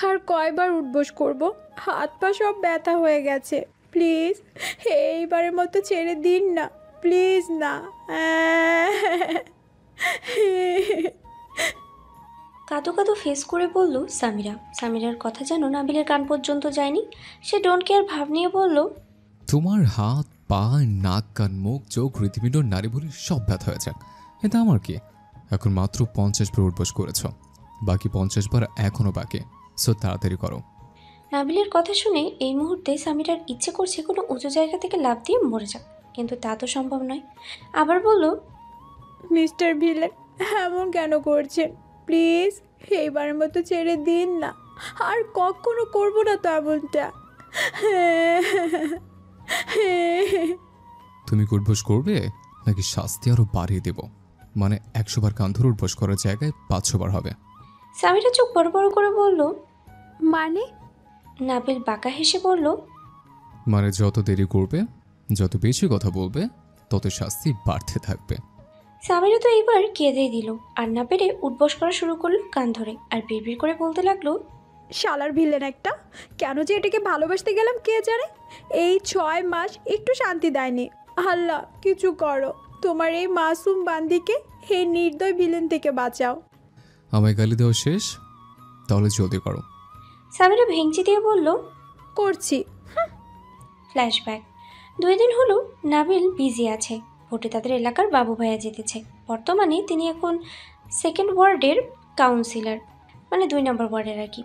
আর কয়বার উঠবোস করব, হাত পা সব ব্যথা হয়ে গেছে। প্লিজ এইবারের মতো ছেড়ে দিন না, প্লিজ না। কাঁদো কাঁদো ফেস করে বলল সামিরা। সামিরার কথা যেন নাবিলের কান পর্যন্ত যায়নি। সে ডোন্ট কেয়ার ভাব নিয়ে বলল, তোমার হাত পা নাক কান মুখ চোখ হৃদপিণ্ড নারী বলে সব ব্যথা হয়ে যাক, এটা আমার কি? এখন মাত্র 50 বার উঠবস করেছ, বাকি 50 বার এখনো বাকি, সো তাড়াতাড়ি করো। নাবিলের কথা শুনে এই মুহূর্তে সামিরার ইচ্ছে করছে কোনো উঁচু জায়গা থেকে লাফ দিয়ে মরে যাক, কিন্তু তা তো সম্ভব নয়। আবার বলল, মিস্টার ভিলেন, এমন কেন করছেন? প্লিজ এইবারের মতো ছেড়ে দিন না, আর কখনো করবো না তো এমনটা। তুমি কি উঠবস করবে নাকি শাস্তি আরো বাড়িয়ে দেব? মানে 100 বার কান ধরে উঠবস করার জায়গায় 500 বার হবে। সামিরা চোখ বড় বড় করে বলল। মানে? নাবিল বাঁকা হেসে বলল, মানে যত দেরি করবে, যত বেশি কথা বলবে, তত শাস্তি বাড়তে থাকবে। সামিরা তো এবার কেঁদেই দিল, আর না পেরে উঠবস করা শুরু করলো কান ধরে, আর বিড়বিড় করে বলতে লাগলো, শালার ভিলেন একটা, কেন যে এটাকে ভালোবাসতে গেলাম কে জানে। এই 6 মাস একটু শান্তি দেয়নি। আল্লাহ কিছু করো, তোমার এই মাসুম বান্দিকে এই নির্দয় ভিলেন থেকে বাঁচাও। আমায় গালি দেওয়া শেষ? তাহলে জলদি করো। সামিরা ভেঙচি দিয়ে বলল, করছি। ফ্ল্যাশব্যাক। 2 দিন হলো নাবিল বিজি আছে। ভোটে তাদের এলাকার বাবু ভাইয়া জিতেছে। বর্তমানে তিনি এখন 2nd ওয়ার্ডের কাউন্সিলর, মানে 2 নম্বর ওয়ার্ডের আর কি।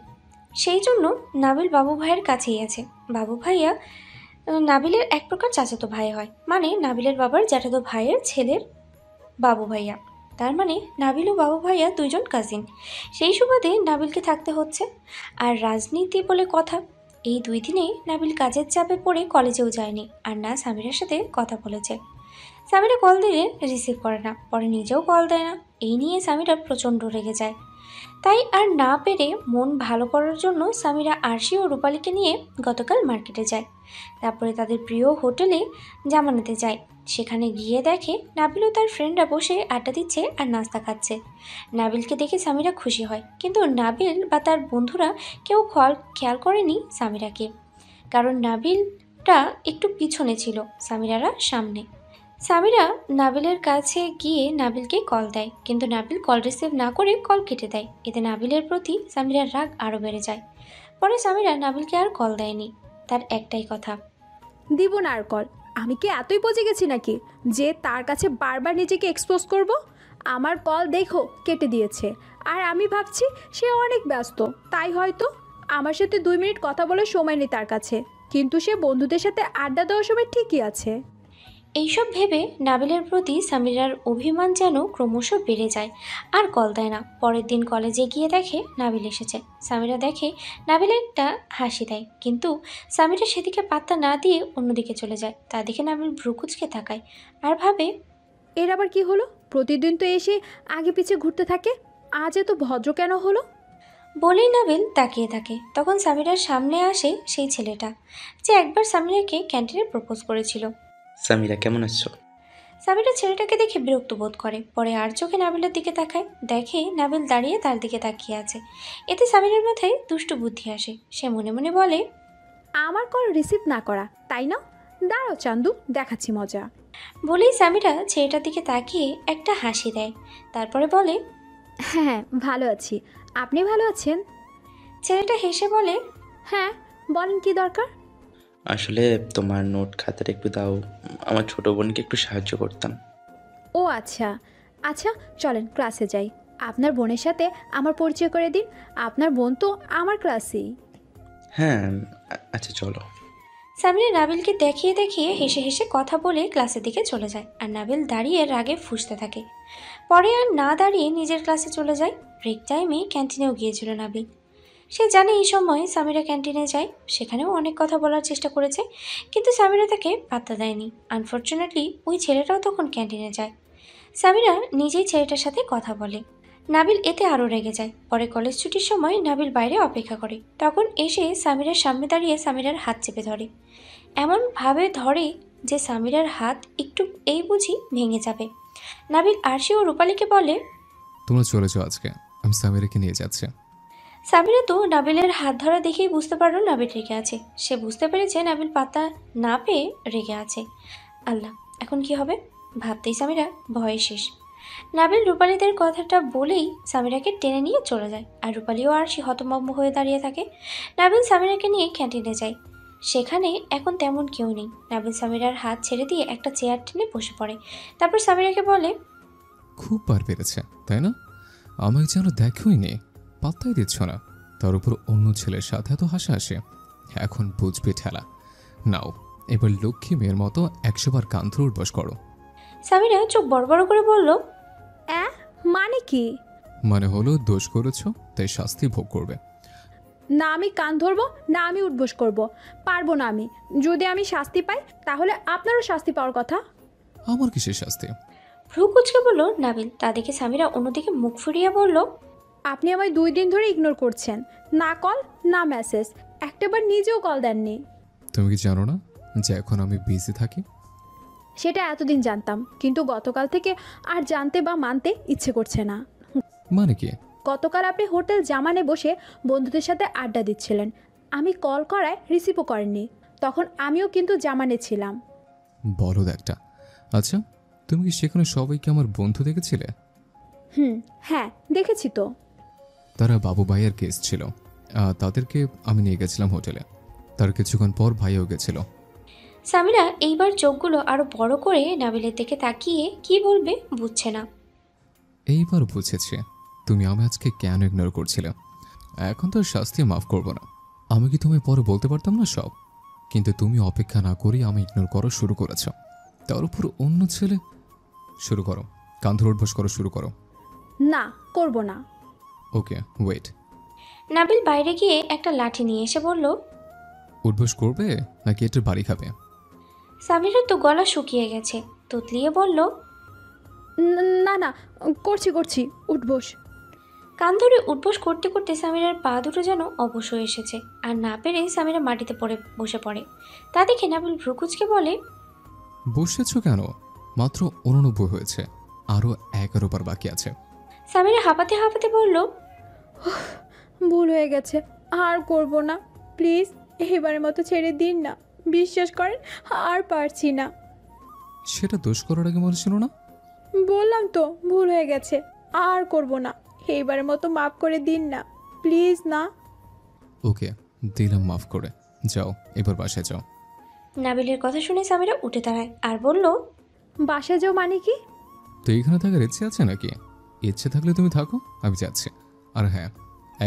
সেই জন্য নাবিল বাবু ভাইয়ের কাছেই আছে। বাবু ভাইয়া নাবিলের এক প্রকার চাচাতো ভাই হয়, মানে নাবিলের বাবার জ্যাঠাতো ভাইয়ের ছেলের বাবু ভাইয়া। তার মানে নাবিল ও বাবু ভাইয়া 2 জন কাজিন। সেই সুবাদে নাবিলকে থাকতে হচ্ছে। আর রাজনীতি বলে কথা, এই 2 দিনে নাবিল কাজের চাপে পড়ে কলেজেও যায়নি, আর না সামিরার সাথে কথা বলেছে। সামিরা কল দিলে রিসিভ করে না, পরে নিজেও কল দেয় না। এই নিয়ে সামিরা প্রচণ্ড রেগে যায়। তাই আর না পেরে মন ভালো করার জন্য সামিরা আরশি ও রূপালীকে নিয়ে গতকাল মার্কেটে যায়। তারপরে তাদের প্রিয় হোটেলে জামানাতে যায়। সেখানে গিয়ে দেখে নাবিল ও তার ফ্রেন্ডরা বসে আড্ডা দিচ্ছে আর নাস্তা খাচ্ছে। নাবিলকে দেখে সামিরা খুশি হয়, কিন্তু নাবিল বা তার বন্ধুরা কেউ খেয়াল করেনি সামিরাকে, কারণ নাবিলটা একটু পিছনে ছিল, সামিরারা সামনে। সামিরা নাবিলের কাছে গিয়ে নাবিলকে কল দেয়, কিন্তু নাবিল কল রিসিভ না করে কল কেটে দেয়। এতে নাবিলের প্রতি সামিরার রাগ আরও বেড়ে যায়। পরে সামিরা নাবিলকে আর কল দেয়নি। তার একটাই কথা, দিব না আর কল। আমি কি এতই পচে গেছি নাকি যে তার কাছে বারবার নিজেকে এক্সপোজ করব? আমার কল দেখো কেটে দিয়েছে, আর আমি ভাবছি সে অনেক ব্যস্ত, তাই হয়তো আমার সাথে 2 মিনিট কথা বলার সময় নেই তার কাছে, কিন্তু সে বন্ধুদের সাথে আড্ডা দেওয়ার সময় ঠিকই আছে। এইসব ভেবে নাবিলের প্রতি সামিরার অভিমান যেন ক্রমশ বেড়ে যায়, আর কল দেয় না। পরের দিন কলেজে গিয়ে দেখে নাবিল এসেছে। সামিরা দেখে নাবিল একটা হাসি দেয়, কিন্তু সামিরা সেদিকে পাত্তা না দিয়ে অন্যদিকে চলে যায়। তা দেখে নাবিল ভ্রুকুচকে তাকায় আর ভাবে, এর আবার কি হলো? প্রতিদিন তো এসে আগে পিছে ঘুরতে থাকে, আজ এত ভদ্র কেন হলো? বলেই নাবিল তাকিয়ে থাকে। তখন সামিরার সামনে আসে সেই ছেলেটা যে একবার সামিরাকে ক্যান্টিনে প্রপোজ করেছিল। সামিরা কেমন আছো? সামিরা ছেলেটাকে দেখে বিরক্ত বোধ করে, পরে আর চোখে নাবিলের দিকে তাকায়। দেখে নাবিল দাঁড়িয়ে তার দিকে তাকিয়ে আছে। এতে সামিরার মাথায় দুষ্টু বুদ্ধি আসে। সে মনে মনে বলে, আমার কল রিসিভ না করা, তাই না? দাঁড়াও চান্দু, দেখাচ্ছি মজা। বলেই সামিরা ছেলেটার দিকে তাকিয়ে একটা হাসি দেয়। তারপরে বলে, হ্যাঁ ভালো আছি, আপনি ভালো আছেন? ছেলেটা হেসে বলে, হ্যাঁ বলেন কি দরকার? আসলে তোমার নোট খাতাটা একটু দাও, আমার ছোট বোনকে একটু সাহায্য করতাম। ও আচ্ছা আচ্ছা, চলেন ক্লাসে যাই। আপনার বোনের সাথে আমার পরিচয় করে দিন, আপনার বোন তো আমার ক্লাসেই। হ্যাঁ, আচ্ছা চলো। সামিরা নাবিলকে দেখিয়ে দেখিয়ে হেসে হেসে কথা বলে ক্লাসের দিকে চলে যায়, আর নাবিল দাঁড়িয়ে রাগে ফুঁসতে থাকে। পরে আর না দাঁড়িয়ে নিজের ক্লাসে চলে যায়। ব্রেক টাইমে ক্যান্টিনেও গিয়েছিল নাবিল। সে জানে এই সময় সামিরা ক্যান্টিনে যায়, সেখানেও অনেক কথা বলার চেষ্টা করেছে, কিন্তু সামিরা তাকে পাত্তা দেয়নি। আনফর্চুনেটলি ওই ছেলেটাও তখন ক্যান্টিনে যায়। সামিরা নিজেই ছেলেটার সাথে কথা বলে। নাবিল এতে আরও রেগে যায়। পরে কলেজ ছুটির সময় নাবিল বাইরে অপেক্ষা করে, তখন এসে সামিরার সামনে দাঁড়িয়ে সামিরার হাত চেপে ধরে, এমনভাবে ধরে যে সামিরার হাত একটু এই বুঝি ভেঙে যাবে। নাবিল আরশি ও রূপালীকে বলে, তোমরা চলে যাও, আজকে আমি সামিরাকে নিয়ে যাচ্ছি। সামিরা তো নাবিলের হাত ধরা দেখেই বুঝতে পারলো নাবিল রেগে আছে। সে বুঝতে পেরেছে নাবিল পাতা না পেয়ে রেগে আছে। আল্লাহ, এখন কি হবে ভাবতেই সামিরা ভয়ে শেষ। নাবিল রূপালীদের কথাটা বলেই সামিরাকে টেনে নিয়ে চলে যায়, আর রূপালীও আর সে হতভম্ব হয়ে দাঁড়িয়ে থাকে। নাবিল সামিরাকে নিয়ে ক্যান্টিনে যায়। সেখানে এখন তেমন কেউ নেই। নাবিল সামিরার হাত ছেড়ে দিয়ে একটা চেয়ার টেনে বসে পড়ে। তারপর সামিরাকে বলে, খুব বার বেড়েছে তাই না? আমাকে যেন দেখোই নেই, পাত্তাই দিচ্ছ না, তার উপর অন্য ছেলের সাথে এত হাসাহাসি। এখন বুঝবে ঠেলা। নাও এবার লক্ষ্মী মেয়ের মতো 100 বার কান ধরে উঠবস করো। সামিরা চোখ বড় বড় করে বলল, মানে কি? মানে হলো দোষ করেছো তাই শাস্তি ভোগ করবে। না আমি কান ধরবো, না আমি উঠবোস করব। পারবো না আমি। যদি আমি শাস্তি পাই তাহলে আপনারও শাস্তি পাওয়ার কথা। আমার কিসের শাস্তি? ভ্রু কুচকে বলল নাবিল। তা দেখে সামিরা অন্যদিকে মুখ ফিরিয়ে বলল, আপনি আমায় 2 দিন ধরে ইগনোর করছেন। না কল না মেসেজ, একটাবার নিজেও কল দেননি। তুমি কি জানো না যে এখন আমি বিজি থাকি? সেটা এতদিন জানতাম, কিন্তু গতকাল থেকে আর জানতে বা মানতে ইচ্ছে করছে না। মানে কি? গতকাল আপনি হোটেল জামানে বসে বন্ধুদের সাথে আড্ডা দিচ্ছিলেন। আমি কল করায় রিসিভও করেননি। তখন আমিও কিন্তু জামানে ছিলাম। বলো একটা। আচ্ছা, তুমি কি সেখানে সবাইকে আমার বন্ধু দেখেছিলে? হ্যাঁ দেখেছি তো। তারা বাবু ভাইয়ের কেস ছিল, তাদেরকে আমি নিয়ে গেছিলাম হোটেলে। তার কিছুক্ষণ পর ভাইও গেছিল। সামিরা এইবার চোখগুলো আরো বড় করে নাবিলের দিকে তাকিয়ে কি বলবে বুঝছে না। এইবার বুঝেছি তুমি আমি আজকে কেন ইগনোর করছিলে। এখন তো আর শাস্তি মাফ করবো না। আমি কি তুমি পরে বলতে পারতাম না সব? কিন্তু তুমি অপেক্ষা না করেই আমি ইগনোর করা শুরু করেছ। তার উপর অন্য ছেলে। শুরু করো, কান ধরে উঠবস করো, শুরু করো। না করব না। Okay wait. নাবিল বাইরে গিয়ে একটা লাঠি নিয়ে এসে বলল, উঠবস করবে নাকি এটার বাড়ি খাবে? সামিরার তো গলা শুকিয়ে গেছে। তুতলিয়ে বলল, না না, করছি উঠবোস। কান ধরে উঠবোস করতে করতে সামিরার পা দুটো যেন অবশ হয়ে এসেছে, আর না পেরে সামিরা মাটিতে পড়ে বসে পড়ে। তা দেখে নাবিল ভ্রুকুচকে বলে, বসেছ কেন? মাত্র 89 হয়েছে, আরও 11 বার বাকি আছে। সামিরা হাঁপাতে হাঁপাতে বলল, ভুল হয়ে গেছে, আর করব না। প্লিজ এবারের মতো ছেড়ে দিন না। বিশ্বাস করেন আর পারছি না। সেটা দোষ করার আগে মনে ছিল না? বললাম তো ভুল হয়ে গেছে, আর করব না। এইবারের মতো মাফ করে দিন না প্লিজ। না ওকে দিলাম মাফ করে। যাও এবার বাসায় যাও। নাবিলের কথা শুনে সামিরা উঠে দাঁড়ায় আর বলল, বাসায় যাও মানে কি? তো এইখানে থাকার ইচ্ছে আছে নাকি? ইচ্ছে থাকলে তুমি থাকো, আমি যাচ্ছি। আর হ্যাঁ,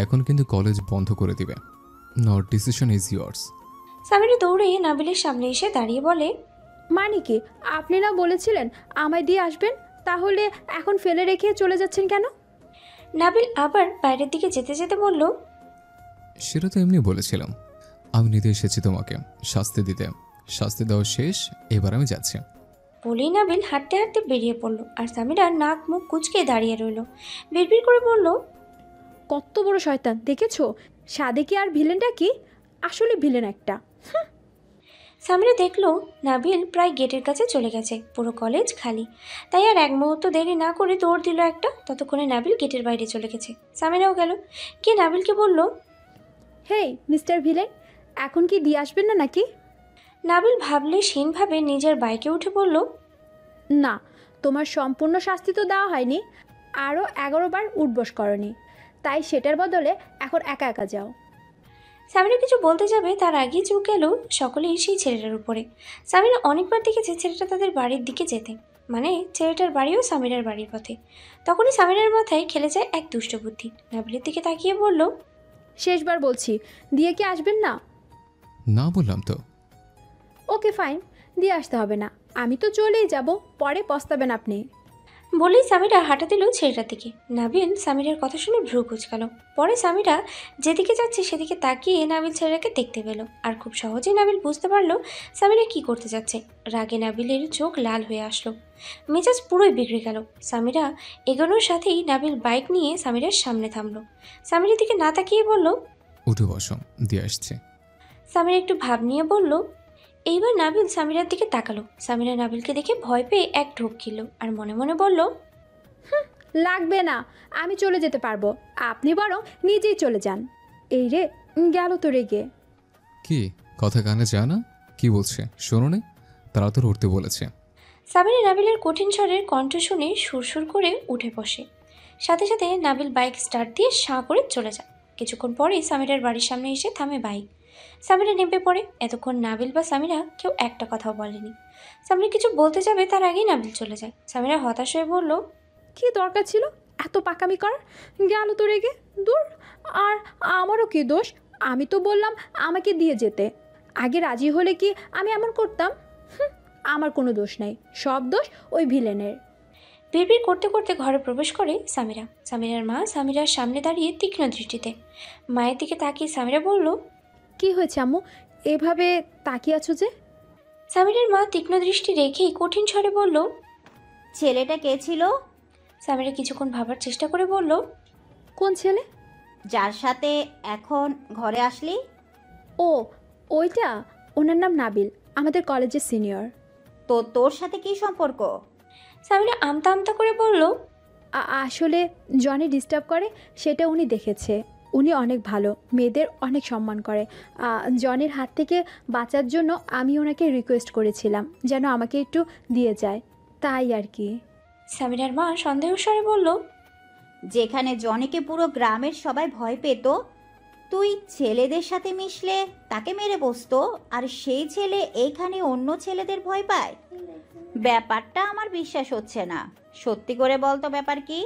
এখন কিন্তু কলেজ বন্ধ করে দিবে। Not decision is years. Samira দৌড়ে নাবিলের সামনে এসে দাঁড়িয়ে বলে, মানে কি? আপনি না বলেছিলেন আমায় দিয়ে আসবেন, তাহলে এখন ফেলে রেখে চলে যাচ্ছেন কেন? নাবিল আবার বাইরের দিকে যেতে যেতে বলল, সেটা তো এমনি বলেছিলাম। আমি নিতে এসেছি তোমাকে শাস্তি দিতে। শাস্তি দেওয়া শেষ, এবার আমি যাচ্ছি। বলেই নাবিল হাঁটতে হাঁটতে বেরিয়ে পড়ল, আর সামিরা নাক মুখ কুঁচকে দাঁড়িয়ে রইল। বিড়বিড় করে বলল, কত বড় শয়তান দেখেছো? সাদেকি আর ভিলেনটা কি? আসলে ভিলেন একটা। সামিরা দেখলো নাবিল প্রায় গেটের কাছে চলে গেছে। পুরো কলেজ খালি, তাই আর এক মুহূর্ত দেরি না করে দৌড় দিল একটা। ততক্ষণে নাবিল গেটের বাইরে চলে গেছে। সামিরাও গেল, কে নাবিলকে বলল, হেই মিস্টার ভিলেন, এখন কি দিয়ে আসবেন না নাকি? নাবিল ভাবলে হীনভাবে নিজের বাইকে উঠে বলল, না, তোমার সম্পূর্ণ শাস্তি তো দেওয়া হয়নি। আরও 11 বার উঠবস করনি, তাই সেটার বদলে এখন একা একা যাও। সামিরা কিছু বলতে যাবে তার আগেই চোখ গেল সকলেই সেই ছেলেটার উপরে। সামিরা অনেকবার দেখেছে ছেলেটা তাদের বাড়ির দিকে যেতে, মানে ছেলেটার বাড়িও সামিরার বাড়ির পথে। তখনই সামিরার মাথায় খেলে যায় এক দুষ্ট বুদ্ধি। নাবিলের দিকে তাকিয়ে বলল, শেষবার বলছি, দিয়ে কি আসবেন না? না বললাম তো। ওকে ফাইন, দিয়ে আসতে হবে না। আমি তো চলেই যাব, পরে পস্তাবেন আপনি। বলেই সামিরা হাঁটা দিল ছেলেটার দিকে। নাবিল সামিরার কথা শুনে ভ্রু কুঁচকাল। পরে সামিরা যেদিকে যাচ্ছে সেদিকে তাকিয়ে নাবিল ছেলেটাকে দেখতে পেল, আর খুব সহজেই নাবিল বুঝতে পারলো সামিরা কি করতে যাচ্ছে। রাগে নাবিলের চোখ লাল হয়ে আসলো, মেজাজ পুরোই বিগড়ে গেল। সামিরা এগোনোর সাথেই নাবিল বাইক নিয়ে সামিরার সামনে থামলো। সামিরার দিকে না তাকিয়ে বলল, উঠে বসো, দিয়ে আসছে। সামিরা একটু ভাব নিয়ে বলল। এইবার নাবিল সামিরার দিকে তাকালো। সামিরা নাবিলকে দেখে ভয় পেয়ে এক ঢোক গেল, আর মনে মনে বলল, লাগবে না, আমি চলে যেতে পারবো, আপনি বরং নিজেই চলে যান। এই রে, গেল তো রেগে। কি কথা কানে যায় না? কি বলছে শোনো নি? তাড়াতাড়ি উঠতে বলেছে। সামিরা নাবিলের কঠিন স্বরের কণ্ঠ শুনে সুরসুর করে উঠে বসে। সাথে সাথে নাবিল বাইক স্টার্ট দিয়ে সাঁ করে চলে যায়। কিছুক্ষণ পরেই সামিরার বাড়ির সামনে এসে থামে বাইক। সামিরা নেমে পড়ে। এতক্ষণ নাবিল বা সামিরা কেউ একটা কথাও বলেনি। সামিরা কিছু বলতে যাবে তার আগেই নাবিল চলে যায়। সামিরা হতাশ হয়ে বলল, কি দরকার ছিল এত পাকামি করার? গেল তো রেগে, দূর। আর আমারও কি দোষ? আমি তো বললাম আমাকে দিয়ে যেতে। আগে রাজি হলে কি আমি এমন করতাম? আমার কোনো দোষ নাই, সব দোষ ওই ভিলেনের। বিড়বিড় করতে করতে ঘরে প্রবেশ করে সামিরা। সামিরার মা সামিরার সামনে দাঁড়িয়ে তীক্ষ্ণ দৃষ্টিতে। মায়ের দিকে তাকিয়ে সামিরা বলল, কি হয়েছে আম্মু, এভাবে তাকিয়ে আছো যে? সামিরার মা তীক্ষ্ণ দৃষ্টি রেখেই কঠিন স্বরে বলল, ছেলেটা কে ছিল? সামিরা কিছুক্ষণ ভাবার চেষ্টা করে বলল, কোন ছেলে? যার সাথে এখন ঘরে আসলি? ও, ওইটা, ওনার নাম নাবিল, আমাদের কলেজের সিনিয়র। তো তোর সাথে কি সম্পর্ক? সামিরা আমতা আমতা করে বলল, আসলে জনি ডিস্টার্ব করে সেটা উনি দেখেছে। উনি অনেক ভালো, মেয়েদের অনেক সম্মান করে। জনির হাত থেকে বাঁচার জন্য আমি ওনাকে রিকোয়েস্ট করেছিলাম যেন আমাকে একটু দিয়ে যায়, তাই আর কি। সামিরার মা সন্দেহ স্বরে বলল, যেখানে জনিকে পুরো গ্রামের সবাই ভয় পেত, তুই ছেলেদের সাথে মিশলে তাকে মেরে বসতো, আর সেই ছেলে এইখানে অন্য ছেলেদের ভয় পায়? ব্যাপারটা আমার বিশ্বাস হচ্ছে না। সত্যি করে বল তো ব্যাপার কি?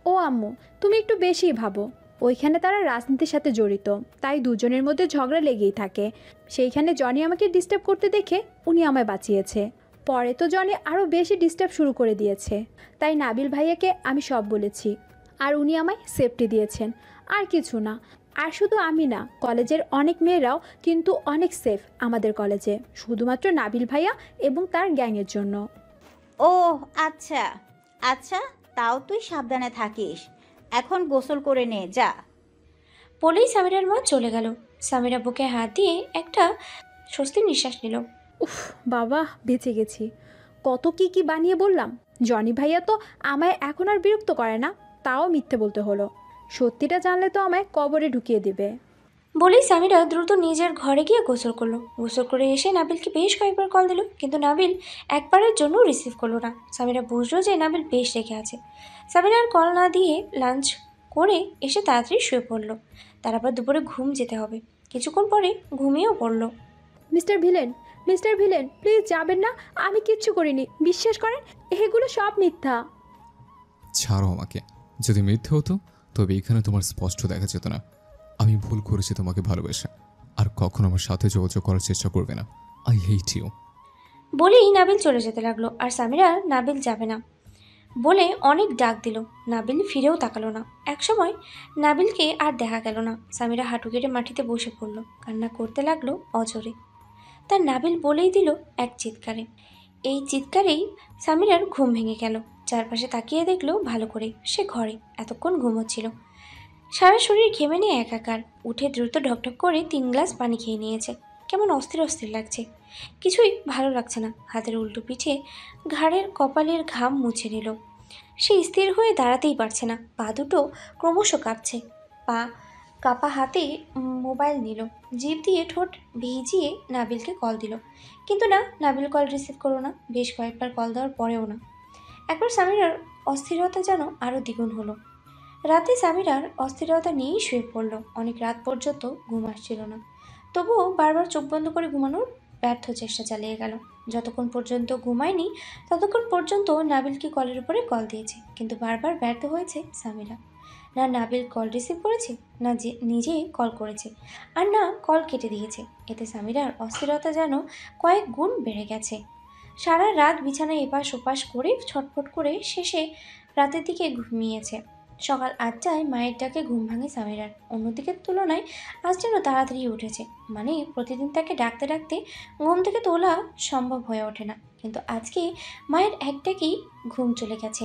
ও আম্মু, তুমি একটু বেশিই ভাবো। ওইখানে তারা রাজনীতির সাথে জড়িত, তাই দুজনের মধ্যে ঝগড়া লেগেই থাকে। সেইখানে জনি আমাকে ডিস্টার্ব করতে দেখে উনি আমায় বাঁচিয়েছে। পরে তো জনি আরও বেশি ডিস্টার্ব শুরু করে দিয়েছে, তাই নাবিল ভাইয়াকে আমি সব বলেছি, আর উনি আমায় সেফটি দিয়েছেন, আর কিছু না। আর শুধু আমি না, কলেজের অনেক মেয়েরাও কিন্তু অনেক সেফ আমাদের কলেজে, শুধুমাত্র নাবিল ভাইয়া এবং তার গ্যাংয়ের জন্য। ও আচ্ছা আচ্ছা, তাও তুই সাবধানে থাকিস। এখন গোসল করে নে যা। বলেই সামিরার মা চলে গেল। সামিরা বুকে হাত দিয়ে একটা স্বস্তির নিঃশ্বাস নিল। উফ বাবা, বেঁচে গেছি। কত কি কি বানিয়ে বললাম। জনি ভাইয়া তো আমায় এখন আর বিরক্ত করে না, তাও মিথ্যে বলতে হলো। সত্যিটা জানলে তো আমায় কবরে ঢুকিয়ে দিবে। বলেই সামিরা দ্রুত নিজের ঘরে গিয়ে গোসল করলো। গোসল করে এসে নাবিলকে বেশ কয়েকবার কল দিল, কিন্তু নাবিল একবারের জন্য রিসিভ করলো না। সামিরা বুঝলো যে নাবিল বেশ রেখে আছে। সামিরা আর কল না দিয়ে লাঞ্চ করে এসে তাড়াতাড়ি শুয়ে পড়লো। তার আবার দুপুরে ঘুম যেতে হবে। কিছুক্ষণ পরে ঘুমিয়েও পড়লো। Mister villain, mister villain, please যাবেন না, আমি কিচ্ছু করিনি, বিশ্বাস করেন, এগুলো সব মিথ্যা। ছাড়ো আমাকে। যদি মিথ্যে হতো তবে এখানে তোমার স্পষ্ট দেখা যেত না। আমি ভুল করেছি তোমাকে ভালোবেসে। আর কখনো আমার সাথে যোগাযোগ করার চেষ্টা করবে না। I hate you. বলেই নাবিল চলে যেতে লাগলো। আর সামিরা নাবিল যাবে না বলে অনেক ডাক দিল। নাবিল ফিরেও তাকালো না। একসময় নাবিলকে আর দেখা গেল না। সামিরা হাঁটু কেটে মাটিতে বসে পড়ল, কান্না করতে লাগলো অজরে। তার নাবিল বলেই দিল এক চিৎকারে। এই চিৎকারেই সামিরার ঘুম ভেঙে গেল। চারপাশে তাকিয়ে দেখলো ভালো করে, সে ঘরে এতক্ষণ ঘুমোচ্ছিল। সারা শরীর ঘেমে নিয়ে একাকার। উঠে দ্রুত ঢকঢক করে 3 গ্লাস পানি খেয়ে নিয়েছে। কেমন অস্থির অস্থির লাগছে, কিছুই ভালো লাগছে না। হাতের উল্টো পিঠে ঘাড়ের কপালের ঘাম মুছে নিল। সে স্থির হয়ে দাঁড়াতেই পারছে না, পা দুটো ক্রমশ কাঁপছে। কাপা হাতে মোবাইল নিল, জিভ দিয়ে ঠোঁট ভিজিয়ে নাবিলকে কল দিল, কিন্তু না, নাবিল কল রিসিভ করলো না। বেশ কয়েকবার কল দেওয়ার পরেও না। একবার সামিরার অস্থিরতা যেন আরও দ্বিগুণ হলো। রাতে সামিরার অস্থিরতা নিয়েই শুয়ে পড়ল। অনেক রাত পর্যন্ত ঘুম আসছিল না, তবুও বারবার চোখ বন্ধ করে ঘুমানোর ব্যর্থ চেষ্টা চালিয়ে গেল। যতক্ষণ পর্যন্ত ঘুমায়নি ততক্ষণ পর্যন্ত নাবিলকে কলের উপরে কল দিয়েছে, কিন্তু বারবার ব্যর্থ হয়েছে সামিরা। না নাবিল কল রিসিভ করেছে, না যে নিজে কল করেছে, আর না কল কেটে দিয়েছে। এতে সামিরার অস্থিরতা যেন কয়েক গুণ বেড়ে গেছে। সারা রাত বিছানায় এপাশ ওপাশ করে ছটফট করে শেষে রাতের দিকে ঘুমিয়েছে। সকাল 8টায় মায়ের ডাকে ঘুম ভাঙে সামিরার। অন্যদিকের তুলনায় আজ যেন তাড়াতাড়ি উঠেছে, মানে প্রতিদিন তাকে ডাকতে ডাকতে ঘুম থেকে তোলা সম্ভব হয়ে ওঠে না, কিন্তু আজকে মায়ের এক ডাকেই ঘুম চলে গেছে।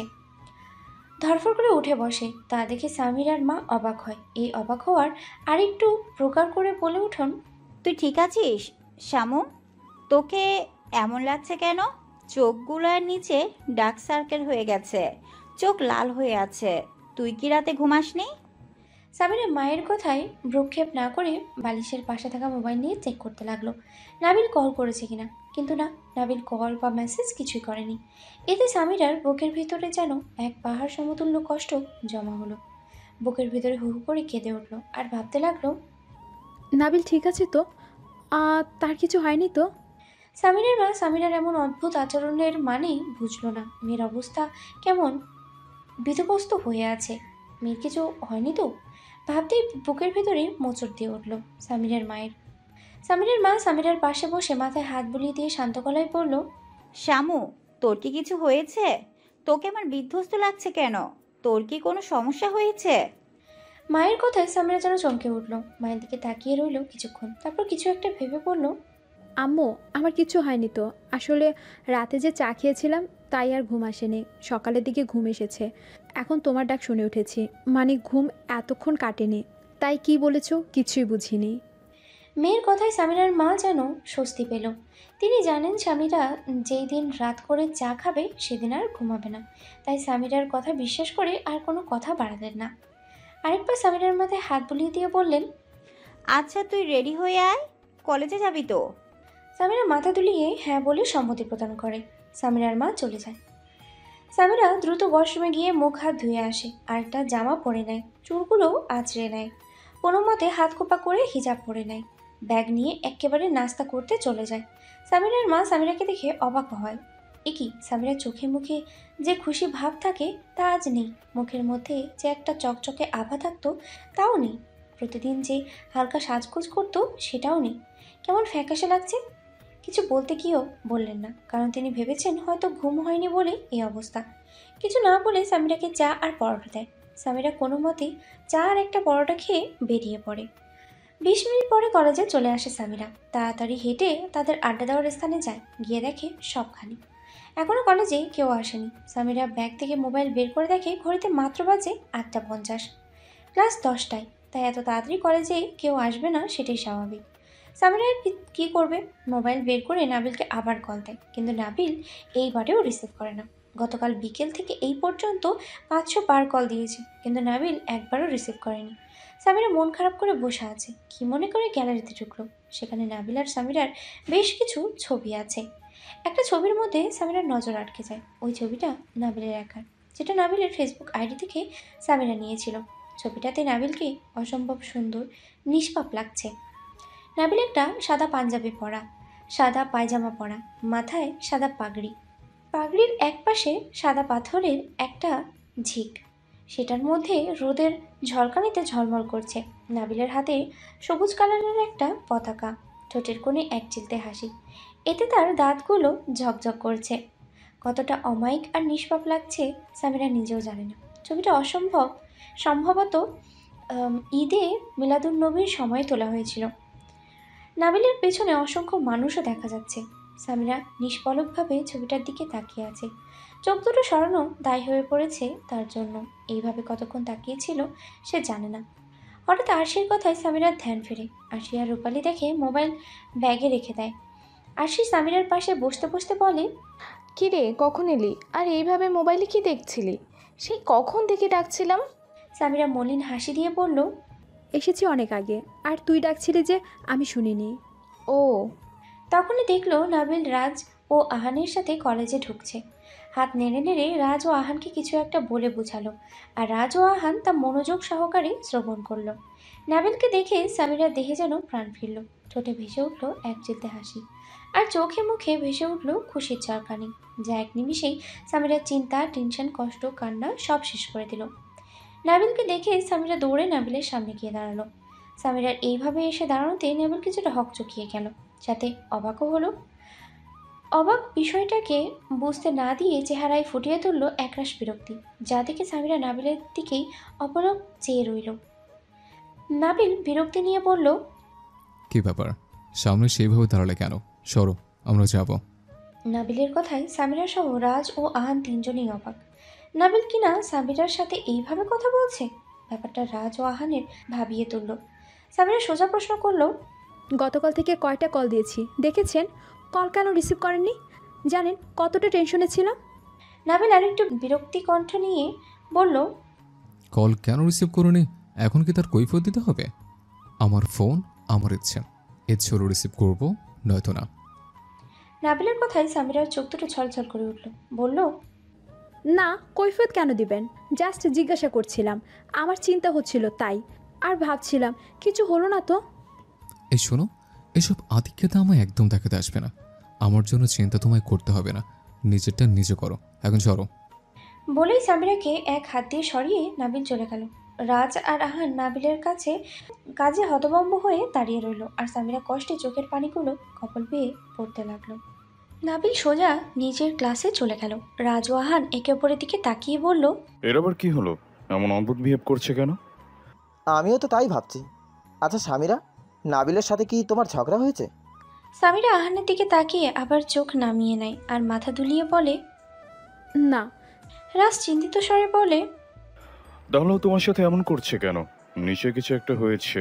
ধরফর করে উঠে বসে, তা দেখে সামিরার মা অবাক হয়। এই অবাক হওয়ার আরেকটু প্রকার করে বলে উঠন, তুই ঠিক আছিস শামু? তোকে এমন লাগছে কেন? চোখগুলোর নিচে ডার্ক সার্কেল হয়ে গেছে। চোখ লাল হয়ে আছে। তুই কি রাতে ঘুমাসনি? সামিরা মায়ের কথায় ভ্রুক্ষেপ না করে বালিশের পাশে থাকা মোবাইল নিয়ে চেক করতে লাগলো নাবিল কল করেছে কিনা। কিন্তু না, নাবিল কল বা মেসেজ কিছুই করেনি। এতে সামিরার বুকের ভিতরে যেন এক পাহাড় সমতুল্য কষ্ট জমা হলো। বুকের ভিতরে হু হু করে কেঁদে উঠলো আর ভাবতে লাগলো, নাবিল ঠিক আছে তো? তার কিছু হয়নি তো? সামিরার মা সামিরার এমন অদ্ভুত আচরণের মানেই বুঝলো না। মেয়ের অবস্থা কেমন বিধবস্ত হয়ে আছে। মেয়ের কিছু হয়নি তো? ভাবতেই বুকের ভেতরে মোচড় দিয়ে উঠল সামিরার মায়ের। সামিরার মা সামিরার পাশে বসে মাথায় হাত বুলিয়ে দিয়ে শান্ত গলায় বলল, শামু, তোর কি কিছু হয়েছে? তোকে আমার বিধ্বস্ত লাগছে কেন? তোর কি কোনো সমস্যা হয়েছে? মায়ের কথায় সামিরা যেন চমকে উঠল। মায়ের দিকে তাকিয়ে রইল কিছুক্ষণ, তারপর কিছু একটা ভেবে বলল, আম্মু, আমার কিছু হয়নি তো। আসলে রাতে যে চা খেয়েছিলাম তাই আর ঘুম আসেনি। সকালের দিকে ঘুম এসেছে। এখন তোমার ডাক শুনে উঠেছি, মানে ঘুম এতক্ষণ কাটেনি। তাই কি বলেছো কিছুই বুঝিনি। মেয়ের কথায় সামিরার মা যেন স্বস্তি পেল। তিনি জানেন সামিরা যেই দিন রাত করে চা খাবে সেদিন আর ঘুমাবে না। তাই সামিরার কথা বিশ্বাস করে আর কোনো কথা বাড়ালেন না। আরেকবার সামিরার মাথায় হাত বুলিয়ে দিয়ে বললেন, আচ্ছা, তুই রেডি হয়ে আয়, কলেজে যাবি তো? সামিরা মাথা দুলিয়ে হ্যাঁ বলে সম্মতি প্রদান করে। সামিরার মা চলে যায়। সামিরা দ্রুত ওয়াশরুমে গিয়ে মুখ হাত ধুয়ে আসে আর একটা জামা পরে নেয়, চুলগুলো আঁচড়ে নেয়, কোনো মতে হাত খোপা করে হিজাব পরে নেয়, ব্যাগ নিয়ে একেবারে নাস্তা করতে চলে যায়। সামিরার মা সামিরাকে দেখে অবাক হয়। কি সামিরার চোখে মুখে যে খুশি ভাব থাকে তা আজ নেই। মুখের মধ্যে যে একটা চকচকে আভা থাকতো তাও নেই। প্রতিদিন যে হালকা সাজগোজ করতো সেটাও নেই। কেমন ফ্যাকাশে লাগছে। কিছু বলতে গিয়েও বললেন না, কারণ তিনি ভেবেছেন হয়তো ঘুম হয়নি বলে এই অবস্থা। কিছু না বলে সামিরাকে চা আর পরোটা দেয়। সামিরা কোনো মতেই চা আর একটা পরোটা খেয়ে বেরিয়ে পড়ে। 20 মিনিট পরে কলেজে চলে আসে সামিরা। তাড়াতাড়ি হেঁটে তাদের আড্ডা দেওয়ার স্থানে যায়। গিয়ে দেখে সব খালি, এখনও কলেজে কেউ আসেনি। সামিরা ব্যাগ থেকে মোবাইল বের করে দেখে ঘড়িতে মাত্র বাজে 8:50। ক্লাস 10টায়, তাই এত তাড়াতাড়ি কলেজে কেউ আসবে না সেটাই স্বাভাবিক। সামিরা কী করবে, মোবাইল বের করে নাবিলকে আবার কল দেয়, কিন্তু নাবিল এইবারেও রিসিভ করে না। গতকাল বিকেল থেকে এই পর্যন্ত 500 বার কল দিয়েছে, কিন্তু নাবিল একবারও রিসিভ করেনি। সামিরা মন খারাপ করে বসে আছে। কি মনে করে গ্যালারিতে ঢুকলো। সেখানে নাবিল আর সামিরার বেশ কিছু ছবি আছে। একটা ছবির মধ্যে সামিরার নজর আটকে যায়। ওই ছবিটা নাবিলের একার, যেটা নাবিলের ফেসবুক আইডি থেকে সামিরা নিয়েছিল। ছবিটাতে নাবিলকে অসম্ভব সুন্দর নিষ্পাপ লাগছে। নাবিল একটা সাদা পাঞ্জাবি পরা, সাদা পায়জামা পরা, মাথায় সাদা পাগড়ি, পাগড়ির একপাশে সাদা পাথরের একটা ঝিক, সেটার মধ্যে রোদের ঝলকানিতে ঝলমল করছে। নাবিলের হাতে সবুজ কালারের একটা পতাকা, ঠোঁটের কোণে এক চিলতে হাসি, এতে তার দাঁতগুলো ঝকঝক করছে। কতটা অমায়িক আর নিষ্পাপ লাগছে সামিরা নিজেও জানে না। ছবিটা সম্ভবত ঈদে মিলাদুন নবীর সময় তোলা হয়েছিল। নাবিলের পেছনে অসংখ্য মানুষও দেখা যাচ্ছে। সামিরা নিষ্পলকভাবে ছবিটার দিকে তাকিয়ে আছে। চোখ দুটো সরানো দায়ী হয়ে পড়েছে তার জন্য। এইভাবে কতক্ষণ তাকিয়েছিল সে জানে না। হঠাৎ আরশির কথায় সামিরার ধ্যান ফেরে। আরশি আর রূপালি দেখে মোবাইল ব্যাগে রেখে দেয়। আরশি সামিরার পাশে বসতে বসতে বলে, কী রে, কখন এলি? আর এইভাবে মোবাইলে কি দেখছিলি? সেই কখন থেকে ডাকছিলাম। সামিরা মলিন হাসি দিয়ে বলল, এসেছি অনেক আগে, আর তুই ডাকছিলি যে আমি শুনিনি। ও, তখনই দেখলো নাবিল রাজ ও আহানের সাথে কলেজে ঢুকছে। হাত নেড়ে নেড়ে রাজ ও আহানকে কিছু একটা বলে বোঝালো, আর রাজ ও আহান তা মনোযোগ সহকারে শ্রবণ করলো। নাবিলকে দেখে সামিরার দেহে যেন প্রাণ ফিরল। ঠোঁটে ভেসে উঠল এক চিলতে হাসি, আর চোখে মুখে ভেসে উঠল খুশির ঝলকানি, যা এক নিমিষেই সামিরার চিন্তা, টেনশন, কষ্ট, কান্না সব শেষ করে দিল। নাবিলকে দেখে সামিরা দৌড়ে নাবিলের সামনে গিয়ে দাঁড়ালো। সামিরার এইভাবে এসে দাঁড়ানোতে নাবিল কিছুটা হকচকিয়ে গেল, সাথে অবাকও হলো। অবাক বিষয়টাকে বুঝতে না দিয়ে চেহারায় ফুটিয়ে তুলল একরাশ বিরক্তি, যা দেখে সামিরা নাবিলের দিকেই অপলক চেয়ে রইল। নাবিল বিরক্তি নিয়ে বলল, কি ব্যাপার, সামনে সেইভাবে দাঁড়ালে কেন? সরো, আমরা যাব। নাবিলের কথায় সামিরা সহ রাজ ও আহান তিনজনেই অবাক। নাবিল কিনা সামিরার সাথে এইভাবে কথা বলছে, ব্যাপারটা রাজ ও আহানের ভাবিয়ে তুলল। সামিরা সোজা প্রশ্ন করলো, গতকাল থেকে কয়টা কল দিয়েছি দেখেছেন? কল কেন রিসিভ করেননি? জানেন কতটা টেনশনে ছিলাম? নাবিল আরেকটু বিরক্তি কণ্ঠ নিয়ে বলল, কল কেন রিসিভ করোনি? এখন কি তার কৈফিয়ত দিতে হবে? আমার ফোন, আমার ইচ্ছে হলো রিসিভ করবো, নয়তো না। নাবিলের কথায় সামিরার চোখ দুটো ছলছল করে উঠল। বলল, না, কৈফিয়ত কেন দিবেন? জাস্ট জিজ্ঞাসা করছিলাম, আমার চিন্তা হচ্ছিল তাই। আর ভাবছিলাম কিছু হলো না তো। এই শোনো, এসব আধিক্যতা আমায় একদম দেখাতে আসবে না। আমার জন্য চিন্তা তোমায় করতে হবে না, নিজেরটা নিজে করো। এখন চলো। বলেই সামিরাকে এক হাত দিয়ে সরিয়ে নাবিল চলে গেল। রাজ আর আহান নাবিলের কাজে হতভম্ব হয়ে দাঁড়িয়ে রইল, আর সামিরা কষ্টে চোখের পানিগুলো কপাল বেয়ে পড়তে লাগলো। নাবিল সোজা নিজের ক্লাসে চলে গেল। রাজ ও আহান একে অপরের দিকে তাকিয়ে বলল, এর আবার কি হলো? এমন অদ্ভুত বিহেভ করছে কেন? আমিও তো তাই ভাবছি। আচ্ছা সামিরা, নাবিলের সাথে কি তোমার ঝগড়া হয়েছে? সামিরা আহানের দিকে তাকিয়ে আবার চোখ নামিয়ে নেয় আর মাথা দুলিয়ে বলে, না। রাজ চিন্তিত স্বরে বলে, তাহলেও তোমার সাথে এমন করছে কেন? নিচে কিছু একটা হয়েছে,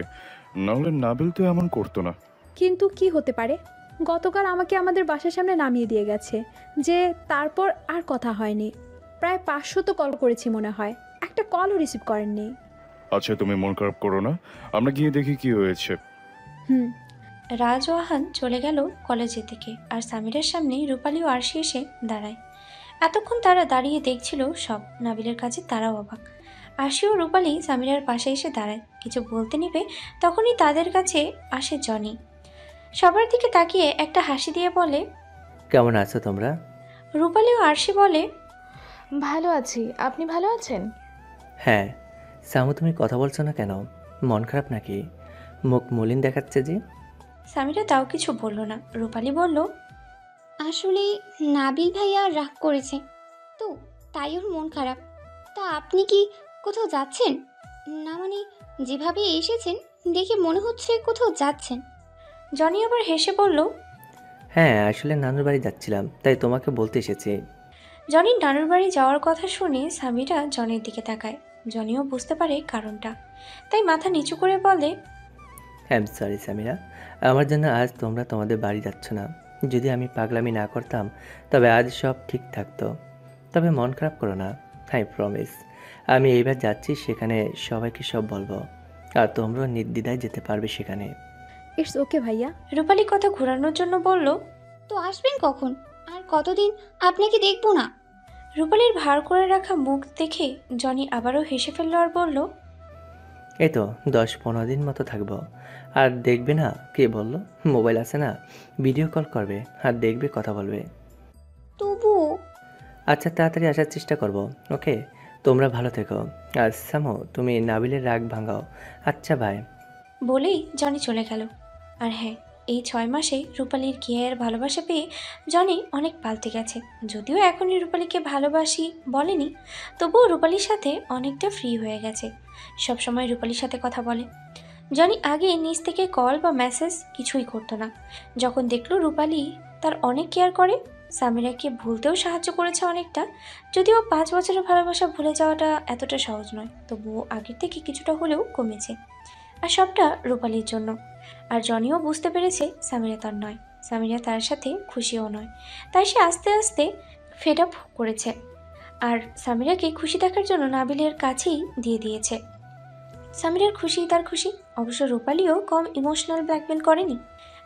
নাহলে নাবিল তো এমন করতো না। কিন্তু কি হতে পারে? গতকাল আমাকে আমাদের বাসার সামনে নামিয়ে দিয়ে গেছে, যে তারপর আর কথা হয়নি। প্রায় 500 কল করেছি মনে হয়, একটা কলও রিসিভ করেননি। আচ্ছা তুমি মন খারাপ করো না, আমরা গিয়ে দেখি কি হয়েছে। হুম। রাজ ও আহান চলে গেল কলেজের দিকে, আর সামিরার সামনে রূপালী ও আরশি এসে দাঁড়ায়। এতক্ষণ তারা দাঁড়িয়ে দেখছিল সব। নাবিলের কাছে তারাও অবাক। আরশি ও রূপালী সামিরার পাশে এসে দাঁড়ায়, কিছু বলতে নিবে তখনই তাদের কাছে আসে জনি। সবার দিকে তাকিয়ে একটা হাসি দিয়ে বলে, কেমন আছো তোমরা? রূপালী ও আরশি বলে, ভালো আছি, আপনি ভালো আছেন? হ্যাঁ। সামু, তুমি কথা বলছো না কেন? মন খারাপ নাকি? মুখ মলিন দেখাচ্ছে যে। সামিরা তাও কিছু বলল না। রূপালী বলল, আসলে নাবিল ভাইয়া রাগ করেছে তো, তাই ওর মন খারাপ। তা আপনি কি কোথাও যাচ্ছেন? না মানে যেভাবে এসেছেন দেখে মনে হচ্ছে কোথাও যাচ্ছেন। জনি আবার হেসে বলল, হ্যাঁ, আসলে নানুর বাড়ি যাচ্ছিলাম, তাই তোমাকে বলতে এসেছি। জনির নানুর বাড়ি যাওয়ার কথা শুনে সামিরা জনির দিকে তাকায়। জনিও বুঝতে পারে কারণটা, তাই মাথা নিচু করে বলে, সরি সামিরা, আমার জন্য আজ তোমরা তোমাদের বাড়ি যাচ্ছ না। যদি আমি পাগলামি না করতাম তবে আজ সব ঠিক থাকতো। তবে মন খারাপ করো না, আই প্রমিস। আমি এইবার যাচ্ছি, সেখানে সবাইকে সব বলবো, আর তোমরাও নির্দ্বিধায় যেতে পারবে সেখানে। ইটস ওকে ভাইয়া। রূপালী কথা ঘোরানোর জন্য বলল, তো আসবেন কখন? আর কতদিন আপনাকে দেখবো না? রূপালীর ভার করে রাখা মুখ দেখে জনি আবারও হেসে ফেলল আর বলল, এই তো 10-15 দিন মতো থাকবো। আর দেখবে না, কে বললো? মোবাইল আছে না, ভিডিও কল করবে আর দেখবে, কথা বলবে। তবুও আচ্ছা, তাড়াতাড়ি আসার চেষ্টা করব। ওকে, তোমরা ভালো থেকো। আর সামো, তুমি নাবিলের রাগ ভাঙাও। আচ্ছা বাই। বলেই জনি চলে গেল। আর হ্যাঁ, এই 6 মাসে রূপালীর কেয়ার ভালোবাসা পেয়ে জনি অনেক পাল্টে গেছে। যদিও এখনই রূপালীকে ভালোবাসি বলেনি, তবুও রূপালীর সাথে অনেকটা ফ্রি হয়ে গেছে। সবসময় রূপালীর সাথে কথা বলে। জনি আগে নিজ থেকে কল বা মেসেজ কিছুই করতো না। যখন দেখলো রূপালী তার অনেক কেয়ার করে, সামিরাকে ভুলতেও সাহায্য করেছে অনেকটা। যদিও 5 বছরের ভালোবাসা ভুলে যাওয়াটা এতটা সহজ নয়, তবুও আগের থেকে কিছুটা হলেও কমেছে। আর সবটা রূপালীর জন্য। আর জনিও বুঝতে পেরেছে সামিরা তার নয়, সামিরা তার সাথে খুশিও নয়। তাই সে আস্তে আস্তে ফেড আপ করেছে, আর সামিরাকে খুশি দেখার জন্য নাবিলের কাছেই দিয়ে দিয়েছে। সামিরার খুশি তার খুশি। অবশ্য রূপালীও কম ইমোশনাল ব্ল্যাকমেল করেনি।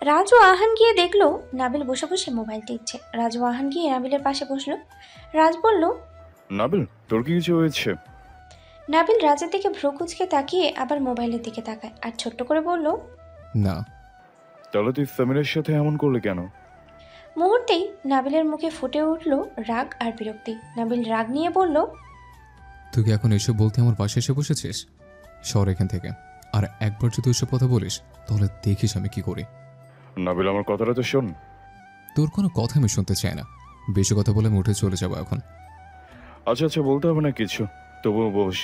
রাজ ও আহান গিয়ে দেখলো নাবিল বসে বসে মোবাইল টিপছে। রাজ ও আহান গিয়ে নাবিলের পাশে বসলো। রাজ বলল, নাবিল, তোর কি কিছু হয়েছে? নাবিল রাজের দিকে ভ্রু কুঁচকে তাকিয়ে আবার মোবাইলের দিকে তাকায় আর ছোট্ট করে বলল, না। তাহলে তুই সামিরের সাথে এমন করলে কেন? মুহূর্তেই নাবিলের মুখে ফুটে উঠল রাগ আর বিরক্তি। নাবিল রাগ নিয়ে বলল, তুই কি এখন এসব বলতে আমার পাশে এসে বসেছিস? সর এখান থেকে। আর একবার যদি ওইসব কথা বলিস তাহলে দেখিস আমি কি করি। নাবিল, আমার কথাটা তো শোন। তোর কোনো কথা আমি শুনতে চাই না। বেশি কথা বলে আমি উঠে চলে যাবো এখন। আচ্ছা আচ্ছা, বলতে হবে না কিছু, তবুও বস।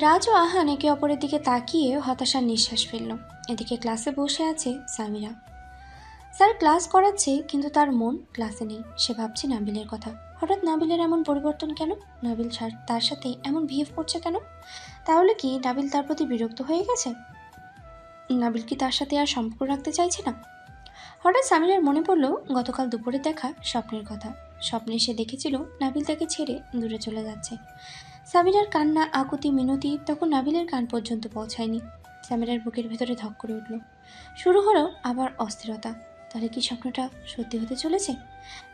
রাজ ও আহান একে অপরের দিকে তাকিয়ে হতাশার নিঃশ্বাস ফেলল। এদিকে ক্লাসে বসে আছে সামিরা। স্যার ক্লাস করাচ্ছে, কিন্তু তার মন ক্লাসে নেই। সে ভাবছে নাবিলের কথা। হঠাৎ নাবিলের এমন পরিবর্তন কেন? নাবিল তার সাথে এমন বিহেভ করছে কেন? তাহলে কি নাবিল তার প্রতি বিরক্ত হয়ে গেছে? নাবিল কি তার সাথে আর সম্পর্ক রাখতে চাইছে না? হঠাৎ সামিরার মনে পড়ল গতকাল দুপুরে দেখা স্বপ্নের কথা। স্বপ্নে সে দেখেছিল নাবিল তাকে ছেড়ে দূরে চলে যাচ্ছে। সামিরার কান্না, আকুতি, মিনতি তখন নাবিলের কান পর্যন্ত পৌঁছায়নি। সামিরার বুকের ভেতরে ধক করে উঠল। শুরু হলো আবার অস্থিরতা। তাহলে কি স্বপ্নটা সত্যি হতে চলেছে?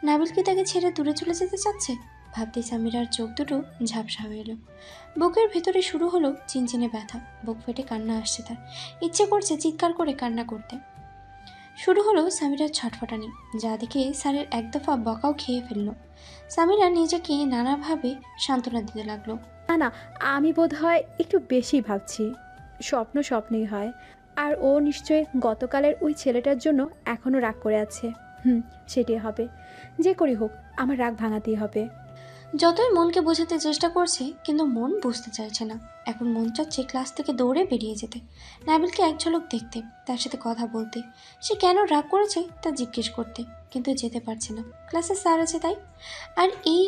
নাবিল কি তাকে ছেড়ে দূরে চলে যেতে চাচ্ছে? ভাবতেই সামিরার চোখ দুটো ঝাপসা হয়ে এলো। বুকের ভেতরে শুরু হলো চিনচিনে ব্যথা। বুক ফেটে কান্না আসছে তার। ইচ্ছে করছে চিৎকার করে কান্না করতে। শুরু হলো সামিরার ছটফটানি, যা দেখে স্যারের এক দফা বকাও খেয়ে ফেলল। সামিরা নিজেকে নানাভাবে সান্ত্বনা দিতে লাগলো। না না, আমি বোধহয় একটু বেশি ভাবছি। স্বপ্ন স্বপ্নই হয়। আর ও নিশ্চয়ই গতকালের ওই ছেলেটার জন্য এখনও রাগ করে আছে। সেটাই হবে। যে করি হোক, আমার রাগ ভাঙাতেই হবে। যতই মনকে বোঝাতে চেষ্টা করছে, কিন্তু মন বুঝতে চাইছে না। এখন মন চাচ্ছে ক্লাস থেকে দৌড়ে বেরিয়ে যেতে, নাবিলকে এক ঝলক দেখতে, তার সাথে কথা বলতে, সে কেন রাগ করেছে তা জিজ্ঞেস করতে, কিন্তু যেতে পারছে না। ক্লাসে স্যার আছে তাই। আর এই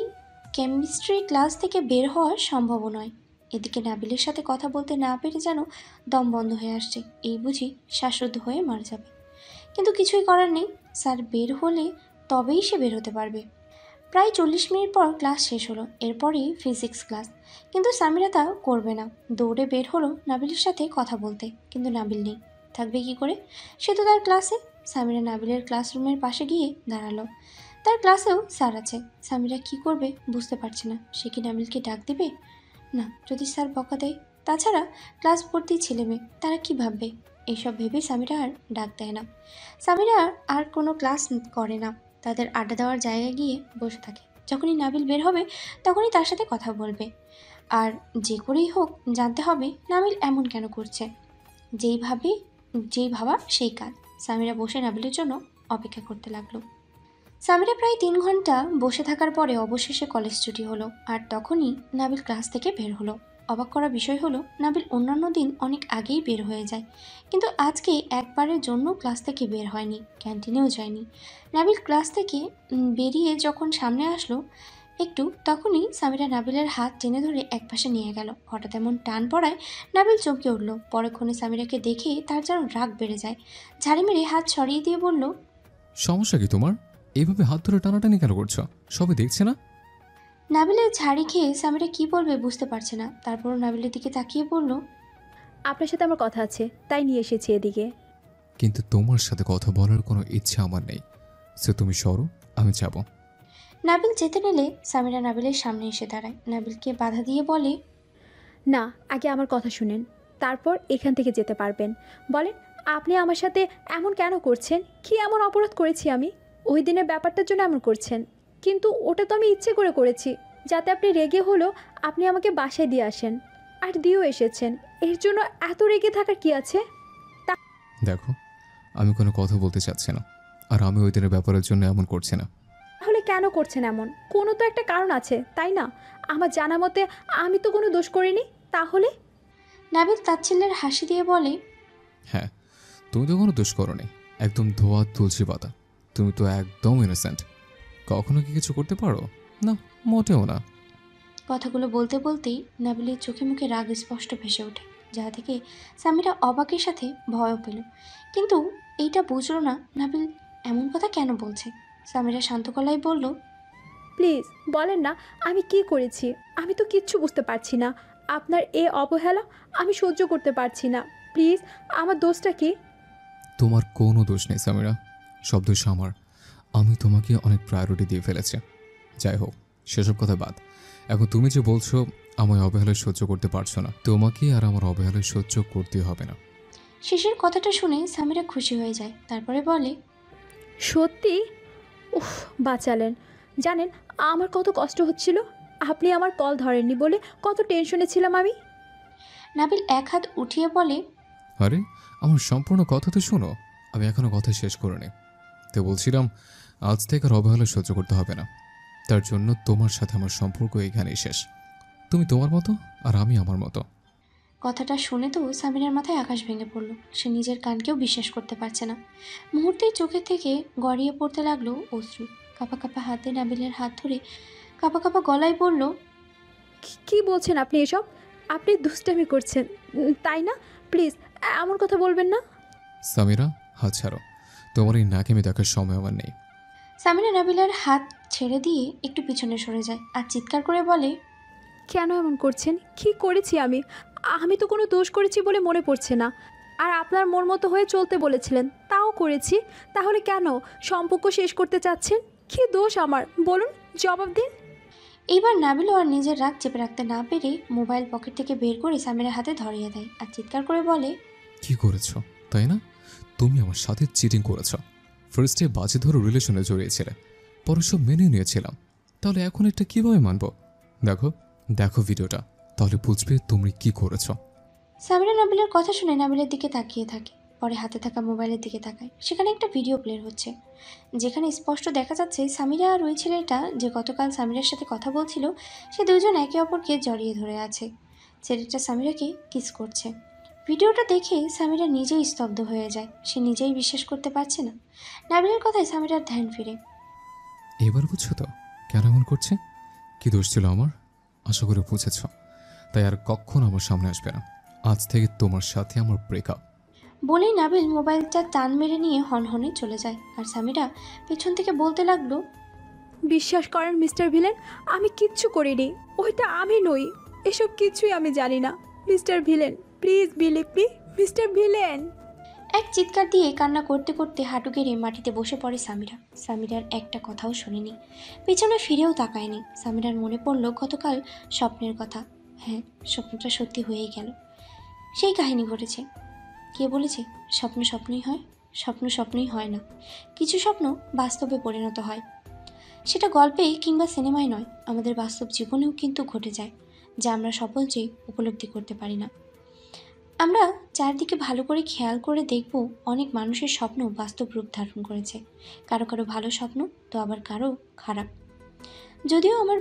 কেমিস্ট্রি ক্লাস থেকে বের হওয়া সম্ভব নয়। এদিকে নাবিলের সাথে কথা বলতে না পেরে যেন দম বন্ধ হয়ে আসছে। এই বুঝি শ্বাসরুদ্ধ হয়ে মারা যাবে। কিন্তু কিছুই করার নেই। স্যার বের হলে তবেই সে বের হতে পারবে। প্রায় 40 মিনিট পর ক্লাস শেষ হলো। এরপরই ফিজিক্স ক্লাস, কিন্তু সামিরা তা করবে না। দৌড়ে বের হলো নাবিলের সাথে কথা বলতে, কিন্তু নাবিল নেই। থাকবে কি করে? সে তো তার ক্লাসে। সামিরা নাবিলের ক্লাসরুমের পাশে গিয়ে দাঁড়ালো। তার ক্লাসেও স্যার আছে। সামিরা কি করবে বুঝতে পারছে না। সে কি নাবিলকে ডাক দিবে? না, যদি স্যার বকা দেয়। তাছাড়া ক্লাস ভর্তি ছেলেমেয়ে, তারা কি ভাববে? এইসব ভেবে সামিরা আর ডাক দেয় না। সামিরা আর কোনো ক্লাস করে না। তাদের আড্ডা দেওয়ার জায়গায় গিয়ে বসে থাকে। যখনই নাবিল বের হবে তখনই তার সাথে কথা বলবে। আর যে করেই হোক জানতে হবে নাবিল এমন কেন করছে। যেই ভাবা সেই কাজ। সামিরা বসে নাবিলের জন্য অপেক্ষা করতে লাগলো। সামিরা প্রায় 3 ঘন্টা বসে থাকার পরে অবশেষে কলেজ ছুটি হলো। আর তখনই নাবিল ক্লাস থেকে বের হলো। অবাক করা বিষয় হলো, নাবিল অন্যান্য দিন অনেক আগেই বের হয়ে যায়, কিন্তু আজকে একবারের জন্য ক্লাস থেকে বের হয়নি, ক্যান্টিনেও যায়নি। নাবিল ক্লাস থেকে বেরিয়ে যখন সামনে আসলো একটু, তখনই সামিরা নাবিলের হাত টেনে ধরে একপাশে নিয়ে গেল। হঠাৎ এমন টান পড়ায় নাবিল চমকে উঠল। পরক্ষণে সামিরাকে দেখে তার যেন রাগ বেড়ে যায়। ঝাড়ি মেরে হাত সরিয়ে দিয়ে বলল, সমস্যা কি তোমার? এইভাবে হাত ধরে টানাটানি কেন করছো? সবাই দেখছে না? নাবিলের ঝাড়ি খেয়ে সামিরা কি বলবে বুঝতে পারছে না। তারপরও নাবিলের দিকে তাকিয়ে বলল, আপনার সাথে আমার কথা আছে, তাই নিয়ে এসেছি এদিকে। কিন্তু তোমার সাথে কথা বলার কোনো ইচ্ছা আমার নেই। সে তুমি সরো, আমি যাব। নাবিল যেতে নিলে সামিরা নাবিলের সামনে এসে দাঁড়ায়। নাবিলকে বাধা দিয়ে বলে, না, আগে আমার কথা শুনেন, তারপর এখান থেকে যেতে পারবেন। বলেন, আপনি আমার সাথে এমন কেন করছেন? কি এমন অপরাধ করেছি আমি? ওই দিনের ব্যাপারটার জন্য এমন করছেন, কিন্তু ওটা তো আমি ইচ্ছে করে করেছি, যাতে আপনি রেগে হলো আপনি আমাকে বাসায় দিয়ে আসেন। আর দিয়েও এসেছেন। এর জন্য এত রেগে থাকার কি আছে? দেখো, আমি কোনো কথা বলতে চাচ্ছি না, আর আমি ওই দিনের ব্যাপারের জন্য এমন করছি না। তাহলে কেন করছেন এমন? কোনো তো একটা কারণ আছে, তাই না? আমার জানা মতে আমি তো কোনো দোষ করিনি। তাহলে? নাবিল তাচ্ছিল্যের হাসি দিয়ে বলে, হ্যাঁ, তুমি তো কোনো দোষ করোনি। একদম ধোয়া তুলসী পাতা। তুমি তো একদম ইনোসেন্ট। কখনো কি কিছু করতে পারো? না, মোটেও না। কথাগুলো বলতে বলতেই নাবিলের চোখে মুখে রাগ স্পষ্ট ভেসে ওঠে, যা থেকে সামিরা অবাকের সাথে ভয়ও পেল। কিন্তু এইটা বুঝলো না নাবিল এমন কথা কেন বলছে। সামিরা শান্ত গলায় বলল, প্লিজ বলেন না, আমি কি করেছি? আমি তো কিচ্ছু বুঝতে পারছি না। আপনার এই অবহেলা আমি সহ্য করতে পারছি না। প্লিজ, আমার দোষটা কি? তোমার কোনো দোষ নেই সামিরা, সব দোষ আমার। আমি তোমাকে অনেক প্রায়োরিটি দিয়ে ফেলেছি। যাই হোক, সেসব কথা বাদ। এখন তুমি যে বলছো আমায় অবহেলা সহ্য করতে পারছো না, তোমাকে আর আমার অবহেলা সহ্য করতে হবে না। শেষের কথাটা শুনে সামিরা খুশি হয়ে যায়। তারপরে বলে, সত্যি? উফ, বাঁচালেন। জানেন আমার কত কষ্ট হচ্ছিল? আপনি আমার কল ধরেননি বলে কত টেনশনে ছিলাম আমি। নাবিল এক হাত উঠিয়ে বলে, আরে, আমার সম্পূর্ণ কথা তো শোনো। আমি এখনো কথা শেষ করিনি। তো বলছিলাম, আজ থেকে আর অবহেলা সহ্য করতে হবে না। তার জন্য তোমার সাথে আমার সম্পর্ক এখানেই শেষ। তুমি তোমার মতো আর আমি আমার মতো। কথাটা শুনে তো সামিরার মাথায় আকাশ ভেঙে পড়ল। সে নিজের কানকেও বিশ্বাস করতে পারছে না। মুহূর্তেই চোখের থেকে গড়িয়ে পড়তে লাগলো অশ্রু। কাঁপা কাঁপা হাতে নাবিলের হাত ধরে কাঁপা কাঁপা গলায় বলল, কি বলছেন আপনি এসব? আপনি দুষ্টামি করছেন, তাই না? প্লিজ এমন কথা বলবেন না। সামিরা, হাত ছাড়ো। তোমার এই নাকেমি দেখার সময় আমার নেই। সামিরা নাবিলের হাত ছেড়ে দিয়ে একটু পিছনে সরে যায় আর চিৎকার করে বলে, কেন এমন করছেন? কি করেছি আমি? আমি তো কোনো দোষ করেছি বলে মনে পড়ছে না। আর আপনার মন মতো হয়ে চলতে বলেছিলেন, তাও করেছি। তাহলে কেন সম্পর্ক শেষ করতে চাচ্ছেন? কি দোষ আমার বলুন, জবাব দিন। এইবার নাবিলও আর নিজের রাগ চেপে রাখতে না পেরে মোবাইল পকেট থেকে বের করে সামিরার হাতে ধরিয়ে দেয় আর চিৎকার করে বলে, কি করেছো তাই না? তুমি আমার সাথে চিটিং করেছো। ফার্স্টে বাজে ধরো রিলেশনে জড়িয়েছিলে, পরে সব মেনে নিয়েছিলাম। তাহলে এখন এটা কিভাবে মানবো? দেখো দেখো ভিডিওটা, তাহলে বুঝবে তুমি কি করেছো। সামিরা নাবিলের কথা শুনে নাবিলের দিকে তাকিয়ে থাকে, পরে হাতে থাকা মোবাইলের দিকে তাকায়। সেখানে একটা ভিডিও প্লে হচ্ছে, যেখানে স্পষ্ট দেখা যাচ্ছে সামিরা আর ওই ছেলেটা যে গতকাল সামিরার সাথে কথা বলছিল, সে দুজন একে অপরকে জড়িয়ে ধরে আছে। ছেলেটা সামিরাকে কিস করছে। ভিডিওটা দেখে সামিরা নিজেই স্তব্ধ হয়ে যায়। সে নিজেই বিশ্বাস করতে পারছে না। নাবিলের কথায় সামিরার ধ্যান ফিরে। এবার বুঝছো তো কেন এমন করছে? কি দোষ ছিল আমার? আশা করে বুঝেছ। তাই আর কখনো আমার সামনে আসবে না। আজ থেকে তোমার সাথে আমার ব্রেকআপ। বলেই নাবিল মোবাইলটা টান মেরে নিয়ে হনহনে চলে যায়। আর সামিরা পেছন থেকে বলতে লাগলো, বিশ্বাস করেন মিস্টার ভিলেন, আমি কিচ্ছু করিনি। ওইটা আমি নই। এসব কিছুই আমি জানি না। Mister villain, please believe me, mister villain. এক চিৎকার দিয়ে কান্না করতে করতে হাঁটু গেড়ে মাটিতে বসে পড়ে সামিরা। সামিরার একটা কথাও শোনেনি, পেছনে ফিরেও তাকায়নি। সামিরার মনে পড়ল গতকাল স্বপ্নের কথা। হ্যাঁ, স্বপ্নটা সত্যি হয়েই গেল। সেই কাহিনী ঘটেছে। কে বলেছে স্বপ্ন স্বপ্নই হয়? স্বপ্ন স্বপ্নই হয় না। কিছু স্বপ্ন বাস্তবে পরিণত হয়। সেটা গল্পে কিংবা সিনেমায় নয়, আমাদের বাস্তব জীবনেও কিন্তু ঘটে যায়, যা আমরা সহজেই উপলব্ধি করতে পারি না। আমরা চারদিকে ভালো করে খেয়াল করে দেখব, অনেক মানুষের স্বপ্ন বাস্তব রূপ ধারণ করেছে। কারো কারো ভালো স্বপ্ন তো আবার কারো খারাপ। যদিও আমরা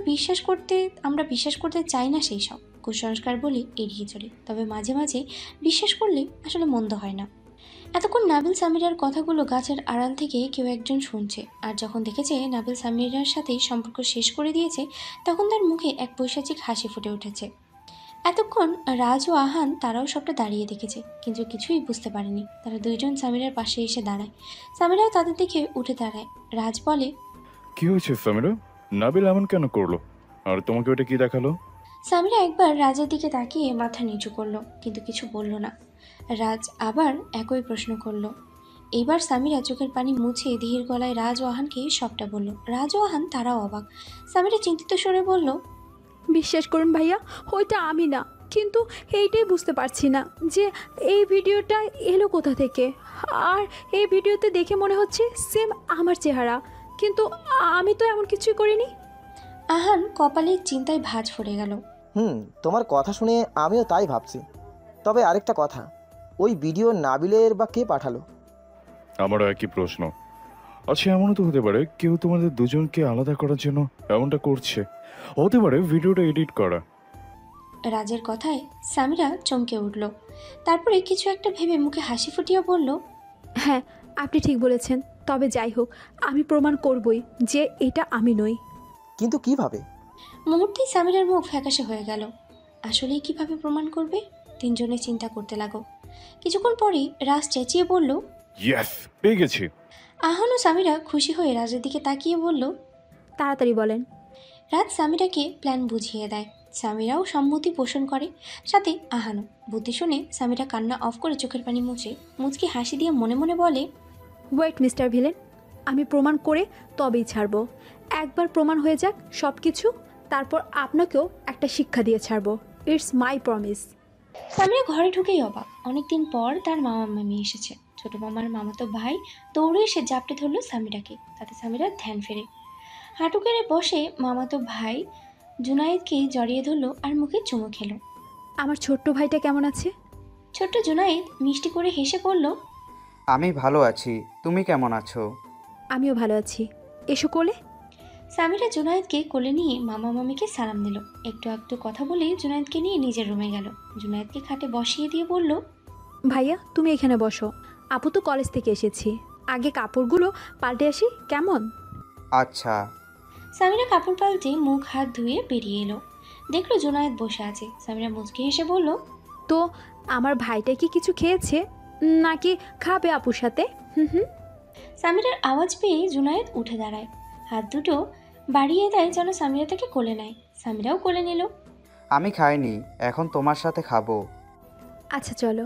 বিশ্বাস করতে চাই না সেই সব, কুসংস্কার বলে এড়িয়ে চলি। তবে মাঝে মাঝে বিশ্বাস করলে আসলে মন্দ হয় না। এতক্ষণ নাবিল সামিরার কথাগুলো গাছের আড়াল থেকে কেউ একজন শুনছে। আর যখন দেখেছে নাবিল সামিরার সাথেই সম্পর্ক শেষ করে দিয়েছে, তখন তার মুখে এক পৈশাচিক হাসি ফুটে উঠেছে। এতক্ষণ রাজ ও আহান তারাও সবটা দাঁড়িয়ে দেখেছে, কিন্তু কিছুই বুঝতে পারেনি। তারা দুইজন সামিরার পাশে এসে দাঁড়ায়। সামিরাও তাদের দিকে উঠে দাঁড়ায়। রাজ বলে, কি হয়েছে সামিরা? নাবিল এমন কেন করলো? আর তোমাকে ওটা কি দেখালো? সামিরা একবার রাজের দিকে তাকিয়ে মাথা নিচু করলো, কিন্তু কিছু বলল না। রাজ আবার একই প্রশ্ন করলো। এইবার সামিরা চোখের পানি মুছে ধীর গলায় রাজ ও আহানকে সবটা বলল। রাজ ও আহান তারাও অবাক। সামিরা চিন্তিত স্বরে বলল, বিশ্বাস করুন ভাইয়া, ওইটা আমি না। কিন্তু এইটাই বুঝতে পারছি না যে এই ভিডিওটা এলো কোথা থেকে। আর এই ভিডিওতে দেখে মনে হচ্ছে সেম আমার চেহারা, কিন্তু আমি তো এমন কিছুই করিনি। আহান কপালে চিন্তায় ভাঁজ ফুটে গেল। তোমার কথা শুনে আমিও তাই ভাবছি। তবে আরেকটা কথা, ওই ভিডিও নাবিলের বা কে পাঠালো? আমারও একই প্রশ্ন। আচ্ছা, এমনও তো হতে পারে কেউ তোমাদের দুজনকে আলাদা করার জন্য এমনটা করছে। হতে পারে ভিডিওটা এডিট করা। রাজের কথায় সামিরা চমকে উঠল। তারপরে কিছু একটা ভেবে মুখে হাসি ফুটিয়ে বলল, হ্যাঁ, আপনি ঠিক বলেছেন। তবে যাই হোক, আমি প্রমাণ করবই যে এটা আমি নই। কিন্তু কিভাবে? মুহূর্তেই সামিরার মুখ ফ্যাকাশে হয়ে গেল। আসলেই কিভাবে প্রমাণ করবে? তিনজনে চিন্তা করতে লাগো। কিছুক্ষণ পরেই রাজ চেঁচিয়ে বলল, ইয়েস, পেয়ে গেছি। আহান ও সামিরা খুশি হয়ে রাজের দিকে তাকিয়ে বলল, তাড়াতাড়ি বলেন। রাজ সামিরাকে প্ল্যান বুঝিয়ে দেয়। সামিরাও সম্মতি পোষণ করে, সাথে আহানও। বুদ্ধি শুনে সামিরা কান্না অফ করে চোখের পানি মুছে মুচকি হাসি দিয়ে মনে মনে বলে, ওয়েট মিস্টার ভিলেন, আমি প্রমাণ করে তবেই ছাড়ব। একবার প্রমাণ হয়ে যাক সব কিছু, তারপর আপনাকেও একটা শিক্ষা দিয়ে ছাড়ব। It's my promise. সামিরা ঘরে ঢুকেই অবাক। অনেকদিন পর তার মামা মামি এসেছে। ছোট মামার মামাতো ভাই দৌড়ে এসে জাপটে ধরল সামিরাকে। তাতে সামিরার ধ্যান ফেরে। হাঁটু কেড়ে বসে মামাতো ভাই জুনায়েদকে জড়িয়ে ধরল আর মুখে চুমু খেলো। আমার ছোট্ট ভাইটা কেমন আছে? ছোট্ট জুনায়েদ মিষ্টি করে হেসে বলল, আমি ভালো আছি, তুমি কেমন আছো? আমিও ভালো আছি। এসো কোলে। সামিরা জুনায়েদকে কোলে নিয়ে মামা মামিকে সালাম দিল। একটু একটু কথা বলে জুনায়েদকে নিয়ে নিজের রুমে গেল। জুনায়েদকে খাটে বসিয়ে দিয়ে বলল, ভাইয়া তুমি এখানে বসো। আপু তো কলেজ থেকে এসেছি, আগে কাপড়গুলো পাল্টে আসি কেমন? আচ্ছা। সামিরা কাপড় পাল্টে মুখ হাত ধুয়ে বেরিয়ে এলো। দেখলো জুনায়েদ বসে আছে। সামিরা মুচকি হেসে বলল, তো আমার ভাইটা কি কিছু খেয়েছে নাকি খাবে আপুর সাথে? সামিরার আওয়াজ পেয়ে জুনায়েদ উঠে দাঁড়ায়। হাত দুটো বাড়িয়ে দেয় যেন সামিরা তাকে কোলে নেয়। সামিরাও কোলে নিল। আমি খাইনি, এখন তোমার সাথে খাবো। আচ্ছা চলো।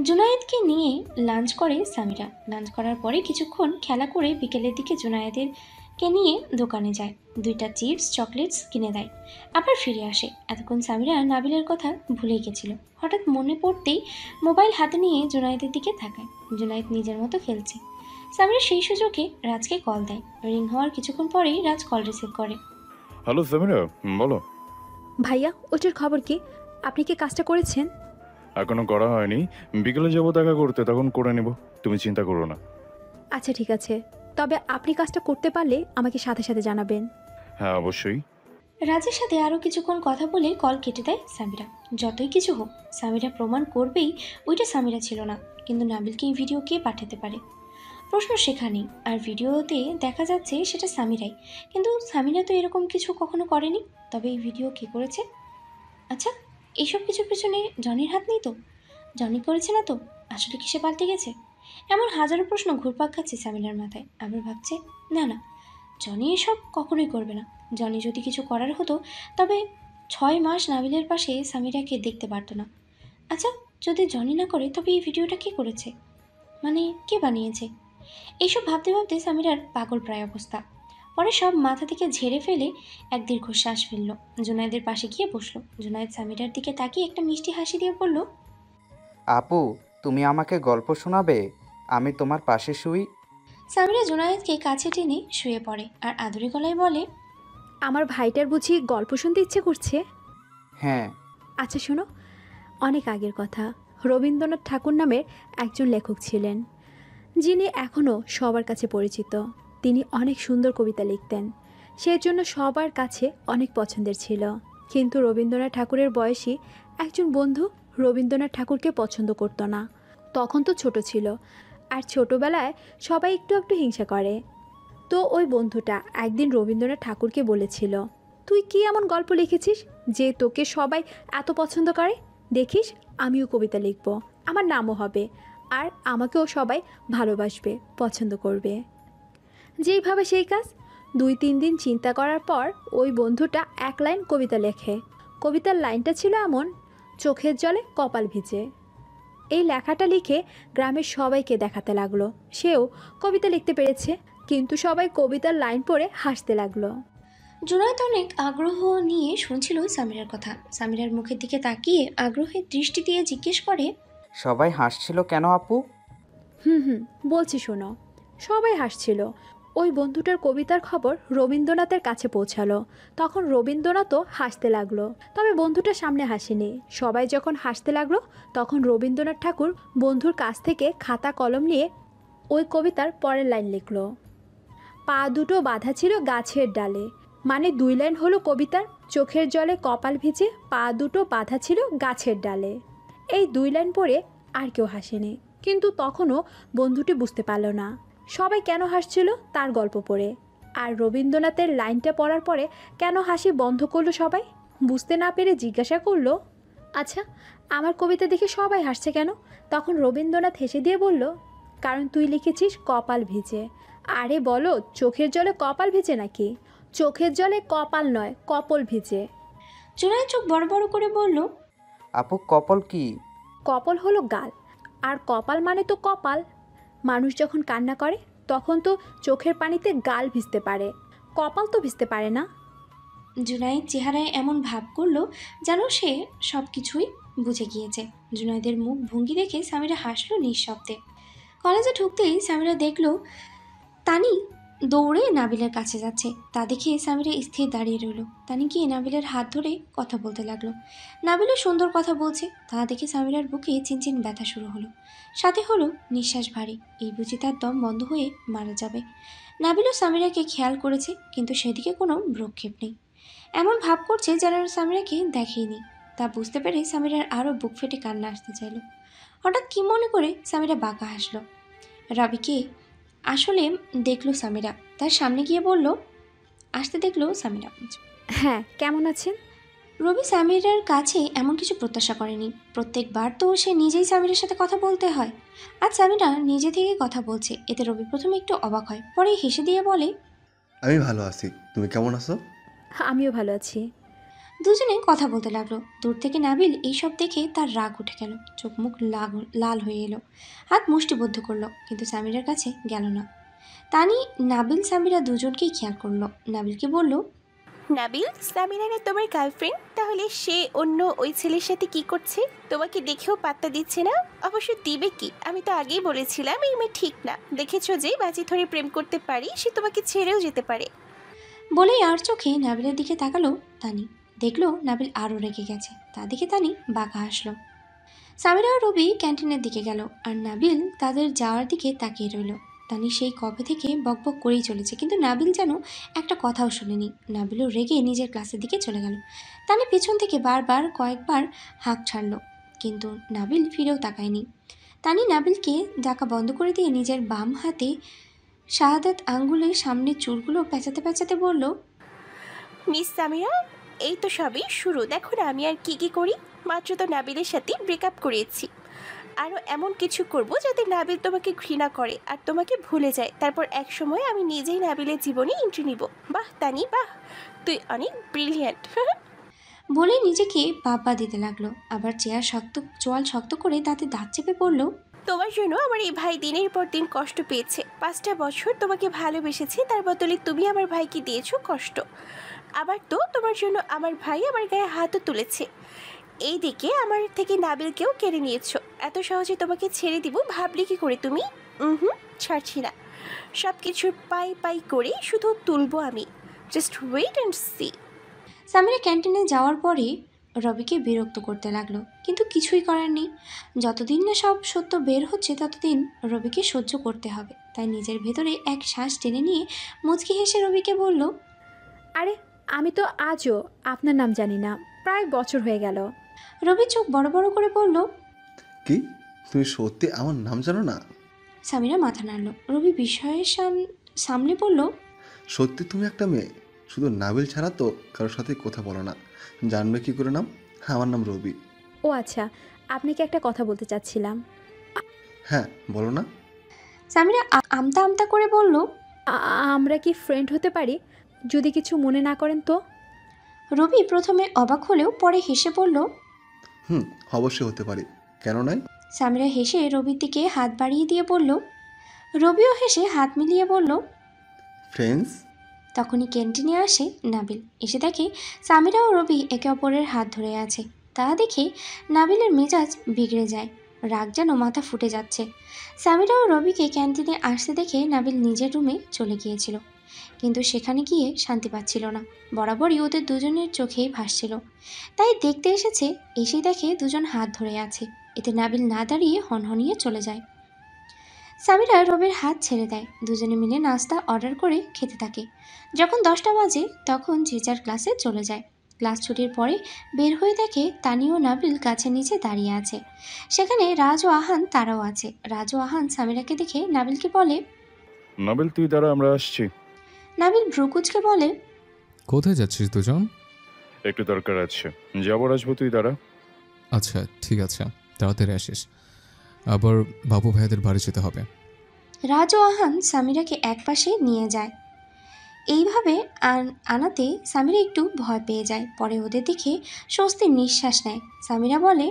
জুনায়েদকে নিয়ে লাঞ্চ করে সামিরা। লাঞ্চ করার পরে কিছুক্ষণ খেলা করে বিকেলের দিকে জুনায়েদেরকে নিয়ে দোকানে যায়। 2টা চিপস চকলেটস কিনে দেয়, আবার ফিরে আসে। এতক্ষণ সামিরা নাবিলের কথা ভুলে গেছিল। হঠাৎ মনে পড়তেই মোবাইল হাতে নিয়ে জুনায়েদের দিকে তাকায়। জুনায়েদ নিজের মতো খেলছে। সামিরা সেই সুযোগে রাজকে কল দেয়। রিং হওয়ার কিছুক্ষণ পরেই রাজ কল রিসিভ করে। হ্যালো সামিরা, বলো। ভাইয়া ওটার খবর কি? আপনি কি কাজটা করেছেন? এখনো করা হয়নি, বিকেলে যাবো দেখা করতে, তখন করে নেব, তুমি চিন্তা করো না। আচ্ছা ঠিক আছে, তবে আপনি কাজটা করতে পারলে আমাকে সাথে সাথে জানাবেন। হ্যাঁ অবশ্যই। রাজের সাথে আরও কিছুক্ষণ কথা বলে কল কেটে দেয় সামিরা। যতই কিছু হোক সামিরা প্রমাণ করবেই ওইটা সামিরা ছিল না। কিন্তু নাবিলকে এই ভিডিও কে পাঠাতে পারে? প্রশ্ন সেখানেই। আর ভিডিওতে দেখা যাচ্ছে সেটা সামিরাই, কিন্তু সামিরা তো এরকম কিছু কখনো করেনি। তবে এই ভিডিও কে করেছে? আচ্ছা, এইসব কিছুর পেছনে জনির হাত নেই তো? জনি করেছে না তো? আসলে কি সে পাল্টে গেছে? এমন হাজারো প্রশ্ন ঘুরপাক খাচ্ছে সামিরার মাথায়। আবার ভাবছে, না না, জনি এসব কখনোই করবে না। জনি যদি কিছু করার হতো তবে 6 মাস নাবিলের পাশে সামিরাকে দেখতে পারতো না। আচ্ছা, যদি জনি না করে তবে এই ভিডিওটা কে করেছে? মানে কে বানিয়েছে? এইসব ভাবতে ভাবতে সামিরার পাগল প্রায় অবস্থা। পরে সব মাথা থেকে ঝেড়ে ফেলে এক দীর্ঘশ্বাস ফেলল। জুনায়েদের পাশে গিয়ে বসলো। জুনায়েদ সামিরার দিকে তাকিয়ে একটা মিষ্টি হাসি দিয়ে বলল, আপু, তুমি আমাকে গল্প শোনাবে? আমি তোমার পাশে শুই। সামিরা জুনায়েদকে কাছে টেনে শুয়ে পড়ে আর আদুরে গলায় বলে, আমার ভাইটার বুঝি গল্প শুনতে ইচ্ছে করছে? হ্যাঁ। আচ্ছা শোনো, অনেক আগের কথা। রবীন্দ্রনাথ ঠাকুর নামের একজন লেখক ছিলেন, যিনি এখনও সবার কাছে পরিচিত। তিনি অনেক সুন্দর কবিতা লিখতেন, সেজন্য সবার কাছে অনেক পছন্দের ছিল। কিন্তু রবীন্দ্রনাথ ঠাকুরের বয়সী একজন বন্ধু রবীন্দ্রনাথ ঠাকুরকে পছন্দ করতো না। তখন তো ছোট ছিল, আর ছোটবেলায় সবাই একটু একটু হিংসা করে। তো ওই বন্ধুটা একদিন রবীন্দ্রনাথ ঠাকুরকে বলেছিল, তুই কি এমন গল্প লিখেছিস যে তোকে সবাই এত পছন্দ করে? দেখিস, আমিও কবিতা লিখব, আমার নামও হবে, আর আমাকেও সবাই ভালোবাসবে, পছন্দ করবে। যেইভাবে সেই কাজ। 2-3 দিন চিন্তা করার পর ওই বন্ধুটা এক লাইন কবিতা লেখে। কবিতার লাইনটা ছিল এমন, চোখের জলে কপাল ভিজে। এই লেখাটা লিখে গ্রামের সবাইকে দেখাতে লাগলো সেও কবিতা লিখতে পেরেছে। কিন্তু সবাই কবিতার লাইন পড়ে হাসতে লাগলো। জুনায়েদ অনেক আগ্রহ নিয়ে শুনছিল সামিরার কথা। সামিরার মুখের দিকে তাকিয়ে আগ্রহের দৃষ্টি দিয়ে জিজ্ঞেস করে, সবাই হাসছিল কেন আপু? বলছি শোনো। সবাই হাসছিল। ওই বন্ধুটার কবিতার খবর রবীন্দ্রনাথের কাছে পৌঁছালো। তখন রবীন্দ্রনাথও হাসতে লাগলো, তবে বন্ধুটার সামনে হাসেনি। সবাই যখন হাসতে লাগলো তখন রবীন্দ্রনাথ ঠাকুর বন্ধুর কাছ থেকে খাতা কলম নিয়ে ওই কবিতার পরের লাইন লিখলো। পা দুটো বাঁধা ছিল গাছের ডালে, মানে 2 লাইন হলো কবিতার, চোখের জলে কপাল ভিজে, পা দুটো বাঁধা ছিল গাছের ডালে। এই 2 লাইন পড়ে আর কেউ হাসেনি। কিন্তু তখনও বন্ধুটি বুঝতে পারল না সবাই কেন হাসছিল তার গল্প পড়ে। আর রবীন্দ্রনাথের লাইনটা পড়ার পরে কেন হাসি বন্ধ করলো সবাই। বুঝতে না পেরে জিজ্ঞাসা করলো, আচ্ছা আমার কবিতা দেখে সবাই হাসছে কেন? তখন রবীন্দ্রনাথ হেসে দিয়ে বলল, কারণ তুই লিখেছিস কপাল ভিজে। আরে বলো, চোখের জলে কপাল ভিজে নাকি? চোখের জলে কপাল নয়, কপল ভিজে। জুনায়েদ চোখ বড় বড় করে বলল, আপু কপাল কি? কপাল হলো গাল, আর কপাল মানে তো কপাল। মানুষ যখন কান্না করে তখন তো চোখের পানিতে গাল ভিজতে পারে, কপাল তো ভিজতে পারে না। জুনায়েদ চেহারায় এমন ভাব করলো যেন সে সব কিছুই বুঝে গিয়েছে। জুনায়েদের মুখ ভঙ্গি দেখে সামিরা হাসলো নিঃশব্দে। কলেজে ঢুকতেই সামিরা দেখলো তানি দৌড়ে নাবিলের কাছে যাচ্ছে। তা দেখে সামিরা স্থির দাঁড়িয়ে রইল। তানি গিয়ে নাবিলের হাত ধরে কথা বলতে লাগলো। নাবিলও সুন্দর কথা বলছে, তা দেখে সামিরার বুকে চিনচিন ব্যথা শুরু হলো। সাথে হলো নিঃশ্বাস ভারী, এই বুঝি তার দম বন্ধ হয়ে মারা যাবে। নাবিলও সামিরাকে খেয়াল করেছে, কিন্তু সেদিকে কোনো ভ্রুক্ষেপ নেই। এমন ভাব করছে যেন সামিরাকে দেখেইনি। তা বুঝতে পেরে সামিরার আরও বুক ফেটে কান্না আসতে চাইল। হঠাৎ কি মনে করে সামিরা বাঁকা হাসলো। রাবিকে আসলে দেখলো সামিরা, তার সামনে গিয়ে বলল, আসতে দেখলো সামিরা। হ্যাঁ, কেমন আছেন? রবি সামিরার কাছে এমন কিছু প্রত্যাশা করেনি। প্রত্যেকবার তো সে নিজেই সামিরার সাথে কথা বলতে হয়। আজ সামিরা নিজে থেকে কথা বলছে, এতে রবি প্রথমে একটু অবাক হয়, পরে হেসে দিয়ে বলে, আমি ভালো আছি, তুমি কেমন আছো? আমিও ভালো আছি। দুজনে কথা বলতে লাগলো। দূর থেকে নাবিল এইসব দেখে তার রাগ উঠে গেল, চোখ মুখ লাল হয়ে এলো, হাত মুষ্টিবদ্ধ করলো, কিন্তু সামিরার কাছে গেল না। তানি নাবিল সামিরা দুজনকেই খেয়াল করলো। নাবিলকে বলল, নাবিল, সামিরা না তোমার গার্লফ্রেন্ড? তাহলে সে অন্য ওই ছেলের সাথে কি করছে? তোমাকে দেখেও পাত্তা দিচ্ছে না। অবশ্য দিবে কি, আমি তো আগেই বলেছিলাম এই মেয়ে ঠিক না। দেখেছো যে বাজি ধরে প্রেম করতে পারি, সে তোমাকে ছেড়েও যেতে পারে। বলেই আর চোখে নাবিলের দিকে তাকালো তানি। দেখলো নাবিল আরও রেগে গেছে, তা দেখে তানি বাঁকা হাসলো। সামিরা ও রবি ক্যান্টিনের দিকে গেল, আর নাবিল তাদের যাওয়ার দিকে তাকিয়ে রইল। তানি সেই কবে থেকে বকবক করেই চলেছে, কিন্তু নাবিল যেন একটা কথাও শোনেনি। নাবিলও রেগে নিজের ক্লাসের দিকে চলে গেল। তানি পেছন থেকে কয়েকবার হাঁক ছাড়ল, কিন্তু নাবিল ফিরেও তাকায়নি। তানি নাবিলকে ডাকা বন্ধ করে দিয়ে নিজের বাম হাতে শাহাদাত আঙ্গুলের সামনে চুলগুলো পেঁচাতে পেঁচাতে বলল, মিস সামিরা, এই তো সবই শুরু। দেখো না আমি আর কি কি করি। মাত্র তো নাবিলের সাথে ব্রেকআপ করিয়েছি, আরও এমন কিছু করব যাতে নাবিল তোমাকে ঘৃণা করে আর তোমাকে ভুলে যায়। তারপর এক সময় আমি নিজেই নাবিলের জীবনে এন্ট্রি নিব। বাহ তানি, বাহ, তুই অনেক ব্রিলিয়ান্ট। বলে নিজেকে বাব্বা দিতে লাগলো। আবার চোয়াল শক্ত করে তাতে দাঁত চেপে পড়ল, তোমার জন্য আমার এই ভাই দিনের পর দিন কষ্ট পেয়েছে। 5টা বছর তোমাকে ভালোবেসেছে, তার বদলে তুমি আমার ভাইকে দিয়েছো কষ্ট। আবার তো তোমার জন্য আমার ভাই আমার গায়ে হাতও তুলেছে। এই দিকে আমার থেকে নাবিলকেও কেড়ে নিয়েছো। এত সহজে তোমাকে ছেড়ে দিব ভাবলে কি করে তুমি? ছাড়ছি না। সব কিছুর পাই করে শুধু তুলবো আমি। Just wait and see. Samira ক্যান্টিনে যাওয়ার পরে রবিকে বিরক্ত করতে লাগলো, কিন্তু কিছুই করার নেই। যতদিন না সব সত্য বের হচ্ছে ততদিন রবিকে সহ্য করতে হবে। তাই নিজের ভেতরে এক শ্বাস টেনে নিয়ে মুচকি হেসে রবিকে বলল, আরে আমি তো আজও আপনার নাম জানি না, প্রায় বছর হয়ে গেল। রবি চোখ বড় বড় করে বলল, কি, তুমি সত্যি আমার নাম জানো না? সামিরা মাথা নাড়ল। রবি বিস্ময়ের সামনে বলল, সত্যি তুমি একটা মেয়ে? শুধু নাবিল ছাড়া তো কারোর সাথে কথা বলো না, জানবে কি করে নাম? আমার নাম রবি। ও আচ্ছা, আপনাকে একটা কথা বলতে চাচ্ছিলাম। হ্যাঁ বলো না। সামিরা আমতা আমতা করে বলল, আমরা কি ফ্রেন্ড হতে পারি? যদি কিছু মনে না করেন তো। রবি প্রথমে অবাক হলেও পরে হেসে বলল, অবশ্যই হতে পারি, কেন নয়? সামিরা হেসে রবির দিকে হাত বাড়িয়ে দিয়ে বলল। রবিও হেসে হাত মিলিয়ে বলল, ফ্রেন্ডস। তখনই ক্যান্টিনে আসে নাবিল। এসে দেখে সামিরা ও রবি একে অপরের হাত ধরে আছে। তা দেখে নাবিলের মেজাজ বিগড়ে যায়, রাগ যেন মাথা ফুটে যাচ্ছে। সামিরা ও রবিকে ক্যান্টিনে আসতে দেখে নাবিল নিজের রুমে চলে গিয়েছিল, কিন্তু সেখানে গিয়ে শান্তি পাচ্ছিল না। বরাবরই ওদের দুজনের চোখেই ভাসছিল, তাই দেখতে এসেছে। এসেই দেখে দুজন হাত ধরে আছে। এতে নাবিল না দাঁড়িয়ে হনহনিয়ে চলে যায়। সামিরা রবির হাত ছেড়ে দেয়। দুজনে মিলে নাস্তা অর্ডার করে খেতে থাকে। যখন 10টা বাজে তখন যে যার ক্লাসে চলে যায়। ক্লাস ছুটির পরে বের হয়ে দেখে তানি ও নাবিল গাছের নিচে দাঁড়িয়ে আছে। সেখানে রাজ ও আহান তারাও আছে। রাজ ও আহান সামিরাকে দেখে নাবিলকে বলে, নাবিল তুই দাঁড়া, আমরা আসছি। নাবিল ভ্রুকুচকে বলে, কোথায় যাচ্ছিস দুজন? একটু দরকার আছে, যাবার আসবো, তুই দাঁড়া। আচ্ছা ঠিক আছে, তাড়াতাড়ি আসিস, আবার বাবু ভাইয়াদের বাড়ি যেতে হবে। রাজ ও আহান সামিরাকে একপাশে নিয়ে যায়। এইভাবে আনাতে সামিরা একটু ভয় পেয়ে যায়। পরে ওদের দেখে স্বস্তির নিঃশ্বাস নেয়। সামিরা বলে,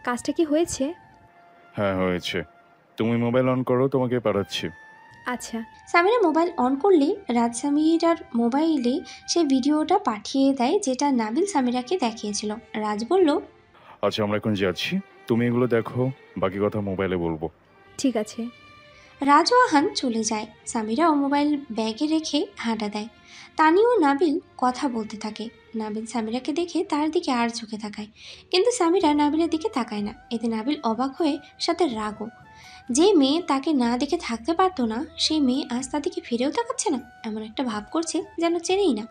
কাজটা কি হয়েছে? হ্যাঁ হয়েছে, তুমি মোবাইল অন করো, তোমাকে পাঠাচ্ছি। আচ্ছা। সামিরা মোবাইল অন করলে রাজ সামিরার মোবাইলে সে ভিডিওটা পাঠিয়ে দেয়, যেটা নাবিল সামিরাকে দেখিয়েছিল। রাজ বলল, আচ্ছা আমরা এখন যাচ্ছি, তুমি এগুলো দেখো, বাকি কথা মোবাইলে বলবো। ঠিক আছে। রাজ ও আহান চলে যায়। সামিরাও মোবাইল ব্যাগে রেখে হাঁটা দেয়। তানি ও নাবিল কথা বলতে থাকে। নাবিল সামিরাকে দেখে তার দিকে আর চোখে তাকায়, কিন্তু সামিরা নাবিলের দিকে তাকায় না। এতে নাবিল অবাক হয়ে সাথে রাগও। যে মেয়ে তাকে না দেখে থাকতে পারতো না, সেই মেয়ে আজ তার দিকে ফিরেও তাকাচ্ছে না, এমন একটা ভাব করছে যেন চেনেই না।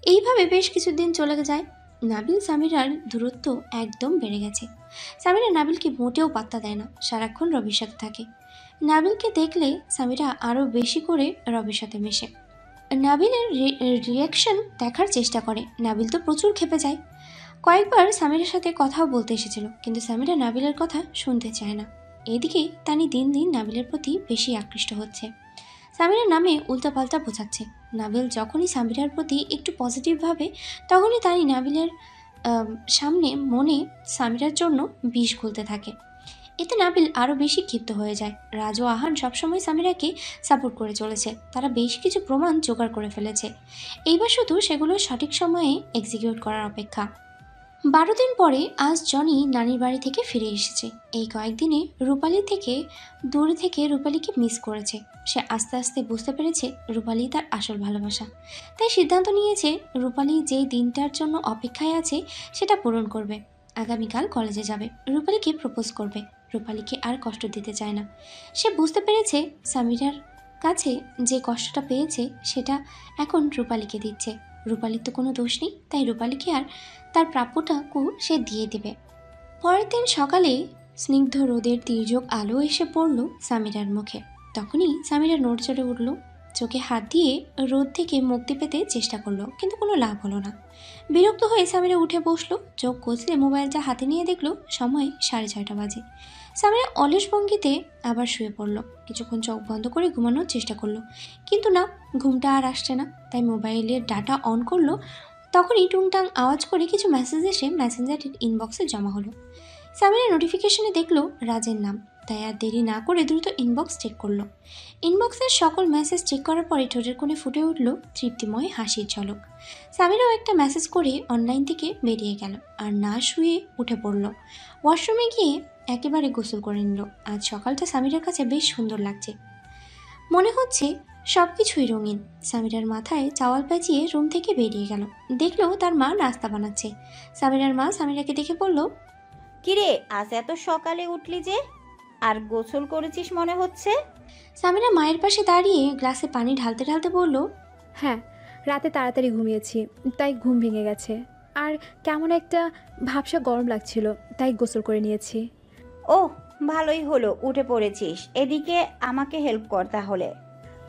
এইভাবে বেশ কিছুদিন চলে যায়। নাবিল সামিরার দূরত্ব একদম বেড়ে গেছে। সামিরা নাবিলকে মোটেও পাত্তা দেয় না, সারাক্ষণ রবির সাথে থাকে। নাবিলকে দেখলে সামিরা আরও বেশি করে রবির সাথে মেশে। নাবিলের রিয়াকশন দেখার চেষ্টা করে। নাবিল তো প্রচুর ক্ষেপে যায়। কয়েকবার সামিরার সাথে কথাও বলতে এসেছিল, কিন্তু সামিরা নাবিলের কথা শুনতে চায় না। এদিকে তানি দিন দিন নাবিলের প্রতি বেশি আকৃষ্ট হচ্ছে। সামিরার নামে উল্টাপাল্টা বোঝাচ্ছে। নাবিল যখনই সামিরার প্রতি একটু পজিটিভ ভাবে তখনই তারই নাবিলের সামনে মনে সামিরার জন্য বিষ ঘুলতে থাকে। এতে নাবিল আরও বেশি ক্ষিপ্ত হয়ে যায়। রাজ ও আহান সবসময় সামিরাকে সাপোর্ট করে চলেছে, তারা বেশ কিছু প্রমাণ জোগাড় করে ফেলেছে, এইবার শুধু সেগুলো সঠিক সময়ে এক্সিকিউট করার অপেক্ষা। 12 দিন পরে আজ জনি নানির বাড়ি থেকে ফিরে এসেছে। এই কয়েকদিনে দূরে থেকে রূপালীকে মিস করেছে। সে আস্তে আস্তে বুঝতে পেরেছে রূপালী তার আসল ভালোবাসা, তাই সিদ্ধান্ত নিয়েছে রূপালী যেই দিনটার জন্য অপেক্ষায় আছে সেটা পূরণ করবে। আগামীকাল কলেজে যাবে, রূপালীকে প্রপোজ করবে। রূপালীকে আর কষ্ট দিতে চায় না। সে বুঝতে পেরেছে সামিরার কাছে যে কষ্টটা পেয়েছে সেটা এখন রূপালীকে দিচ্ছে। রূপালীর তো কোনো দোষ নেই, তাই রূপালীকে আর তার প্রাপ্যটাকু সে দিয়ে দেবে। পরের দিন সকালে স্নিগ্ধ রোদের তির্যক আলো এসে পড়ল সামিরার মুখে। তখনই সামিরা নড়ে চড়ে উঠল, চোখে হাত দিয়ে রোদ থেকে মুক্তি পেতে চেষ্টা করলো, কিন্তু কোনো লাভ হলো না। বিরক্ত হয়ে সামিরা উঠে বসলো, চোখ কচলে মোবাইলটা হাতে নিয়ে দেখলো সময় 6:30 বাজে। সামিরা অলস ভঙ্গিতে আবার শুয়ে পড়ল। কিছুক্ষণ চোখ বন্ধ করে ঘুমানোর চেষ্টা করলো, কিন্তু না, ঘুমটা আর আসছে না। তাই মোবাইলের ডাটা অন করলো। তখনই টুংটাং আওয়াজ করে কিছু মেসেজ এসে মেসেঞ্জারের ইনবক্সে জমা হলো। সামিরা নোটিফিকেশনে দেখলো রাজের নাম, তাই আর দেরি না করে দ্রুত ইনবক্স চেক করলো। ইনবক্সের সকল মেসেজ চেক করার পরে ঠোঁটের কোণে ফুটে উঠল তৃপ্তিময় হাসির ঝলক। সামিরাও একটা মেসেজ করে অনলাইন থেকে বেরিয়ে গেল, আর না শুয়ে উঠে পড়ল। ওয়াশরুমে গিয়ে একেবারে গোসল করে নিল। আজ সকালটা সামিরার কাছে বেশ সুন্দর লাগছে, মনে হচ্ছে সব কিছুই রঙিন। সামিরার মাথায় চাওয়াল পেঁচিয়ে রুম থেকে বেরিয়ে গেল। দেখলো তার মা নাস্তা বানাচ্ছে। সামিরার মা সামিরাকে দেখে বলল, কিরে আজ এত সকালে উঠলি যে, আর গোসল করেছিস মনে হচ্ছে? সামিরা মায়ের পাশে দাঁড়িয়ে গ্লাসে পানি ঢালতে ঢালতে বলল, হ্যাঁ, রাতে তাড়াতাড়ি ঘুমিয়েছি, তাই ঘুম ভেঙে গেছে। আর কেমন একটা ভাবসা গরম লাগছিল, তাই গোসল করে নিয়েছি। ও ভালোই হলো উঠে পড়েছিস, এদিকে আমাকে হেল্প কর তাহলে।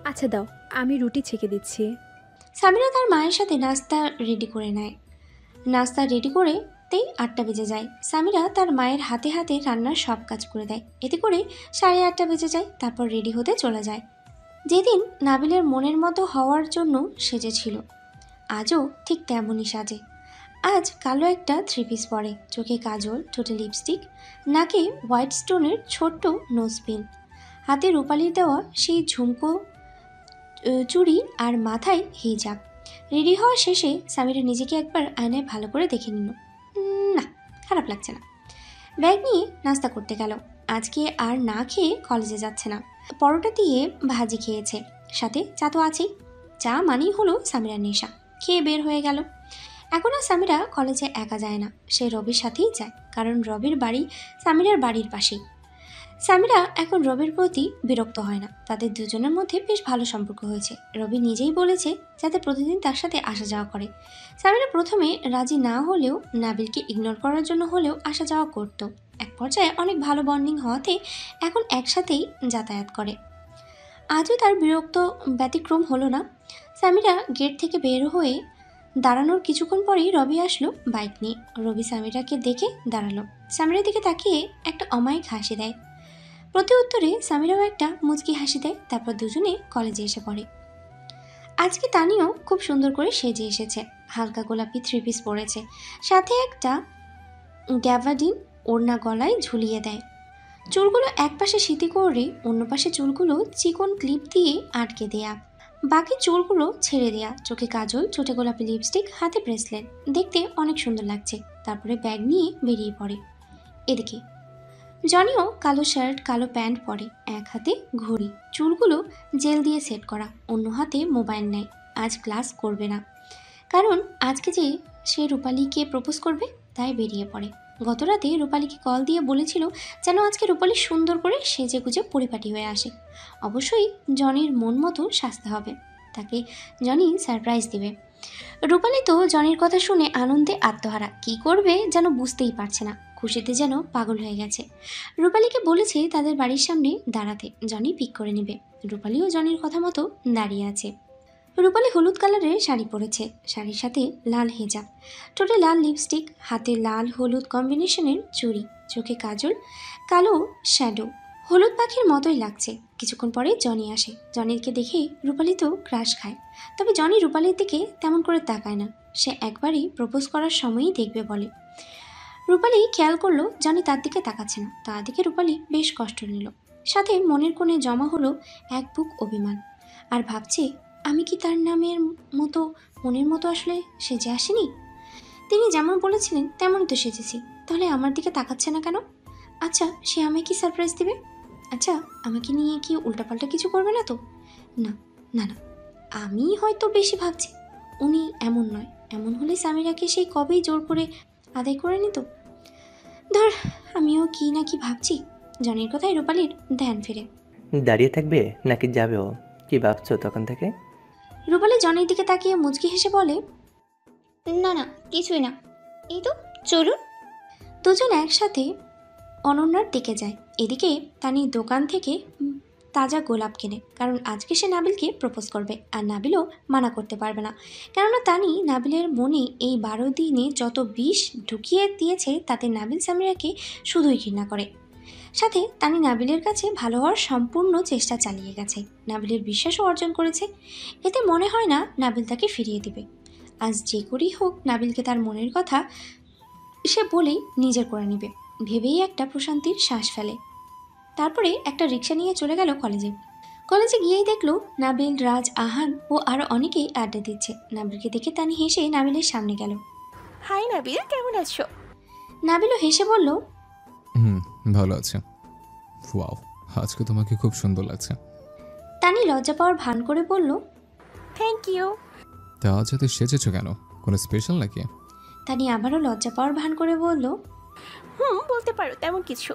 আচ্ছা দাও, আমি রুটি ছেঁকে দিচ্ছি। সামিরা তার মায়ের সাথে নাস্তা রেডি করে নেয়। নাস্তা রেডি করেতেই 8টা বেজে যায়। সামিরা তার মায়ের হাতে হাতে রান্নার সব কাজ করে দেয়। এতে করে 8:30 বেজে যায়। তারপর রেডি হতে চলে যায়। যেদিন নাবিলের মনের মতো হওয়ার জন্য সেজেছিল, আজও ঠিক তেমনই সাজে। আজ কালো একটা 3 পিস পরে, চোখে কাজল, ঠোঁটে লিপস্টিক, নাকে হোয়াইট স্টোনের ছোট্ট নোজপিন, হাতে রূপালির দেওয়া সেই ঝুমকো চুড়ি আর মাথায় হিজাব। রেডি হওয়া শেষে সামিরা নিজেকে একবার আয়নায় ভালো করে দেখে নিল। না, খারাপ লাগছে না। ব্যাগ নিয়ে নাস্তা করতে গেল। আজকে আর না খেয়ে কলেজে যাচ্ছে না। পরোটা দিয়ে ভাজি খেয়েছে, সাথে চা তো আছেই। চা মানেই হলো সামিরার নেশা। খেয়ে বের হয়ে গেল। এখন আর সামিরা কলেজে একা যায় না, সে রবির সাথেই যায়, কারণ রবির বাড়ি সামিরার বাড়ির পাশেই। সামিরা এখন রবির প্রতি বিরক্ত হয় না। তাদের দুজনের মধ্যে বেশ ভালো সম্পর্ক হয়েছে। রবি নিজেই বলেছে যাতে প্রতিদিন তার সাথে আসা যাওয়া করে। সামিরা প্রথমে রাজি না হলেও নাবিলকে ইগনোর করার জন্য হলেও আসা যাওয়া করত। এক পর্যায়ে অনেক ভালো বন্ডিং হওয়াতে এখন একসাথেই যাতায়াত করে। আজও তার বিরক্ত ব্যতিক্রম হলো না। সামিরা গেট থেকে বের হয়ে দাঁড়ানোর কিছুক্ষণ পরেই রবি আসলো বাইক নিয়ে। রবি সামিরাকে দেখে দাঁড়ালো। সামিরার দিকে তাকিয়ে একটা অমায়িক হাসি দেয়। প্রতি উত্তরে সামিরাও একটা মুচকি হাসি দেয়। তারপর দুজনে কলেজে এসে পড়ে। আজকে তানিও খুব সুন্দর করে সেজে এসেছে। হালকা গোলাপি 3 পিস পরেছে, সাথে একটা গ্যাভাডিন ওড়না গলায় ঝুলিয়ে দেয়। চুলগুলো এক পাশে সিঁথি করে অন্য পাশে চুলগুলো চিকন ক্লিপ দিয়ে আটকে দেয়া, বাকি চুলগুলো ছেড়ে দেয়া, চোখে কাজল, ঠোঁটে গোলাপি লিপস্টিক, হাতে ব্রেসলেট, দেখতে অনেক সুন্দর লাগছে। তারপরে ব্যাগ নিয়ে বেরিয়ে পড়ে। এদিকে জনিও কালো শার্ট, কালো প্যান্ট পরে, এক হাতে ঘড়ি, চুলগুলো জেল দিয়ে সেট করা, অন্য হাতে মোবাইল নেয়। আজ ক্লাস করবে না, কারণ আজকে যে সে রূপালীকে প্রপোজ করবে, তাই বেরিয়ে পড়ে। গত রাতে রূপালীকে কল দিয়ে বলেছিল যেন আজকে রূপালী সুন্দর করে সেজে গুজে পরিপাটি হয়ে আসে। অবশ্যই জনির মন মতো সাজতে হবে, তাকে জনি সারপ্রাইজ দেবে। রূপালী তো জনির কথা শুনে আনন্দে আত্মহারা, কি করবে যেন বুঝতেই পারছে না। খুশিতে যেন পাগল হয়ে গেছে। রূপালীকে বলেছে তাদের বাড়ির সামনে দাঁড়াতে, জনি পিক করে নেবে। রূপালীও জনির কথা মতো দাঁড়িয়ে আছে। রূপালী হলুদ কালারের শাড়ি পরেছে, শাড়ির সাথে লাল হেজাব, ঠোঁটে লাল লিপস্টিক, হাতে লাল হলুদ কম্বিনেশনের চুড়ি, চোখে কাজল, কালো শ্যাডো, হলুদ পাখির মতোই লাগছে। কিছুক্ষণ পরে জনি আসে। জনিকে দেখে রূপালি তো ক্রাশ খায়, তবে জনি রূপালির দিকে তেমন করে তাকায় না। সে একবারই প্রপোজ করার সময়ই দেখবে বলে। রূপালি খেয়াল করলো জনি তার দিকে তাকাচ্ছে না। তার দিকে রূপালি বেশ কষ্ট নিল, সাথে মনের কোণে জমা হলো এক বুক অভিমান। আর ভাবছে, আমি কি তার নামের মতো মনের মতো আসলে সেজে আসিনি? তিনি যেমন বলেছিলেন তেমনই তো সেজেছি, তাহলে আমার দিকে তাকাচ্ছে না কেন? আচ্ছা, সে আমায় কি সারপ্রাইজ দেবে? আচ্ছা, আমাকে নিয়ে কি উল্টাপাল্টা কিছু করবে না তো? না না না, আমি হয়তো বেশি ভাবছি। উনি এমন নয়। এমন হলে সামিরাকে সেই কবেই জোর করে আদায় করে নিত। ধর, আমিও কি না কি ভাবছি। জনির কথায় রূপালির ধ্যান ফিরে। দাঁড়িয়ে থাকবে নাকি যাবেও? কি ভাবছো তখন থেকে? রূপালি জনির দিকে তাকিয়ে মুচকি হেসে বলে, না না, কিছুই না, এই তো চলুন। দুজন একসাথে অনন্যার দিকে যায়। এদিকে তানি দোকান থেকে তাজা গোলাপ কেনে, কারণ আজকে সে নাবিলকে প্রপোজ করবে। আর নাবিলও মানা করতে পারবে না, কেননা তানি নাবিলের মনে এই 12 দিনে যত বিষ ঢুকিয়ে দিয়েছে তাতে নাবিল সামিরাকে শুধুই ঘৃণা করে। সাথে তানি নাবিলের কাছে ভালো হওয়ার সম্পূর্ণ চেষ্টা চালিয়ে গেছে, নাবিলের বিশ্বাসও অর্জন করেছে। এতে মনে হয় না নাবিল তাকে ফিরিয়ে দিবে। আজ যে করেই হোক নাবিলকে তার মনের কথা সে বলেই নিজের করে নেবে ভেবেই একটা প্রশান্তির শ্বাস ফেলে। তারপরে একটা রিক্সা নিয়ে চলে গেল কলেজে। কলেজে গিয়েই দেখলো নাবিল, রাজ, আহান ও আরও অনেকেই আড্ডা দিচ্ছে। নাবিলকে দেখে তানি হেসে নাবিলের সামনে গেল। হাই নাবিল, কেমন আছো? নাবিলও হেসে বলল, ভালো আছে। ওয়াও, আজকে তোমাকে খুব সুন্দর লাগছে। তানি লজ্জা পাওয়ার ভান করে বলল, থ্যাংক ইউ। তা আজ এত সেজেছো কেন? কোনো স্পেশাল নাকি? তানি আবারও লজ্জা পাওয়ার ভান করে বলল, বলতে পারো তেমন কিছু।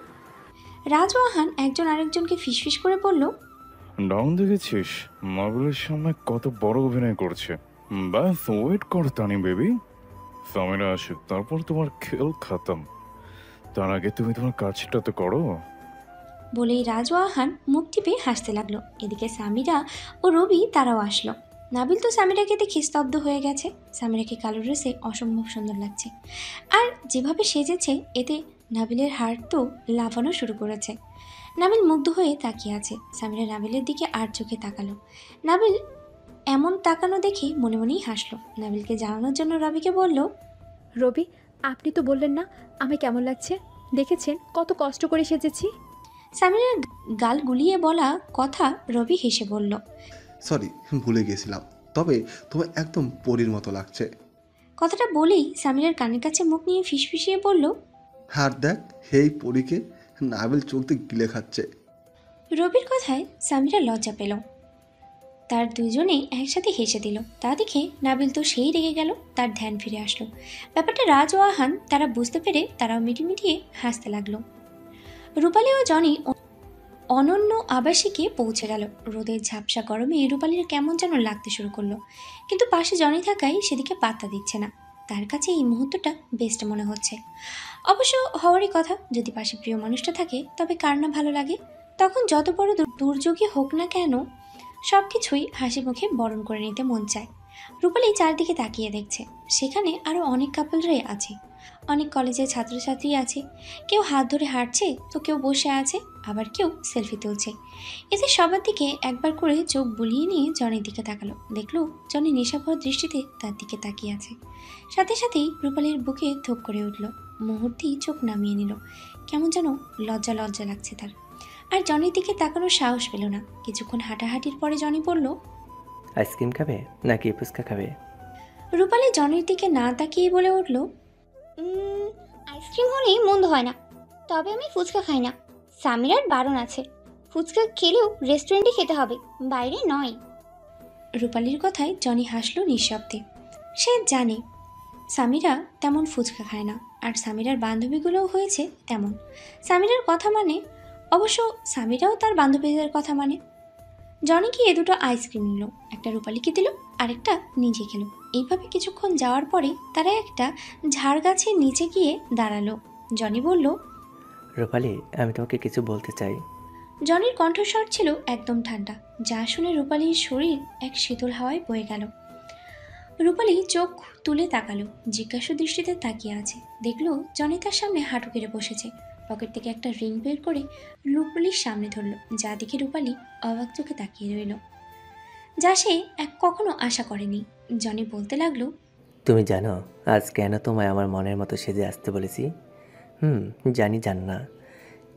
রাজ ও আহান একজন আরেকজনকে ফিসফিস করে বলল, ডং দেখেছিস মার্বেলের সামনে কত বড় অভিনয় করছে। ব্যাস ওয়েট কর তানি বেবি, সামিরা আসুক, তারপর তোমার খেল খতম। তার আগে তুমি তোমার কাজটা তো করো। বলেই রাজ ও আহান মুখ টিপে হাসতে লাগলো। এদিকে সামিরা ও রবি তারাও আসলো। নাবিল তো সামিরাকে দেখে স্তব্ধ হয়ে গেছে। সামিরাকে কালো ড্রেসে অসম্ভব সুন্দর লাগছে, আর যেভাবে সেজেছে এতে নাবিলের হার্ট তো লাফানো শুরু করেছে। নাবিল মুগ্ধ হয়ে তাকিয়ে আছে। সামিরা নাবিলের দিকে আর চোখে তাকালো। নাবিল এমন তাকানো দেখে মনে মনেই হাসলো। নাবিলকে জানানোর জন্য রবিকে বলল, রবি, আপনি তো বললেন না আমায় কেমন লাগছে? দেখেছেন কত কষ্ট করে সেজেছি। সামিরার গাল গুলিয়ে বলা কথা রবি হেসে বলল, সরি, ভুলে গেছিলাম, তবে তোমার একদম পরীর মতো লাগছে। কথাটা বলেই সামিরার কানের কাছে মুখ নিয়ে ফিসফিসিয়ে বলল, হার দেখ, হেই পরীকে নাবিল চোখ দিয়ে গিলে খাচ্ছে। রবির কথায় সামিরা লজ্জা পেল। তার দুজনেই একসাথে হেসে দিল। তা দেখে নাবিল তো সেই রেগে গেল। তার ধ্যান ফিরে আসলো। ব্যাপারটা রাজ ও আহান তারা বুঝতে পেরে তারাও মিটিমিটিয়ে হাসতে লাগলো। রূপালী ও জনি অনন্য আবাসিকে পৌঁছে গেল। রোদের ঝাপসা গরমে রূপালীর কেমন যেন লাগতে শুরু করলো, কিন্তু পাশে জনি থাকায় সেদিকে পাত্তা দিচ্ছে না। তার কাছে এই মুহূর্তটা বেস্ট মনে হচ্ছে। অবশ্য হওয়ারই কথা, যদি পাশে প্রিয় মানুষটা থাকে তবে কার না ভালো লাগে। তখন যত বড় দুর্যোগই হোক না কেন সব কিছুই হাসি মুখে বরণ করে নিতে মন চায়। রূপালী চারদিকে তাকিয়ে দেখছে, সেখানে আরও অনেক কাপলরাই আছে। অনেক কলেজের ছাত্রছাত্রী আছে, কেউ হাত ধরে হাঁটছে তো কেউ বসে আছে, আবার কেউ সেলফি তুলছে। এতে সবার দিকে একবার করে চোখ বুলিয়ে নিয়ে জনির দিকে তাকালো। দেখলো জনি নেশাভর দৃষ্টিতে তার দিকে তাকিয়ে আছে। সাথে সাথেই রূপালীর বুকে ধোক করে উঠল। মুহূর্তেই চোখ নামিয়ে নিল। কেমন যেন লজ্জা লজ্জা লাগছে তার। আর জনির দিকে তাকানোর সাহস পেল না। কিছুক্ষণ হাঁটাহাঁটির পরে জনি বলল, আইসক্রিম খাবে নাকি ফুচকা খাবে? রূপালী জনির দিকে না তাকিয়ে বলে উঠল, আইসক্রিম হলেই মন্দ হয় না, তবে আমি ফুচকা খাই না। সামিরার বারণ আছে, ফুচকা খেলেও রেস্টুরেন্টে খেতে হবে, বাইরে নয়। রূপালীর কথায় জনি হাসলো নিঃশব্দে। সে জানে সামিরা তেমন ফুচকা খায় না, আর সামিরার বান্ধবীগুলোও হয়েছে তেমন। সামিরার কথা মানে, অবশ্য সামিরাও তার বান্ধবীদের কথা মানে। জনি গিয়ে দুটো আইসক্রিম নিল, একটা রূপালীকে দিল, আরেকটা নিজে খেলো। এইভাবে কিছুক্ষণ যাওয়ার পরে তারা একটা ঝাড় গাছের নিচে গিয়ে দাঁড়ালো। জনি বলল, রূপালী, আমি তোমাকে কিছু বলতে চাই। জনির কণ্ঠস্বর ছিল একদম ঠান্ডা, যা শুনে রূপালীর শরীর এক শীতল হাওয়ায় বয়ে গেল। রূপালী চোখ তুলে তাকালো, জিজ্ঞাসু দৃষ্টিতে তাকিয়ে আছে। দেখলো জনি তার সামনে হাঁটু কেড়ে বসেছে, পকেট থেকে একটা রিং বের করে রূপালির সামনে ধরল, যা দেখে রূপালি অবাক চোখে তাকিয়ে রইল, যা সে কখনো আশা করেনি। জনি বলতে লাগলো, তুমি জানো আজ কেন তোমায় আমার মনের মতো সেজে আসতে বলেছি? জানি না,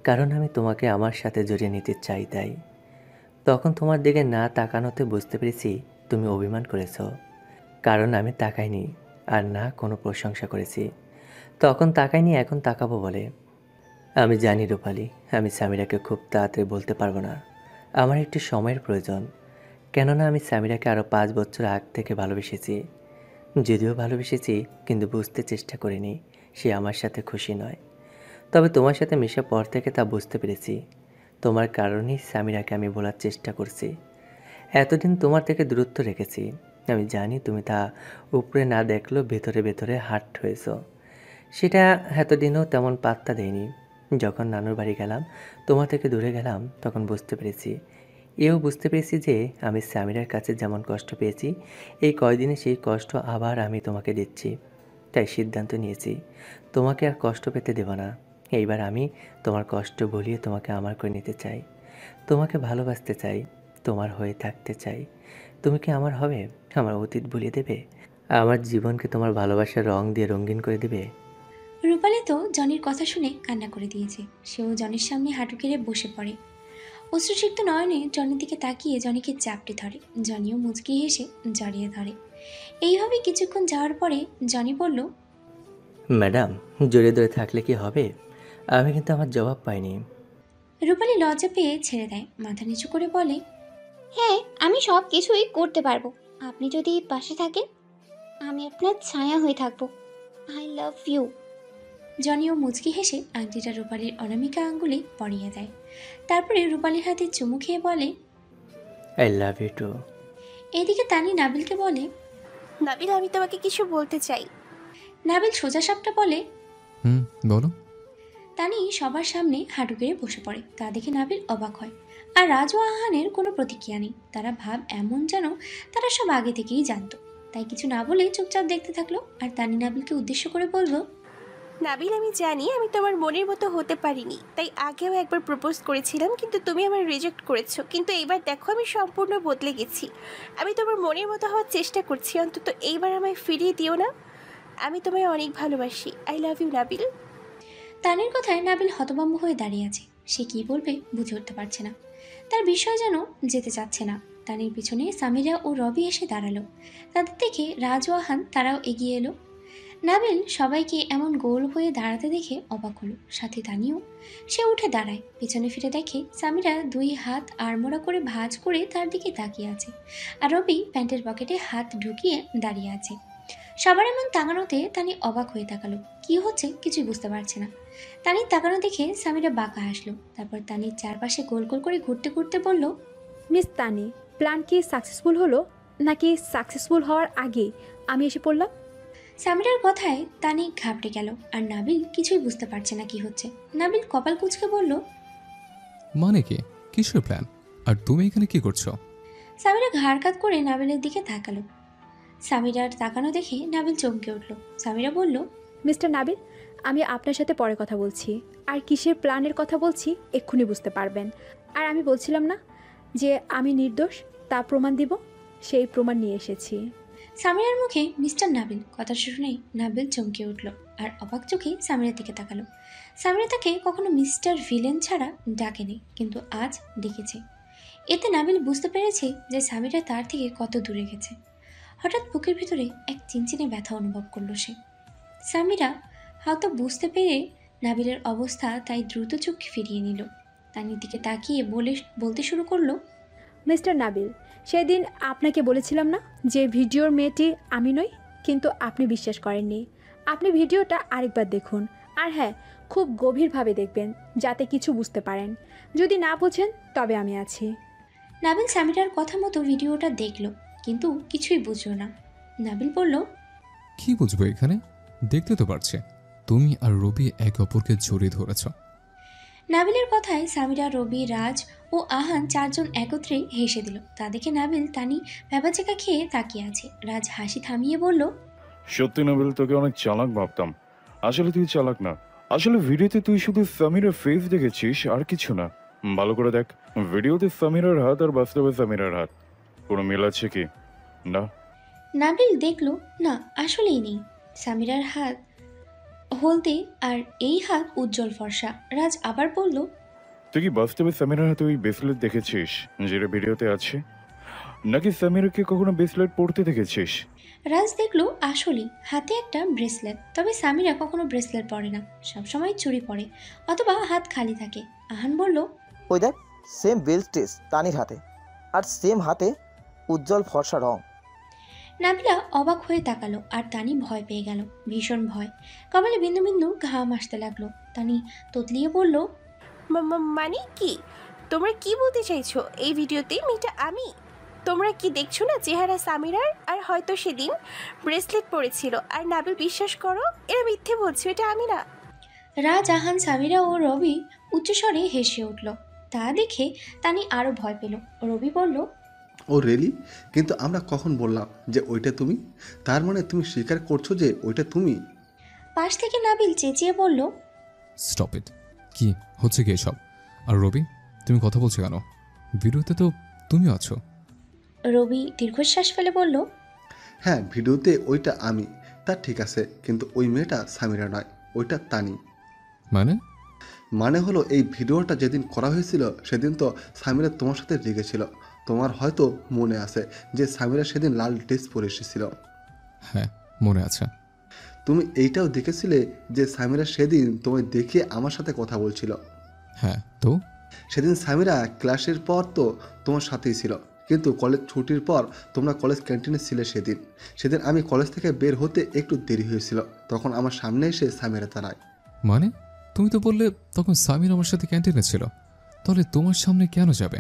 কারণ আমি তোমাকে আমার সাথে জড়িয়ে নিতে চাই। তাই তখন তোমার দিকে না তাকানোতে বুঝতে পেরেছি তুমি অভিমান করেছ, কারণ আমি তাকাইনি আর না কোনো প্রশংসা করেছি। তখন তাকাইনি, এখন তাকাবো বলে। আমি জানি রূপালি, আমি সামিরাকে খুব তাড়াতাড়ি বলতে পারবো না, আমার একটু সময়ের প্রয়োজন। কেননা আমি সামিরাকে আরও 5 বছর আগ থেকে ভালোবেসেছি। যদিও ভালোবেসেছি, কিন্তু বুঝতে চেষ্টা করিনি সে আমার সাথে খুশি নয়। তবে তোমার সাথে মেশার পর থেকে তা বুঝতে পেরেছি। তোমার কারণেই সামিরাকে আমি বলার চেষ্টা করছি। এতদিন তোমার থেকে দূরত্ব রেখেছি। আমি জানি তুমি তা উপরে না দেখলেও ভেতরে ভেতরে হার্ট হয়েছ। সেটা এতদিনও তেমন পাত্তা দেয়নি। যখন নানুর বাড়ি গেলাম, তোমার থেকে দূরে গেলাম, তখন বুঝতে পেরেছি। এও বুঝতে পেরেছি যে আমি সামিরার কাছে যেমন কষ্ট পেয়েছি, এই কয়দিনে সেই কষ্ট আবার আমি তোমাকে দিচ্ছি। তাই সিদ্ধান্ত নিয়েছি তোমাকে আর কষ্ট পেতে দেব না। এইবার আমি তোমার কষ্ট ভুলিয়ে তোমাকে আমার করে নিতে চাই, তোমাকে ভালোবাসতে চাই, তোমার হয়ে থাকতে চাই। তুমি কি আমার হবে? আমার অতীত ভুলিয়ে দেবে? আমার জীবনকে তোমার ভালোবাসার রং দিয়ে রঙিন করে দেবে? রূপালি তো জনির কথা শুনে কান্না করে দিয়েছে। সেও জনির সামনে হাঁটু কেড়ে বসে পড়ে, অশ্রুসিক্ত নয়নে জনির দিকে তাকিয়ে জনিকে চাপটে ধরে। জনিও মুচকি হেসে জড়িয়ে ধরে। এইভাবে কিছুক্ষণ যাওয়ার পরে জনি বলল, ম্যাডাম, জড়িয়ে ধরে থাকলে কি হবে? আমি কিন্তু আমার জবাব পাইনি। রূপালি লজ্জা পেয়ে ছেড়ে দেয়, মাথা নিচু করে বলে, হ্যাঁ, আমি সব কিছুই করতে পারবো। আপনি যদি পাশে থাকেন, আমি আপনার ছায়া হয়ে থাকবো। I love you. জনিও মুচকি হেসে আংটিটা রূপালির অনামিকা আঙ্গুলে পরিয়ে দেয়। তারপরে রূপালির হাতে চুমু খেয়ে বলে, আই লাভ ইউ টু। এদিকে তানি নাবিলকে বলে, নাবিল, আমি তোমাকে কিছু বলতে চাই। নাবিল সোজা সাপটা বলে, বলো। তানি সবার সামনে হাঁটু গেড়ে বসে পড়ে। তা দেখে নাবিল অবাক হয়। আর রাজ ও আহানের কোনো প্রতিক্রিয়া নেই। তারা ভাব এমন যেন তারা সব আগে থেকেই জানতো। তাই কিছু না বলে চুপচাপ দেখতে থাকলো। আর তানি নাবিলকে উদ্দেশ্য করে বলল, নাবিল, আমি জানি আমি তোমার মনের মতো হতে পারিনি, তাই আগেও একবার প্রপোজ করেছিলাম, কিন্তু তুমি আমার রিজেক্ট করেছো। কিন্তু এইবার দেখো, আমি সম্পূর্ণ বদলে গেছি। আমি তোমার মনের মতো হওয়ার চেষ্টা করছি, অন্তত এইবার আমায় ফিরিয়ে দিও না। আমি তোমায় অনেক ভালোবাসি। I love you Nabil. তানির কথায় নাবিল হতভম্ব হয়ে দাঁড়িয়ে আছে। সে কি বলবে বুঝে উঠতে পারছে না। তার বিষয় যেন যেতে চাচ্ছে না। তানির পিছনে সামিরা ও রবি এসে দাঁড়ালো। তাদের দেখে রাজ ও আহান তারাও এগিয়ে এলো। নাবিল সবাইকে এমন গোল হয়ে দাঁড়াতে দেখে অবাক হলো, সাথে তানিও। সে উঠে দাঁড়ায়, পিছনে ফিরে দেখে সামিরা 2 হাত আড়মোড়া করে ভাঁজ করে তার দিকে তাকিয়ে আছে, আর রবি প্যান্টের পকেটে হাত ঢুকিয়ে দাঁড়িয়ে আছে। সবার এমন তাকানোতে তানি অবাক হয়ে তাকালো। কি হচ্ছে কিছুই বুঝতে পারছে না। তানির তাকানো দেখে সামিরা বাঁকা হাসলো। তারপর তানির চারপাশে গোল গোল করে ঘুরতে ঘুরতে বলল, মিস তানি, প্ল্যান কি সাকসেসফুল হলো, নাকি সাকসেসফুল হওয়ার আগেই আমি এসে পড়লাম? সামিরার কথায় তানি ঘাবড়ে গেল। আর নাবিল কিছুই বুঝতে পারছে না কি হচ্ছে। নাবিল কপাল কুঁচকে বলল, মানে কি? কিসের প্ল্যান? আর তুমি এখানে কি করছো? সামিরা ঘাড় কাত করে নাবিলের দিকে তাকালো। সামিরার তাকানো দেখে নাবিল চমকে উঠল। সামিরা বলল, মিস্টার নাবিল, আমি আপনার সাথে পরে কথা বলছি। আর কিসের প্ল্যানের কথা বলছি এক্ষুনি বুঝতে পারবেন। আর আমি বলছিলাম না যে আমি নির্দোষ, তা প্রমাণ দিব। সেই প্রমাণ নিয়ে এসেছি। সামিরার মুখে মিস্টার নাবিল কথা শুনেই নাবিল চমকে উঠল আর অবাক চোখে সামিরার দিকে তাকালো। সামিরা তাকে কখনো মিস্টার ভিলেন ছাড়া ডাকেনি, কিন্তু আজ ডেকেছে। এতে নাবিল বুঝতে পেরেছে যে সামিরা তার থেকে কত দূরে গেছে। হঠাৎ বুকের ভিতরে এক চিনচিনে ব্যথা অনুভব করলো সে। সামিরা হয়তো বুঝতে পেরে নাবিলের অবস্থা, তাই দ্রুত চোখ ফিরিয়ে নিল। তানির দিকে তাকিয়ে বলতে শুরু করলো, মিস্টার নাবিল, সেদিন আপনাকে বলেছিলাম না যে ভিডিওর মেয়েটি আমি নই, কিন্তু আপনি বিশ্বাস করেননি। আপনি ভিডিওটা আরেকবার দেখুন। আর হ্যাঁ, খুব গভীরভাবে দেখবেন যাতে কিছু বুঝতে পারেন। যদি না বুঝেন তবে আমি আছি। নাবিল সামিরার কথা মতো ভিডিওটা দেখলো, কিন্তু কিছুই বুঝলো না। নাবিল বলল, কি বুঝবো এখানে? দেখতে তো পারছে তুমি আর রবি একে অপরকে জড়িয়ে ধরেছ। নাবিলের কথায় সামিরা, রবি, রাজ ও আহান 4 জন একত্রে হেসে দিল। তা দেখে নাবিল তানি ভেবাচেকা খেয়ে তাকিয়ে আছে। রাজ হাসি থামিয়ে বলল, সত্যি নাবিল, তোকে অনেক চালাক ভাবতাম। আসলে তুই চালাক না, আসলে ভিডিওতে তুই শুধু সামিরার ফেস দেখেছিস আর কিছু না। ভালো করে দেখ, ভিডিওতে সামিরার হাত আর বাস্তবে সামিরার হাত কোনো মিল আছে কি? না। নাবিল দেখল না, আসলেই নেই। সামিরার হাত হলদে আর এই হাত উজ্জ্বল ফর্সা। রাজ আবার বলল, তুই কি বাস্তবে সামিরার হাতে ওই ব্রেসলেট দেখেছিস যেটা ভিডিওতে আছে, নাকি সামিরাকে কখনো ব্রেসলেট পরতে দেখেছিস? রাজ দেখল আসলেই হাতে একটা ব্রেসলেট, তবে সামিরা কখনো ব্রেসলেট পরে না, সবসময় চুড়ি পরে অথবা হাত খালি থাকে। আহান বলল, ওই দেখ, সেম বেল্টেস তানির হাতে, আর সেম হাতে উজ্জ্বল ফর্সা রং। নাবিলা অবাক হয়ে তাকালো আর তানি ভয় পেয়ে গেল, ভীষণ ভয়। কপালে বিন্দু বিন্দু ঘাম আসতে লাগলো। তানি তোতলিয়ে বলল, মানে কি? তোমরা কি বলতে চাইছো? এই ভিডিওতে মেয়েটা আমি। তোমরা কি দেখছো না চেহারা সামিরার? আর হয়তো সেদিন ব্রেসলেট পরেছিল। আর নাবিল, বিশ্বাস করো এরা মিথ্যে বলছে, এটা আমি না। রাজ, আহান, সামিরা ও রবি উচ্চস্বরে হেসে উঠল। তা দেখে তানি আরো ভয় পেল। রবি বলল, ও রেলি, কিন্তু আমরা কখন বললাম যে ওইটা তুমি? তার মানে তুমি স্বীকার করছো যে ওইটা তুমি? পাশ থেকে নাবিল চেঁচিয়ে বলল, স্টপ ইট। কি হচ্ছে কি এসব? আর রবি, তুমি কথা বলছো কেন? ভিডিওতে তো তুমি আছো। রবি দীর্ঘশ্বাস ফেলে বলল, হ্যাঁ, ভিডিওতে ওইটা আমি, তা ঠিক আছে, কিন্তু ওই মেয়েটা সামিরা নয়, ওইটা তানি। মানে হলো এই ভিডিওটা যেদিন করা হয়েছিল সেদিন তো সামিরা তোমার সাথে লেগেছিল। তোমার হয়তো মনে আছে যে সামিরা সেদিন লাল ড্রেস পরে এসেছিল। হ্যাঁ, মনে আছে। তুমি এইটাও দেখেছিলে যে সামিরা সেদিন তোমায় দেখে আমার সাথে কথা বলছিল। হ্যাঁ, তো সেদিন সামিরা ক্লাসের পর তো তোমার সাথেই ছিল, কিন্তু কলেজ ছুটির পর তোমরা কলেজ ক্যান্টিনে ছিলে। সেদিন আমি কলেজ থেকে বের হতে একটু দেরি হয়েছিল, তখন আমার সামনে এসে সামিরা দাঁড়ায়। মানে তুমি তো বললে তখন সামির আমার সাথে ক্যান্টিনে ছিল, তাহলে তোমার সামনে কেন যাবে?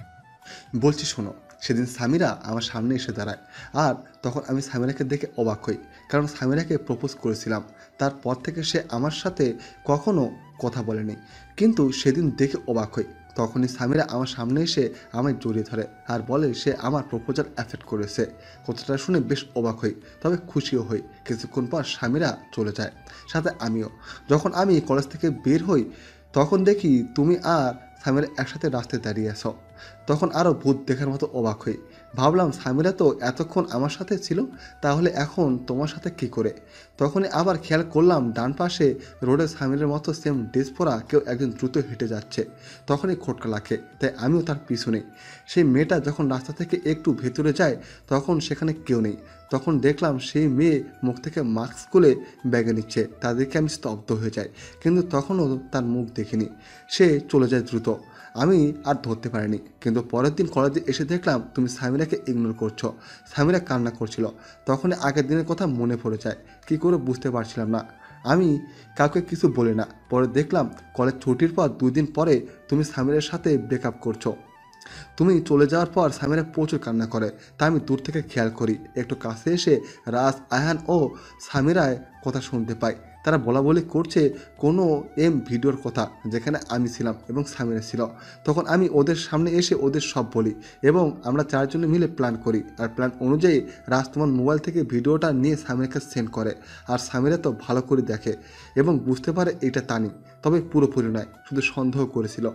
বলছি শোনো, সেদিন সামিরা আমার সামনে এসে দাঁড়ায়, আর তখন আমি সামিরাকে দেখে অবাক হই, কারণ সামিরাকে প্রপোজ করেছিলাম। তারপর থেকে সে আমার সাথে কখনো কথা বলেনি, কিন্তু সেদিন দেখে অবাক হই। তখনই সামিরা আমার সামনে এসে আমায় জড়িয়ে ধরে আর বলে সে আমার প্রপোজাল অ্যাকসেপ্ট করেছে। কথাটা শুনে বেশ অবাক হই, তবে খুশিও হই। কিছুক্ষণ পর সামিরা চলে যায়, সাথে আমিও। যখন আমি কলেজ থেকে বের হই তখন দেখি তুমি আর সামিরা একসাথে রাস্তায় দাঁড়িয়ে আছো। তখন আরও ভূত দেখার মতো অবাক হই। ভাবলাম সামিরা তো এতক্ষণ আমার সাথে ছিল, তাহলে এখন তোমার সাথে কি করে? তখনই আবার খেয়াল করলাম ডান পাশে রোডে সামিরের মতো সেম ড্রেস পরা কেউ একজন দ্রুত হেঁটে যাচ্ছে। তখনই খটকা লাগে, তাই আমিও তার পিছনে। সেই মেয়েটা যখন রাস্তা থেকে একটু ভেতরে যায় তখন সেখানে কেউ নেই। তখন দেখলাম সেই মেয়ে মুখ থেকে মাস্ক খুলে ব্যাগে নিচ্ছে। তাদেরকে আমি স্তব্ধ হয়ে যাই, কিন্তু তখনও তার মুখ দেখিনি। সে চলে যায় দ্রুত। আমি আর ধরতে পারিনি, কিন্তু পরের দিন কলেজে এসে দেখলাম তুমি সামিরাকে ইগনোর করছো। সামিরা কান্না করছিল। তখনই আগের দিনের কথা মনে পড়ে যায়, কী করে বুঝতে পারছিলাম না। আমি কাউকে কিছু বলি না। পরে দেখলাম কলেজ ছুটির পর 2 দিন পরে তুমি সামিরার সাথে ব্রেকআপ করছো। তুমি চলে যাওয়ার পর সামিরা প্রচুর কান্না করে, তা আমি দূর থেকে খেয়াল করি। একটু কাছে এসে রাজ, আয়ান ও সামিরায় কথা শুনতে পাই। তারা বলাবলি করছে কোনো ভিডিওর কথা যেখানে আমি ছিলাম এবং সামিরা ছিল। তখন আমি ওদের সামনে এসে ওদের সব বলি এবং আমরা 4 জনে মিলে প্ল্যান করি। আর প্ল্যান অনুযায়ী রাজ তোমার মোবাইল থেকে ভিডিওটা নিয়ে সামিরাকে সেন্ড করে। আর সামিরা তো ভালো করে দেখে এবং বুঝতে পারে এটা তানি, তবে পুরোপুরি নয়, শুধু সন্দেহ করেছিল,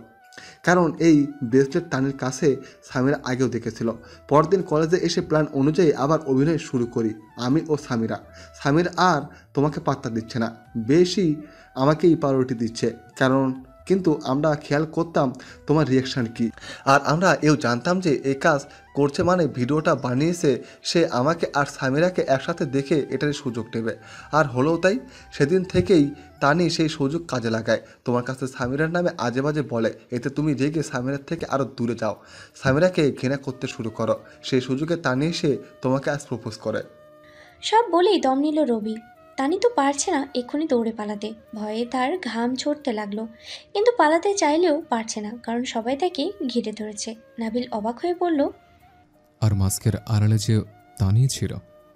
কারণ এই ব্রেসলেট তানির কাছে সামিরা আগেও দেখেছিল। পরদিন কলেজে এসে প্ল্যান অনুযায়ী আবার অভিনয় শুরু করি আমি ও সামিরা। সামিরা আর তোমাকে পাত্তা দিচ্ছে না, বেশি আমাকেই প্রায়োরিটি দিচ্ছে, কিন্তু আমরা খেয়াল করতাম তোমার রিয়াকশান কি। আর আমরা এও জানতাম যে এই কাজ করছে মানে ভিডিওটা বানিয়েছে সে আমাকে আর সামিরাকে একসাথে দেখে এটারই সুযোগ নেবে। আর হলেও তাই। সেদিন থেকেই তানি সেই সুযোগ কাজে লাগায়, তোমার কাছে সামিরার নামে আজে বাজে বলে। এতে তুমি রেগে সামিরার থেকে আরও দূরে যাও, সামিরাকে ঘৃণা করতে শুরু করো। সেই সুযোগে তানি এসে তোমাকে আজ প্রপোজ করে। সব বলেই দম নিল রবি। তানি তো পারছে না এক্ষুনি দৌড়ে পালাতে, ভয়ে তার ঘাম ঝরতে লাগলো, কিন্তু পালাতে চাইলেও পারছে না, কারণ সবাই তাকে ঘিরে ধরেছে। নাবিল অবাক হয়ে বলল, আর মাস্কের আড়ালে যে তানি ছিল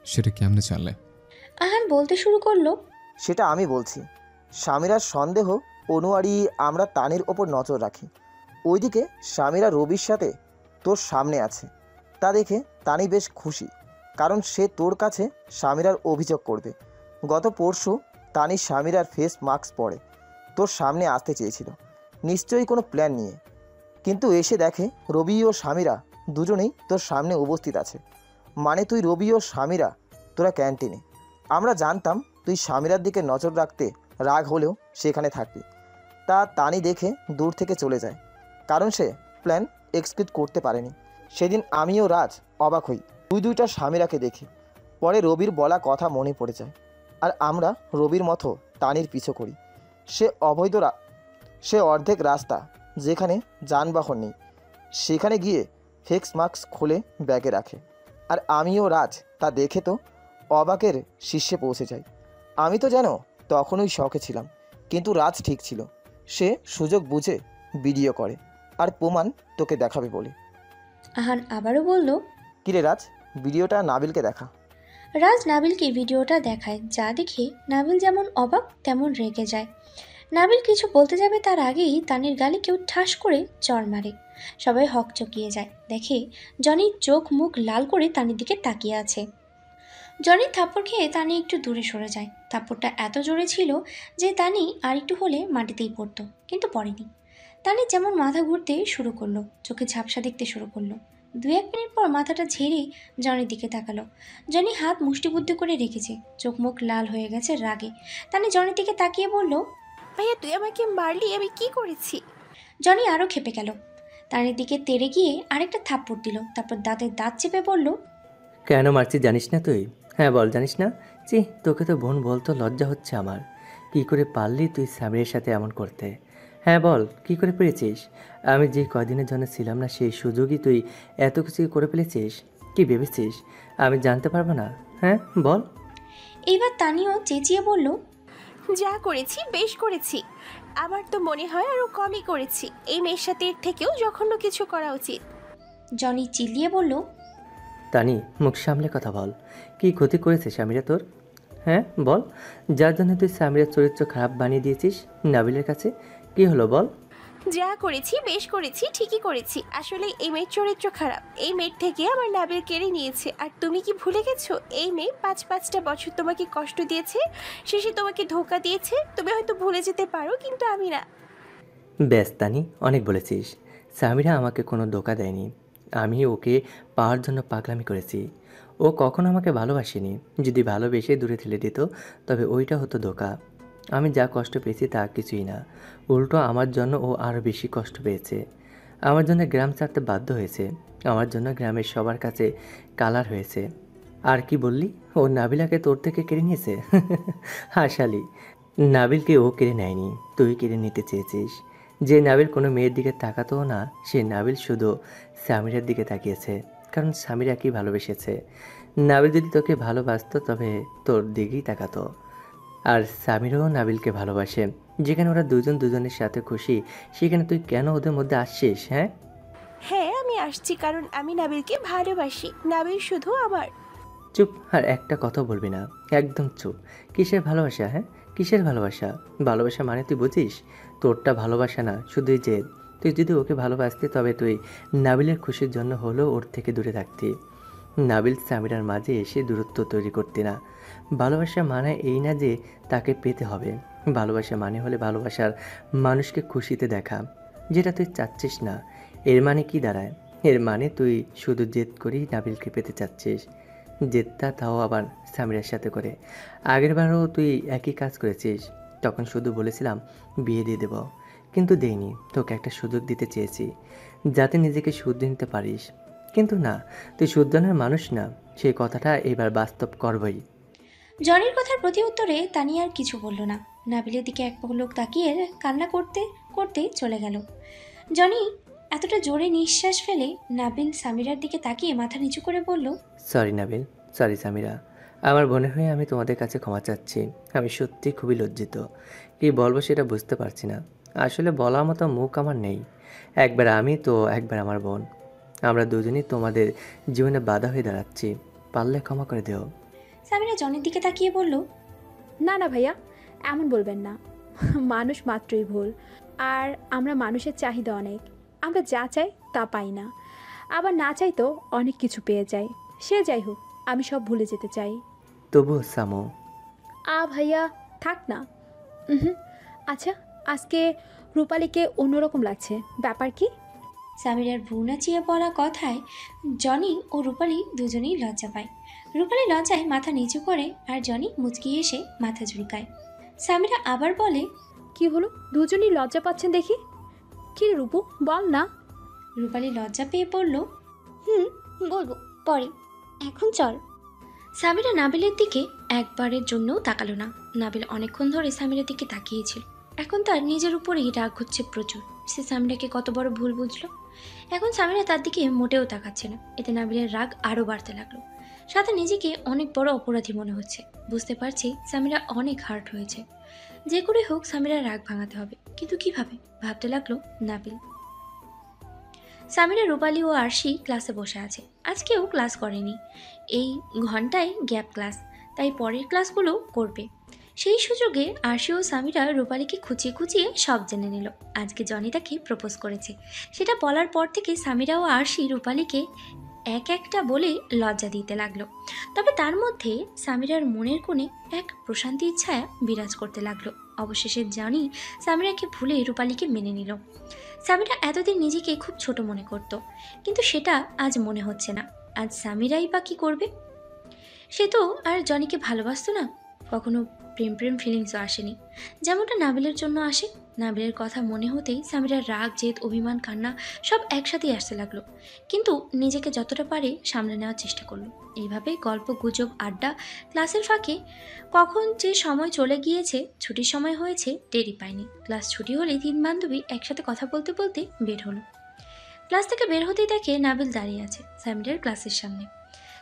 সেটা কেমনে জানলে? আহান বলতে শুরু করলো, সেটা আমি বলছি। সামিরার সন্দেহ অনুয়ারী আমরা তানির ওপর নজর রাখি। ওইদিকে সামিরা রবির সাথে তোর সামনে আছে, তা দেখে তানি বেশ খুশি, কারণ সে তোর কাছে সামিরার অভিযোগ করবে। গত পরশু তানি সামিরার ফেস মাস্ক পরে, তোর সামনে আসতে চেয়েছিল, নিশ্চয়ই কোনো প্ল্যান নিয়ে। কিন্তু এসে দেখে রবি ও স্বামীরা দুজনেই তোর সামনে উপস্থিত আছে। মানে তুই রবি ও স্বামীরা তোরা ক্যান্টিনে। আমরা জানতাম তুই স্বামীরার দিকে নজর রাখতে রাগ হলেও সেখানে থাকবি। তা তানি দেখে দূর থেকে চলে যায়, কারণ সে প্ল্যান এক্সিকিউট করতে পারেনি। সেদিন আমিও রাজ অবাক হই দুইটা স্বামীরাকে দেখি। পরে রবির বলা কথা মনে পড়ে যায়, আর আমরা রবির মতো তানির পিছু করি। সে অর্ধেক রাস্তা যেখানে যানবাহন নেই সেখানে গিয়ে ফেক্স মাস্ক খুলে ব্যাগে রাখে। আর আমিও রাজ তা দেখে তো অবাকের শীর্ষে পৌঁছে যাই। আমি তো যেন তখনই শখে ছিলাম, কিন্তু রাজ ঠিক ছিল। সে সুযোগ বুঝে ভিডিও করে আর প্রমাণ তোকে দেখাবে বলে। আহান আবারও বলল, কিরে রাজ, ভিডিওটা নাবিলকে দেখা। রাজ নাবিলকে ভিডিওটা দেখায়, যা দেখে নাবিল যেমন অবাক তেমন রেগে যায়। নাবিল কিছু বলতে যাবে তার আগেই তানির গালে কেউ ঠাস করে চড় মারে। সবাই হকচকিয়ে যায়, দেখে জনি চোখ মুখ লাল করে তানির দিকে তাকিয়ে আছে। জনির থাপ্পড় খেয়ে তানি একটু দূরে সরে যায়। থাপ্পড়টা এত জোরে ছিল যে তানি আর একটু হলে মাটিতেই পড়তো, কিন্তু পড়েনি। তানি যেমন মাথা ঘুরতে শুরু করলো, চোখে ঝাপসা দেখতে শুরু করলো। 2-1 মিনিট পর মাথাটা ঝেড়ে জনির দিকে তাকালো। জনি হাত মুষ্টিবদ্ধ করে রেখেছে, চোখ মুখ লাল হয়ে গেছে রাগে। তানি জনির দিকে তাকিয়ে বলল, ভাইয়া তুই আমাকে মারলি, আমি কি করেছি? জনি আরও খেপে গেল, তানির দিকে তেড়ে গিয়ে আরেকটা থাপ্পড় দিল। তারপর দাঁতের দাঁত চেপে বলল, কেন মারছি জানিস না তুই? হ্যাঁ বল, জানিস না? চি, তোকে তো বোন বলতো লজ্জা হচ্ছে আমার। কি করে পারলি তুই স্বামীর সাথে এমন করতে? হ্যাঁ বল, কি করে পেরেছিস? আমি যে কয়দিনের জন্য ছিলাম না সেই সুযোগই তুই এত কিছু করে ফেলেছিস। কি ভেবেছিস আমি জানতে পারবো না? হ্যাঁ বল। এইবার তানিও চেঁচিয়ে বলল, যা করেছি বেশ করেছি। আমার তো মনে হয় আরও কমই করেছি। এই মেয়ের সাথে এর থেকেও জঘন্য কিছু করা উচিত। জনি চিল্লিয়ে বলল, তানি মুখ সামলে কথা বল। কি ক্ষতি করেছে স্বামীরা তোর? হ্যাঁ বল, যার জন্য তুই স্বামীর চরিত্র খারাপ বানিয়ে দিয়েছিস নাবিলের কাছে। কি হলো বল। যা করেছি বেশ করেছি, ঠিকই করেছি। আসলে এই মেয়ের চরিত্র খারাপ। এই মেয়ের থেকে আমার নাবিল কেড়ে নিয়েছে। আর তুমি কি ভুলে গেছো এই মেয়ে 5-5টা বছর তোমাকে কষ্ট দিয়েছে, শেষে তোমাকে ধোঁকা দিয়েছে? তুমি হয়তো ভুলে যেতে পারো, কিন্তু আমি না। ব্যাস তানি, অনেক বলেছিস। স্বামীরা আমাকে কোনো ধোঁকা দেয়নি। আমি ওকে পাওয়ার জন্য পাগলামি করেছি। ও কখনো আমাকে ভালোবাসেনি। যদি ভালোবেসে দূরে ঠেলে দিত তবে ওইটা হতো ধোঁকা। আমি যা কষ্ট পেয়েছি তা কিছুই না, উল্টো আমার জন্য ও আরও বেশি কষ্ট পেয়েছে। আমার জন্য গ্রাম ছাড়তে বাধ্য হয়েছে, আমার জন্য গ্রামের সবার কাছে কালার হয়েছে। আর কি বললি, ও নাবিলাকে তোর থেকে কেড়ে নিয়েছে? হাসালি, নাবিলকে ও কেড়ে নেয়নি, তুই কেড়ে নিতে চেয়েছিস। যে নাবিল কোনো মেয়ের দিকে তাকাতও না, সে নাবিল শুধু সামিরার দিকে তাকিয়েছে, কারণ সামিরা কি ভালোবেসেছে। নাবিল যদি তোকে ভালোবাসতো তবে তোর দিকেই তাকাতো। আর সামিরাও নাবিলকে ভালোবাসে। যেখানে ওরা দুজন দুজনের সাথে খুশি, সেখানে তুই কেন ওদের মধ্যে আসছিস? হ্যাঁ হ্যাঁ আমি আসছি, কারণ আমি নাবিলকে ভালোবাসি। নাবিল শুধু আমার। চুপ, আর একটা কথা বলবি না, একদম চুপ। কিসের ভালোবাসা? হ্যাঁ কিসের ভালোবাসা? ভালোবাসা মানে তুই বুঝিস? তোরটা ভালোবাসা না, শুধুই জেদ। তুই যদি ওকে ভালোবাসতি তবে তুই নাবিলের খুশির জন্য হলেও ওর থেকে দূরে থাকতি। নাবিল সামিরার মাঝে এসে দূরত্ব তৈরি করতি না। ভালোবাসা মানে এই না যে তাকে পেতে হবে। ভালোবাসা মানে হলে ভালোবাসার মানুষকে খুশিতে দেখা, যেটা তুই চাচ্ছিস না। এর মানে কি দাঁড়ায়? এর মানে তুই শুধু জেদ করেই নাবিলকে পেতে চাচ্ছিস। জেদটা তাও আবার সামিরার সাথে করে। আগেরবারও তুই একই কাজ করেছিস। তখন শুধু বলেছিলাম বিয়ে দিয়ে দেব, কিন্তু দেইনি। তোকে একটা সুযোগ দিতে চেয়েছি যাতে নিজেকে শুধরে নিতে পারিস, কিন্তু না, তুই শুধরানোর মানুষ না। সেই কথাটা এবার বাস্তব করবই। জনির কথার প্রতি উত্তরে তানি আর কিছু বলল না। নাবিলের দিকে এক পলক তাকিয়ে কান্না করতে করতে চলে গেল। জনি এতটা জোরে নিঃশ্বাস ফেলে নাবিল সামিরার দিকে তাকিয়ে মাথা নিচু করে বলল, সরি নাবিল, সরি সামিরা। আমার বোনের হয়ে আমি তোমাদের কাছে ক্ষমা চাচ্ছি। আমি সত্যি খুবই লজ্জিত। কী বলবো সেটা বুঝতে পারছি না। আসলে বলার মতো মুখ আমার নেই। একবার আমি তো একবার আমার বোন, আমরা দুজনই তোমাদের জীবনে বাধা হয়ে দাঁড়াচ্ছি। পারলে ক্ষমা করে দেও। সামিরা জনির দিকে তাকিয়ে বলল, না না ভাইয়া, এমন বলবেন না। মানুষ মাত্রই ভুল, আর আমরা মানুষের চাহিদা অনেক। আমরা যা চাই তা পাই না, আবার না চাই তো অনেক কিছু পেয়ে যাই। সে যাই হোক, আমি সব ভুলে যেতে চাই। তবু সামো। ভাইয়া থাক না। আচ্ছা আজকে রূপালীকে অন্যরকম লাগছে, ব্যাপার কি? সামিরার ভ্রু নাচিয়ে পড়া কথায় জনি ও রূপালী দুজনেই লজ্জা পায়। রূপালী লজ্জায় মাথা নিচু করে আর জনি মুচকি এসে মাথা ঝুঁকায়। সামিরা আবার বলে, কি হলো, দুজনই লজ্জা পাচ্ছেন দেখি। কি রে রূপু, বল না। রূপালী লজ্জা পেয়ে পড়ল, বলবো পরে, এখন চল। সামিরা নাবিলের দিকে একবারের জন্যও তাকালো না। নাবিল অনেকক্ষণ ধরে সামিরার দিকে তাকিয়েছিল। এখন তার নিজের উপরেই রাগ হচ্ছে প্রচুর। সে সামিরাকে কত বড় ভুল বুঝলো। এখন সামিরা তার দিকে মোটেও তাকাচ্ছে না। এতে নাবিলের রাগ আরও বাড়তে লাগলো। সাথে নিজেকে অনেক বড় অপরাধী মনে হচ্ছে। বুঝতে পারছি সামিরা অনেক হার্ট হয়েছে। যে করে হোক সামিরার রাগ ভাঙাতে হবে, কিন্তু কিভাবে ভাবতে লাগলো নাবিল। সামিরা, রূপালী ও আরশি ক্লাসে বসে আছে। আজকেও ক্লাস করেনি। এই ঘন্টায় গ্যাপ ক্লাস, তাই পরের ক্লাসগুলো করবে। সেই সুযোগে আরশি ও সামিরা রূপালীকে খুঁচিয়ে খুঁচিয়ে সব জেনে নিল। আজকে জনি তাকে প্রপোজ করেছে। সেটা বলার পর থেকে সামিরা ও আরশি রূপালীকে এক একটা বলে লজ্জা দিতে লাগলো। তবে তার মধ্যে সামিরার মনের কোণে এক প্রশান্তির ছায়া বিরাজ করতে লাগলো। অবশেষে জনি সামিরাকে ভুলে রূপালীকে মেনে নিল। সামিরা এতদিন নিজেকে খুব ছোট মনে করত, কিন্তু সেটা আজ মনে হচ্ছে না। আজ সামিরাই বা কী করবে? সে তো আর জনিকে ভালোবাসতো না। কখনো প্রেম ফিলিংসও আসেনি, যেমনটা নাবিলের জন্য আসে। নাবিলের কথা মনে হতেই সামিরার রাগ, জেদ, অভিমান, কান্না সব একসাথেই আসতে লাগলো। কিন্তু নিজেকে যতটা পারে সামলে নেওয়ার চেষ্টা করলো। এইভাবে গল্প, গুজব, আড্ডা, ক্লাসের ফাঁকে কখন যে সময় চলে গিয়েছে, ছুটির সময় হয়েছে টেরই পায়নি। ক্লাস ছুটি হলে 3 বান্ধবী একসাথে কথা বলতে বলতে বের হলো। ক্লাস থেকে বের হতেই দেখে নাবিল দাঁড়িয়ে আছে সামিরার ক্লাসের সামনে।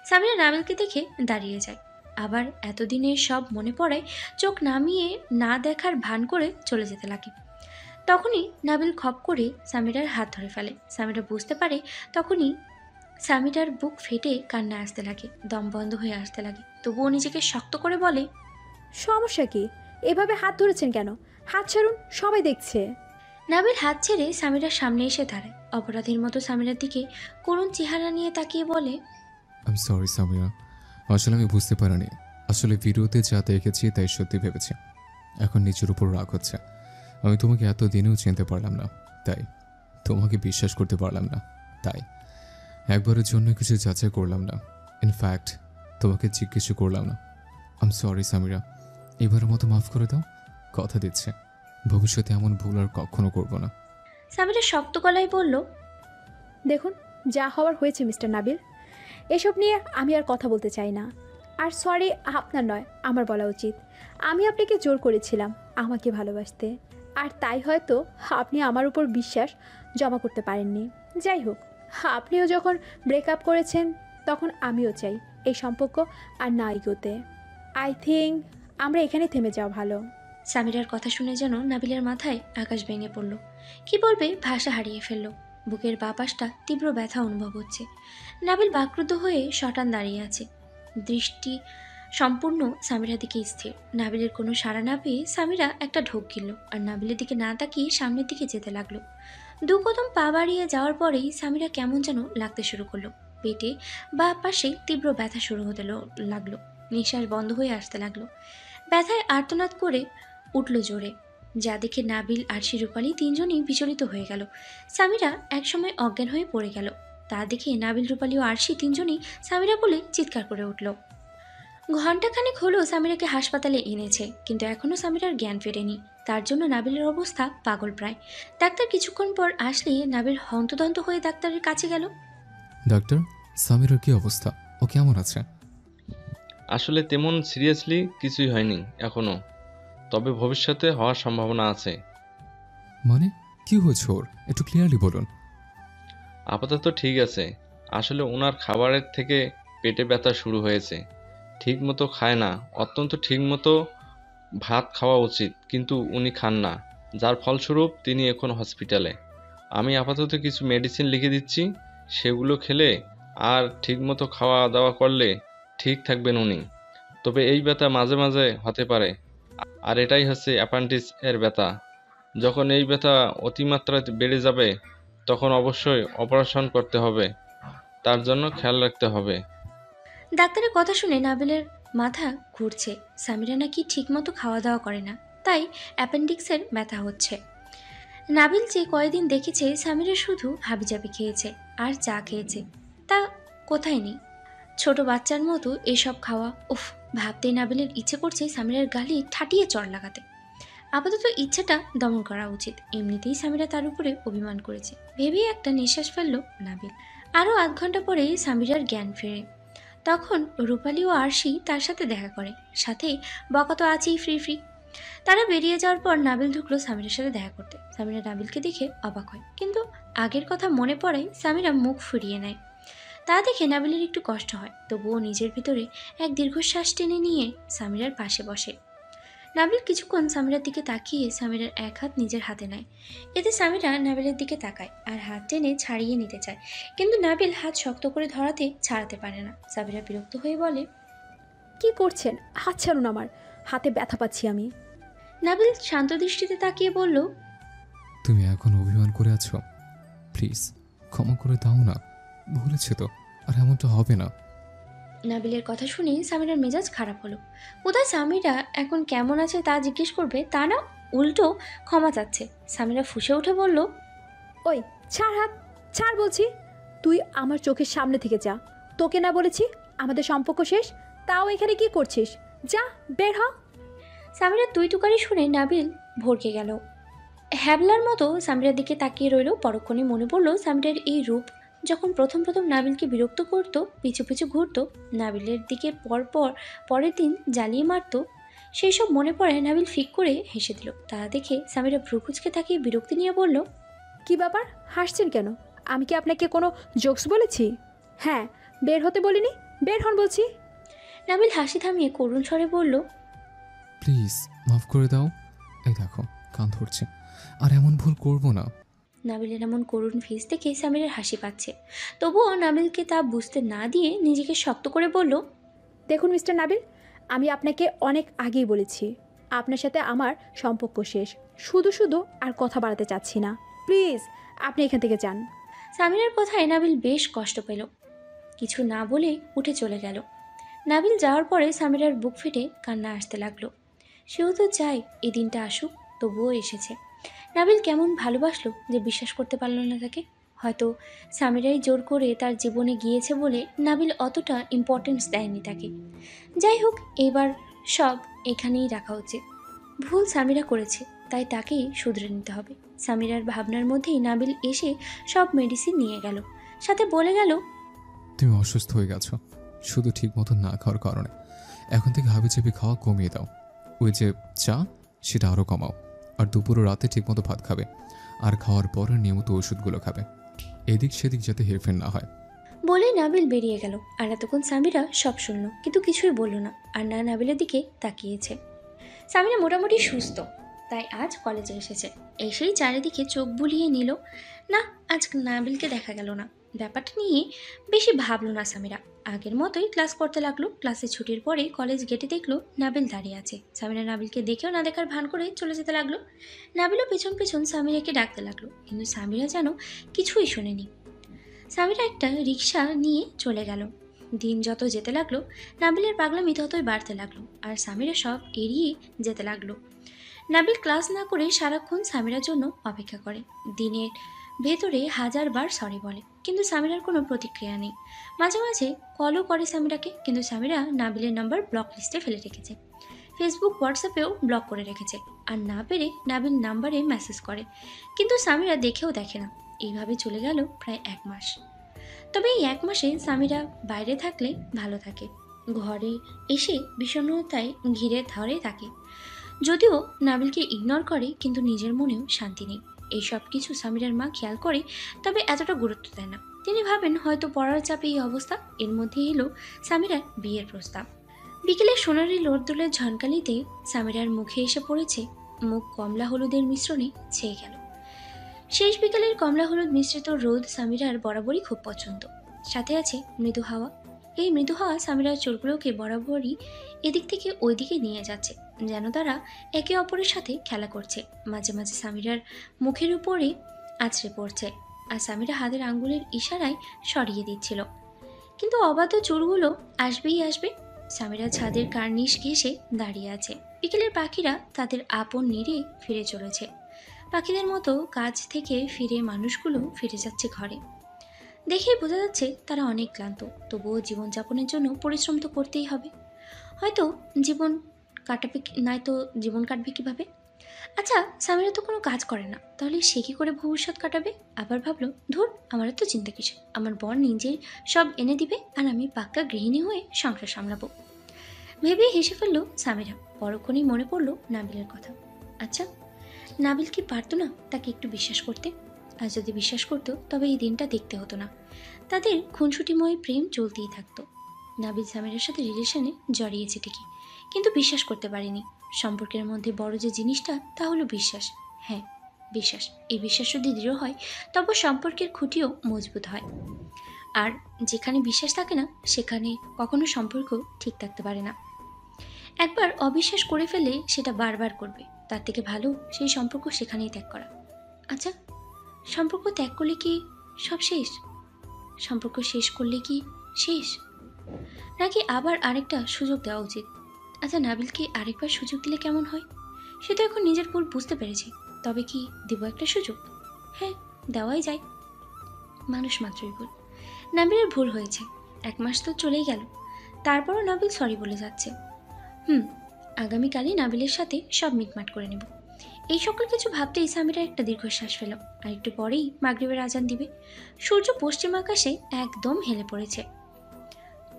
সামিরা নাবিলকে দেখে দাঁড়িয়ে যায়। আবার এতদিনের সব মনে পড়ায় চোখ নামিয়ে না দেখার ভান করে চলে যেতে লাগে। তখনই নাবিল খপ করে সামিরার হাত ধরে ফেলে। সামিরা বুঝতে পারে। তখনই সামিরার বুক ফেটে কান্না আসতে লাগে, দম বন্ধ হয়ে আসতে লাগে। তবুও নিজেকে শক্ত করে বলে, সমস্যা কি? এভাবে হাত ধরেছেন কেন? হাত ছাড়ুন, সবাই দেখছে। নাবিল হাত ছেড়ে সামিরার সামনে এসে দাঁড়ায়। অপরাধীর মতো সামিরার দিকে করুণ চেহারা নিয়ে তাকিয়ে বলে, আই এম সরি সামিরা, আসলে আমি বুঝতে পারিনি। আসলে ভিডিওতে যা দেখেছি তাই সত্যি ভেবেছি। এখন নিজের উপর রাগ হচ্ছে। আমি তোমাকে এতদিনেও চিনতে পারলাম না, তাই তোমাকে বিশ্বাস করতে পারলাম না, তাই একবারের জন্য কিছু যাচাই করলাম না। ইনফ্যাক্ট তোমাকে জিজ্ঞেসও করলাম না। আই এম সরি সামিরা, এবারের মতো মাফ করে দাও। কথা দিচ্ছে ভবিষ্যতে এমন ভুল আর কখনো করবো না। সামিরা শক্ত গলায় বলল, দেখুন, যা হওয়ার হয়েছে মিস্টার নাবিল। এসব নিয়ে আমি আর কথা বলতে চাই না। আর সরি আপনার নয়, আমার বলা উচিত। আমি আপনাকে জোর করেছিলাম আমাকে ভালোবাসতে, আর তাই হয়তো আপনি আমার উপর বিশ্বাস জমা করতে পারেননি। যাই হোক, আপনিও যখন ব্রেকআপ করেছেন তখন আমিও চাই এই সম্পর্ক আর না এগোতে। আই থিঙ্ক আমরা এখানে থেমে যাওয়া ভালো। সামিরার কথা শুনে যেন নাবিলের মাথায় আকাশ ভেঙে পড়ল। কি বলবে ভাষা হারিয়ে ফেলল। বুকের বাঁ পাশটা তীব্র ব্যথা অনুভব হচ্ছে। নাবিল বাক্রুদ্ধ হয়ে শটান দাঁড়িয়ে আছে, দৃষ্টি সম্পূর্ণ সামিরার দিকে স্থির। নাবিলের কোনো সাড়া না পেয়ে সামিরা একটা ঢোক গিলল আর নাবিলের দিকে না তাকিয়ে সামনের দিকে যেতে লাগলো। 2 কদম পা বাড়িয়ে যাওয়ার পরেই সামিরা কেমন যেন লাগতে শুরু করলো। পেটে বা পাশে তীব্র ব্যথা শুরু হতে লাগলো। নিঃশ্বাস বন্ধ হয়ে আসতে লাগলো। ব্যথায় আর্তনাদ করে উঠল জোরে, যা দেখে নাবিল, আরশি, রূপালী 3 জনই বিচলিত হয়ে গেল। সামিরা একসময় অজ্ঞান হয়ে পড়ে গেল। তা দেখে নাবিল, রূপালী ও আরশি 3 জনই সামিরা বলে চিৎকার করে উঠল। ঘণ্টাখানেক হলো সামিরাকে হাসপাতালে এনেছে, কিন্তু এখনও সামিরার জ্ঞান ফেরেনি। তার জন্য নাবিলের অবস্থা পাগল প্রায়। ডাক্তার কিছুক্ষণ পর আসলে নাবিল হন্তদন্ত হয়ে ডাক্তারের কাছে গেল। ডাক্তার, সামিরার কি অবস্থা? ও কেমন আছে? আসলে তেমন সিরিয়াসলি কিছুই হয়নি এখনো, তবে ভবিষ্যতে হওয়ার সম্ভাবনা আছে। মানে কি হয়েছে ওর? একটু ক্লিয়ারলি বলুন। আপাতত ঠিক আছে। আসলে ওনার খাবারের থেকে পেটে ব্যথা শুরু হয়েছে। ঠিক মতো খায় না। অত্যন্ত ঠিক মতো ভাত খাওয়া উচিত, কিন্তু উনি খান না, যার ফলস্বরূপ তিনি এখন হসপিটালে। আমি আপাতত কিছু মেডিসিন লিখে দিচ্ছি, সেগুলো খেলে আর ঠিকমতো খাওয়া দাওয়া করলে ঠিক থাকবেন উনি। তবে এই ব্যথা মাঝে মাঝে হতে পারে, আর এটাই হচ্ছে অ্যাপেন্ডিক্স এর ব্যথা। যখন এই ব্যথা অতিমাত্রায় বেড়ে যাবে তখন অবশ্যই অপারেশন করতে হবে, তার জন্য খেয়াল রাখতে হবে। ডাক্তারের কথা শুনে নাবিলের মাথা ঘুরছে। সামিরা নাকি ঠিকমতো খাওয়া দাওয়া করে না, তাই অ্যাপেন্ডিক্সের ব্যথা হচ্ছে। নাবিল যে কয়দিন দেখেছে সামিরা শুধু হাবিজাবি খেয়েছে আর চা খেয়েছে, তা কোথায় নেই। ছোট বাচ্চার মতো এসব খাওয়া, উফ, ভাবতেই নাবিলের ইচ্ছে করছে সামিরার গালে ঠাটিয়ে চড় লাগাতে। আপাতত ইচ্ছেটা দমন করা উচিত, এমনিতেই সামিরা তার উপরে অভিমান করেছে ভেবেই একটা নিঃশ্বাস ফেলল নাবিল। আরও আধ ঘন্টা পরেই সামিরার জ্ঞান ফেরে। তখন রূপালী ও আরশি তার সাথে দেখা করে, সাথে বকা তো আছেই ফ্রি ফ্রি। তারা বেরিয়ে যাওয়ার পর নাবিল ঢুকলো সামিরার সাথে দেখা করতে। সামিরা নাবিলকে দেখে অবাক হয়, কিন্তু আগের কথা মনে পড়ায় সামিরা মুখ ফিরিয়ে নেয়। তা দেখে নাবিলের একটু কষ্ট হয়, তবুও নিজের ভিতরে এক দীর্ঘশ্বাস টেনে নিয়ে সামিরার পাশে বসে। নাবিল কিছুক্ষণ সামিরার দিকে তাকিয়ে সামিরার এক হাত নিজের হাতে নেয়। এতে সামিরা নাবিলের দিকে তাকায় আর হাত টেনে ছাড়িয়ে নিতে চায়, কিন্তু নাবিল হাত শক্ত করে ধরাতে ছাড়াতে পারে না। সামিরা বিরক্ত হয়ে বলে, কি করছেন? হাত ছাড়ুন আমার, হাতে ব্যথা পাচ্ছি আমি। নাবিল শান্ত দৃষ্টিতে তাকিয়ে বলল, তুমি এখন অভিমান করে আছো, প্লিজ ক্ষমা করে দাও না, ভুলেছে তো, আর এমনটা হবে না। নাবিলের কথা শুনে সামিরার মেজাজ খারাপ হলো। কোথায় সামিরা এখন কেমন আছে তা জিজ্ঞেস করবে, তা না উল্টো ক্ষমা চাচ্ছে। সামিরা ফুঁসে উঠে বলল, ওই ছাড় হাত, ছাড় বলছি। তুই আমার চোখের সামনে থেকে যা। তোকে না বলেছি আমাদের সম্পর্ক শেষ? তাও এখানে কি করছিস? যা, বের হ। সামিরার তুই তুকারি শুনে নাবিল ভরকে গেল। হ্যাবলার মতো সামিরার দিকে তাকিয়ে রইল। পরক্ষণে মনে পড়ল সামিরার এই রূপ যখন প্রথম নাবিলকে বিরক্ত করত, পিছু পিছু ঘুরত, নাবিলের দিকে পরের দিন জ্বালিয়ে মারত, সেই সব মনে পড়ে নাবিল ফিক করে হেসে দিল। তা দেখে সামিরা ভ্রুকুচকে তাকিয়ে বিরক্তি নিয়ে বলল, কি ব্যাপার, হাসছেন কেন? আমি কি আপনাকে কোনো জোকস বলেছি? হ্যাঁ, বের হতে বলিনি? বের হন বলছি। নাবিল হাসি থামিয়ে করুণ স্বরে বলল, প্লিজ মাফ করে দাও, এই দেখো কান ধরছে, আর এমন ভুল করব না। নাবিলের এমন করুণ ফেস দেখে সামিরের হাসি পাচ্ছে, তবুও নাবিলকে তা বুঝতে না দিয়ে নিজেকে শক্ত করে বলল, দেখুন মিস্টার নাবিল, আমি আপনাকে অনেক আগেই বলেছি আপনার সাথে আমার সম্পর্ক শেষ। শুধু আর কথা বাড়াতে চাচ্ছি না, প্লিজ আপনি এখান থেকে যান। সামিরের কথায় নাবিল বেশ কষ্ট পেল, কিছু না বলে উঠে চলে গেল। নাবিল যাওয়ার পরে সামিরার বুক ফেটে কান্না আসতে লাগলো। সেও তো চায় এই দিনটা আসুক, তবুও এসেছে। নাবিল কেমন ভালোবাসলো যে বিশ্বাস করতে পারল না তাকে। হয়তো সামিরাই জোর করে তার জীবনে গিয়েছে বলে নাবিল অতটা ইম্পর্টেন্স দেয়নি তাকে। যাই হোক, এবার সব এখানেই রাখা উচিত। ভুল সামিরা করেছে, তাই তাকেই শুধরে নিতে হবে। সামিরার ভাবনার মধ্যেই নাবিল এসে সব মেডিসিন নিয়ে গেল, সাথে বলে গেল, তুমি অসুস্থ হয়ে গেছো শুধু ঠিক মতো না খাওয়ার কারণে। এখন থেকে হাবিজাবি খাওয়া কমিয়ে দাও, ওই যে চা সেটা আরও কমাও, আর দুপুর ও রাতে ঠিকমতো ভাত খাবে, আর খাওয়ার পরে নিয়মিত ওষুধগুলো খাবে, এদিক সেদিক যাতে হেরফের না হয়। বলে নাবিল বেরিয়ে গেল। আর এতক্ষণ সামিরা সব শুনল, কিন্তু কিছুই বলল না, আর না নাবিলের দিকে তাকিয়েছে। সামিরা মোটামুটি সুস্থ, তাই আজ কলেজে এসেছে। এসেই চারিদিকে চোখ বুলিয়ে নিল, না আজ নাবিলকে দেখা গেল না। ব্যাপারটা নিয়ে বেশি ভাবলো না সামিরা, আগের মতোই ক্লাস করতে লাগলো। ক্লাসে ছুটির পরে কলেজ গেটে দেখলো নাবিল দাঁড়িয়ে আছে। সামিরা নাবিলকে দেখেও না দেখার ভান করে চলে যেতে লাগলো। নাবিলও পেছন পেছন সামিরাকে ডাকতে লাগলো, কিন্তু সামিরা যেন কিছুই শোনেনি। সামিরা একটা রিক্সা নিয়ে চলে গেল। দিন যত যেতে লাগলো নাবিলের পাগলামি ততই বাড়তে লাগলো, আর সামিরা সব এড়িয়ে যেতে লাগলো। নাবিল ক্লাস না করে সারাক্ষণ সামিরার জন্য অপেক্ষা করে, দিনের ভেতরে 1000বার সরি বলে, কিন্তু সামিরার কোনো প্রতিক্রিয়া নেই। মাঝে মাঝে কলও করে সামিরাকে, কিন্তু সামিরা নাবিলের নাম্বার ব্লক লিস্টে ফেলে রেখেছে, ফেসবুক হোয়াটসঅ্যাপেও ব্লক করে রেখেছে, আর না পেরে নাবিল নাম্বারে মেসেজ করে, কিন্তু সামিরা দেখেও দেখে না। এইভাবে চলে গেল প্রায় 1 মাস। তবে এই 1 মাসে সামিরা বাইরে থাকলে ভালো থাকে, ঘরে এসে বিষণ্ণতায় ঘিরে ধরে থাকে। যদিও নাবিলকে ইগনোর করে, কিন্তু নিজের মনেও শান্তি নেই। এই সব কিছু সামিরার মা খেয়াল করে, তবে এতটা গুরুত্ব দেয় না। তিনি ভাবেন হয়তো পড়ার চাপে এই অবস্থা। এর মধ্যে এলো সামিরার বিয়ের প্রস্তাব। বিকেলে সোনারি লোরদুলের ঝনকালিতে সামিরার মুখে এসে পড়েছে, মুখ কমলা হলুদের মিশ্রণে ছেয়ে গেল। শেষ বিকেলের কমলা হলুদ মিশ্রিত রোদ সামিরার বরাবরই খুব পছন্দ, সাথে আছে মৃদু হাওয়া। এই মৃদু হাওয়া সামিরার চুলগুলোকে বরাবরই এদিক থেকে ওই দিকে নিয়ে যাচ্ছে, যেন তারা একে অপরের সাথে খেলা করছে। মাঝে মাঝে সামিরার মুখের উপরে আছড়ে পড়ছে, আর সামিরা হাতের আঙ্গুলের ইশারায় সরিয়ে দিচ্ছিল। কিন্তু অবাধ্য চুলগুলো আসবেই আসবে। সামিরা ছাদের কার্নিশ ঘেঁষে দাঁড়িয়ে আছে, বিকেলের পাখিরা তাদের আপন নীড়ে ফিরে চলেছে। পাখিদের মতো কাজ থেকে ফিরে মানুষগুলো ফিরে যাচ্ছে ঘরে। দেখেই বোঝা যাচ্ছে তারা অনেক ক্লান্ত, তবুও জীবনযাপনের জন্য পরিশ্রম তো করতেই হবে। হয়তো জীবন কাটাবে, নয়তো জীবন কাটবে কিভাবে? আচ্ছা, সামিরা তো কোনো কাজ করে না, তাহলে সে কি করে ভবিষ্যৎ কাটাবে? আবার ভাবলো, ধুর, আমারও তো চিন্তা কিসে, আমার বর নিজেই সব এনে দিবে আর আমি পাক্কা গৃহিণী হয়ে সংসার সামলাবো। ভেবে হেসে ফেললো সামিরা। পরক্ষণেই মনে পড়লো নাবিলের কথা। আচ্ছা, নাবিল কি পারতো না তাকে একটু বিশ্বাস করতে? আর যদি বিশ্বাস করতো তবে এই দিনটা দেখতে হতো না। তাদের খুনসুটিময় প্রেম চলতেই থাকতো। নাবিল সামিরার সাথে রিলেশনে জড়িয়েছে ঠিকই, কিন্তু বিশ্বাস করতে পারেনি। সম্পর্কের মধ্যে বড় যে জিনিসটা তা হলো বিশ্বাস। হ্যাঁ, বিশ্বাস। এই বিশ্বাস যদি দৃঢ় হয় তবে সম্পর্কের খুঁটিও মজবুত হয়। আর যেখানে বিশ্বাস থাকে না সেখানে কখনো সম্পর্ক ঠিক থাকতে পারে না। একবার অবিশ্বাস করে ফেলে সেটা বারবার করবে, তার থেকে ভালো সেই সম্পর্ক সেখানেই ত্যাগ করা। আচ্ছা, সম্পর্ক ত্যাগ করলে কি সব শেষ? সম্পর্ক শেষ করলে কি শেষ, নাকি আবার আরেকটা সুযোগ দেওয়া উচিত? আচ্ছা, নাবিলকে আরেকবার সুযোগ দিলে কেমন হয়? সে তো এখন নিজের ভুল বুঝতে পেরেছে, তবে কি দেব একটা সুযোগ? হ্যাঁ, দেওয়াই যায়। মানুষ মাত্রই ভুল। নাবিলের ভুল হয়েছে, 1 মাস তো চলেই গেল, তারপরও নাবিল সরি বলে যাচ্ছে। আগামীকালই নাবিলের সাথে সব মিটমাট করে নেব। এই সকল কিছু ভাবতেই সামিরা একটা দীর্ঘশ্বাস ফেল। আর একটু পরেই মাগরিবের আজান দিবে। সূর্য পশ্চিম আকাশে একদম হেলে পড়েছে,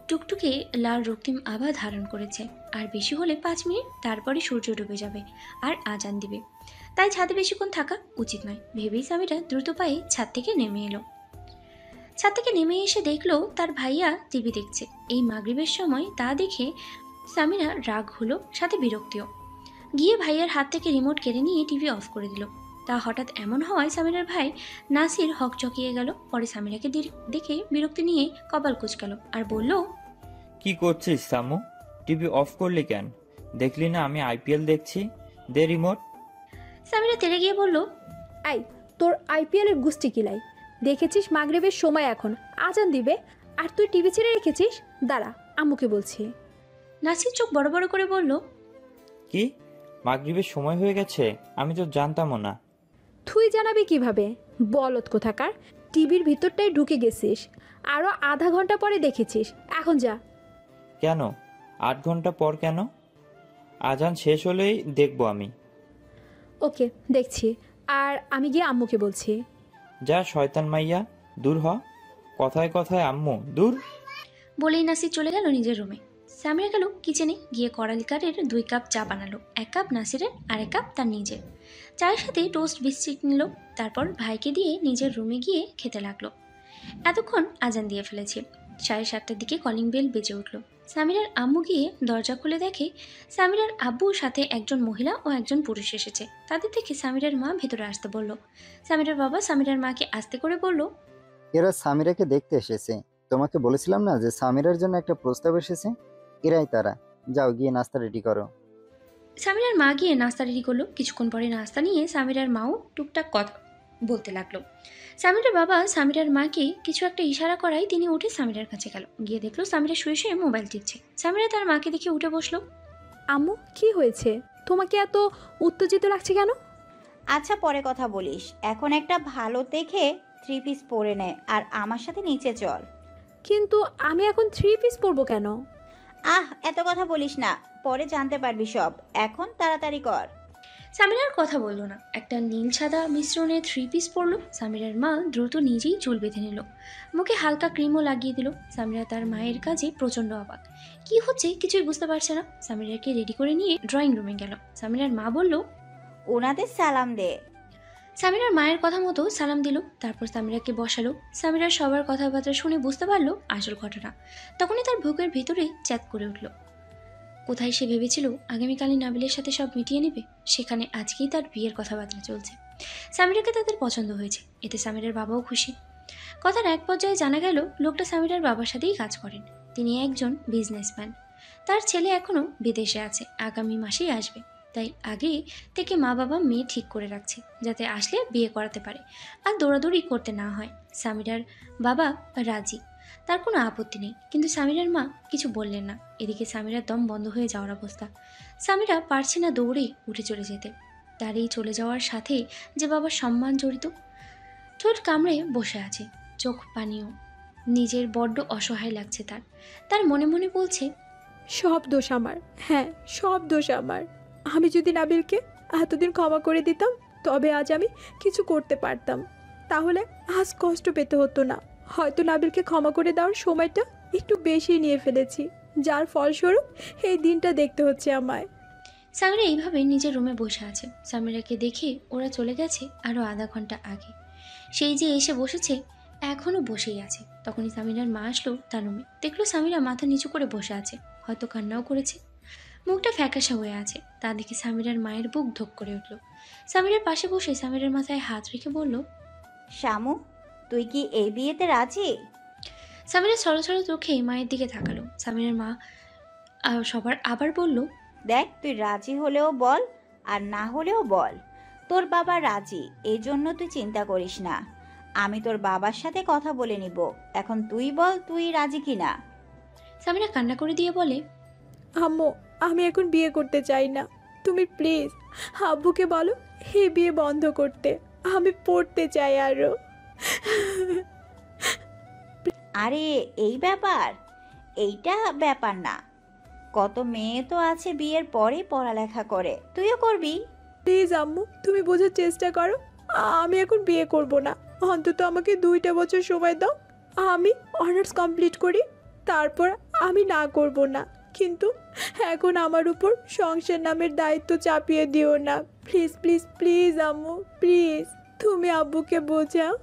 টুকটুকে লাল রক্তিম আভা ধারণ করেছে। আর বেশি হলে 5 মিনিট, তারপরে সূর্য ডুবে যাবে আর আজান দিবে। তাই ছাদে বেশিক্ষণ থাকা উচিত নয় ভেবেই সামিরা দ্রুত পায়ে ছাদ থেকে নেমে এলো। ছাদ থেকে নেমে এসে দেখলো তার ভাইয়া টিভি দেখছে। এই মাগরিবের সময় তা দেখে সামিরা রাগ হলো, সাথে বিরক্তিও। গিয়ে ভাইয়ার হাত থেকে রিমোট কেড়ে নিয়ে টিভি অফ করে দিল। তা হঠাৎ এমন হওয়ায় সামিরার ভাই নাসির হকচকিয়ে গেল। পরে সামিরাকে দেখে বিরক্তি নিয়ে কপাল কুঁচকালো আর বলল, কি করছিস সামু? টিভি অফ করলি কেন? দেখলি না আমি আইপিএল দেখছি? দে রিমোট। সামিরা তেড়ে গিয়ে বলল, আই, তোর আইপিএলের গুষ্টি কিলাই। দেখেছিস মাগরিবের সময় এখন আজান দিবে আর তুই টিভি ছেড়ে রেখেছিস? দাঁড়া, আম্মুকে বলছি। নাসির চোখ বড় বড় করে বলল, কি মাগরিবের সময় হয়ে গেছে? আমি তো জানতামও না। তুই জানাবি কিভাবে, বলদ কোথাকার? টিভির ভিতরটাই ঢুকে গেছিস, আরও আধা ঘন্টা পরে দেখেছিস। এখন যা। কেন 8 ঘন্টা পর কেন? আজান শেষ হলেই দেখবো আমি। ওকে, দেখছি। আর আমি গিয়ে আম্মুকে বলছি। যা শয়তান মাইয়া, দূর হ। কথায় কথায় আম্মু, দূর। বলেই নাসির চলে গেল নিজের রুমে। সামিরা গেল কিচেনে, গিয়ে কড়ালিকারের 2 কাপ চা বানালো। 1 কাপ নাসিরের আর 1 কাপ তার নিজের। চায়ের সাথে টোস্ট বিস্কিট নিল। তারপর ভাইকে দিয়ে নিজের রুমে গিয়ে খেতে লাগলো। এতক্ষণ আজান দিয়ে ফেলেছে। 7:30টার দিকে কলিং বেল বেজে উঠল। সামিরার আম্মু গিয়ে দরজা খুলে দেখে সামিরার আব্বুর সাথে একজন মহিলা ও একজন পুরুষ এসেছে। তাদের দেখে সামিরার মা ভেতরে আসতে বলল। সামিরার বাবা সামিরার মাকে আস্তে করে বলল, এরা সামিরাকে দেখতে এসেছে। তোমাকে বলেছিলাম না যে সামিরার জন্য একটা প্রস্তাব এসেছে? এরাই তারা। যাও গিয়ে নাস্তা রেডি করো। সামিরার মা গিয়ে নাস্তা রেডি করলো। কিছুক্ষণ পরে নাস্তা নিয়ে সামিরার মাও টুকটাক কথা বলতে লাগলো। সামিরার বাবা সামিরার মাকে কিছু একটা ইশারা করায় তিনি উঠে সামিরার কাছে গেল। গিয়ে দেখলো সামিরা শুয়ে শুয়ে মোবাইল টিপছে। সামিরা তার মাকে দেখে উঠে বসলো। আম্মু, কি হয়েছে? তোমাকে এত উত্তেজিত লাগছে কেন? আচ্ছা, পরে কথা বলিস। এখন একটা ভালো দেখে 3 পিস পরে নে আর আমার সাথে নিচে চল। কিন্তু আমি এখন 3 পিস পরবো কেন? এত কথা বলিস না, পরে জানতে পারবি সব। এখন তাড়াতাড়ি কর। সামিরার কথা বললো না। একটা নীল সাদা মিশ্রণে 3 পিস পরলো। সামিরার মা দ্রুত নিজেই চুল বেঁধে নিল, মুখে হালকা ক্রিমও লাগিয়ে দিল। সামিরা তার মায়ের কাজে প্রচণ্ড অবাক। কি হচ্ছে কিছুই বুঝতে পারছে না। সামিরাকে রেডি করে নিয়ে ড্রয়িং রুমে গেল। সামিরার মা বলল, ওনাদের সালাম দে। সামিরার মায়ের কথা মতো সালাম দিল। তারপর সামিরাকে বসালো। সামিরার সবার কথাবার্তা শুনে বুঝতে পারলো আসল ঘটনা। তখনই তার বুকের ভেতরে চ্যাত করে উঠল। কোথায় সে ভেবেছিল আগামীকালই নাবিলের সাথে সব মিটিয়ে নেবে, সেখানে আজকেই তার বিয়ের কথাবার্তা চলছে। সামিরাকে তাদের পছন্দ হয়েছে, এতে সামিরার বাবাও খুশি। কথার এক পর্যায়ে জানা গেল লোকটা সামিরার বাবার সাথেই কাজ করেন। তিনি একজন বিজনেসম্যান। তার ছেলে এখনও বিদেশে আছে, আগামী মাসেই আসবে। তাই আগে থেকে মা বাবা মেয়ে ঠিক করে রাখছে, যাতে আসলে বিয়ে করাতে পারে আর দৌড়াদৌড়ি করতে না হয়। সামিরার বাবা রাজি। তার কোনো আপত্তি নেই, কিন্তু সামিরার মা কিছু বললেন না। এদিকে সামিরার দম বন্ধ হয়ে যাওয়ার অবস্থা। সামিরা পারছে না দৌড়ে উঠে চলে যেতে। তার এই চলে যাওয়ার সাথে যে বাবার সম্মান জড়িত। ঠোঁট কামড়ে বসে আছে, চোখ পানিও। নিজের বড্ড অসহায় লাগছে তার। তার মনে মনে বলছে, সব দোষ আমার, হ্যাঁ সব দোষ আমার। আমি যদি নাবিলকে এতদিন ক্ষমা করে দিতাম তবে আজ আমি কিছু করতে পারতাম, তাহলে আজ কষ্ট পেতে হতো না। হয়তো নাবিলকে ক্ষমা করে দেওয়ার সময়টা একটু বেশি নিয়ে ফেলেছি, যার ফলস্বরূপ এই দিনটা দেখতে হচ্ছে আমায়। সামিরা এইভাবে নিজের রুমে বসে আছে। সামিরাকে দেখে ওরা চলে গেছে আরও আধা ঘন্টা আগে। সেই যে এসে বসেছে এখনও বসেই আছে। তখনই সামিরার মা আসলো তার রুমে, দেখলো সামিরা মাথা নিচু করে বসে আছে, হয়তো কান্নাও করেছে। মুখটা ফ্যাকাশা হয়ে আছে। তা দেখে সামিরার মায়ের বুক ধক করে উঠল। সামিরার পাশে বসে সামিরার মাথায় হাত রেখে বলল, শামু, তুই কি এই বিয়েতে রাজি? সামিরা সরসর চোখে মায়ের দিকে তাকালো। সামিরার মা সবার আবার বলল, দেখ, তুই রাজি হলেও বল আর না হলেও বল, তোর বাবা রাজি, এই জন্য তুই চিন্তা করিস না। আমি তোর বাবার সাথে কথা বলে নিব। এখন তুই বল, তুই রাজি কিনা। সামিরা কান্না করে দিয়ে বলে, আম্মু, আমি এখন বিয়ে করতে চাই না। তুমি প্লিজ আব্বুকে বলো এই বিয়ে বন্ধ করতে। আমি পড়তে চাই আরো। আরে এই ব্যাপার, এইটা ব্যাপার না। কত মেয়ে তো আছে বিয়ের পরে পড়ালেখা করে, তুইও করবি। প্লিজ আম্মু, তুমি বোঝার চেষ্টা করো। আমি এখন বিয়ে করব না। অন্তত আমাকে 2টা বছর সময় দাও, আমি অনার্স কমপ্লিট করি, তারপর আমি না করব না। কিন্তু এখন আমার উপর সংসার নামের দায়িত্ব চাপিয়ে দিও না। প্লিজ প্লিজ প্লিজ আম্মু, প্লিজ তুমি আব্বুকে বোঝাও।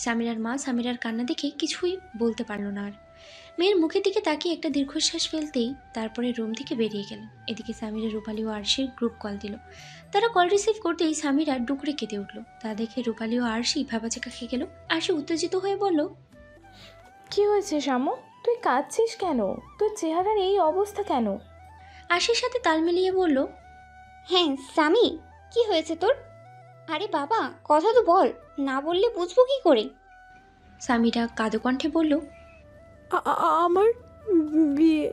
সামিরার মা সামিরার কান্না দেখে কিছুই বলতে পারল না আর। মেয়ের মুখের দিকে তাকিয়ে একটা দীর্ঘশ্বাস ফেলতেই তারপরে রুম থেকে বেরিয়ে গেল। এদিকে সামিরা, রূপালী ও আরশির গ্রুপ কল দিল। তারা কল রিসিভ করতেই সামিরা ডুকরে কেঁদে উঠল। তা দেখে রূপালী ও আরশি ভাবাচাকা খেয়ে গেল। আরশি উত্তেজিত হয়ে বলল, কি হয়েছে শামু? তুই কাঁদছিস কেন? তোর চেহারার এই অবস্থা কেন? আরশির সাথে তাল মিলিয়ে বলল, হ্যাঁ সামি, কি হয়েছে তোর? আরে বাবা, কথা তো বল, না বললে বুঝবো কি করে? সামিরা কাঁদো কণ্ঠে বলল, আমার বিয়ে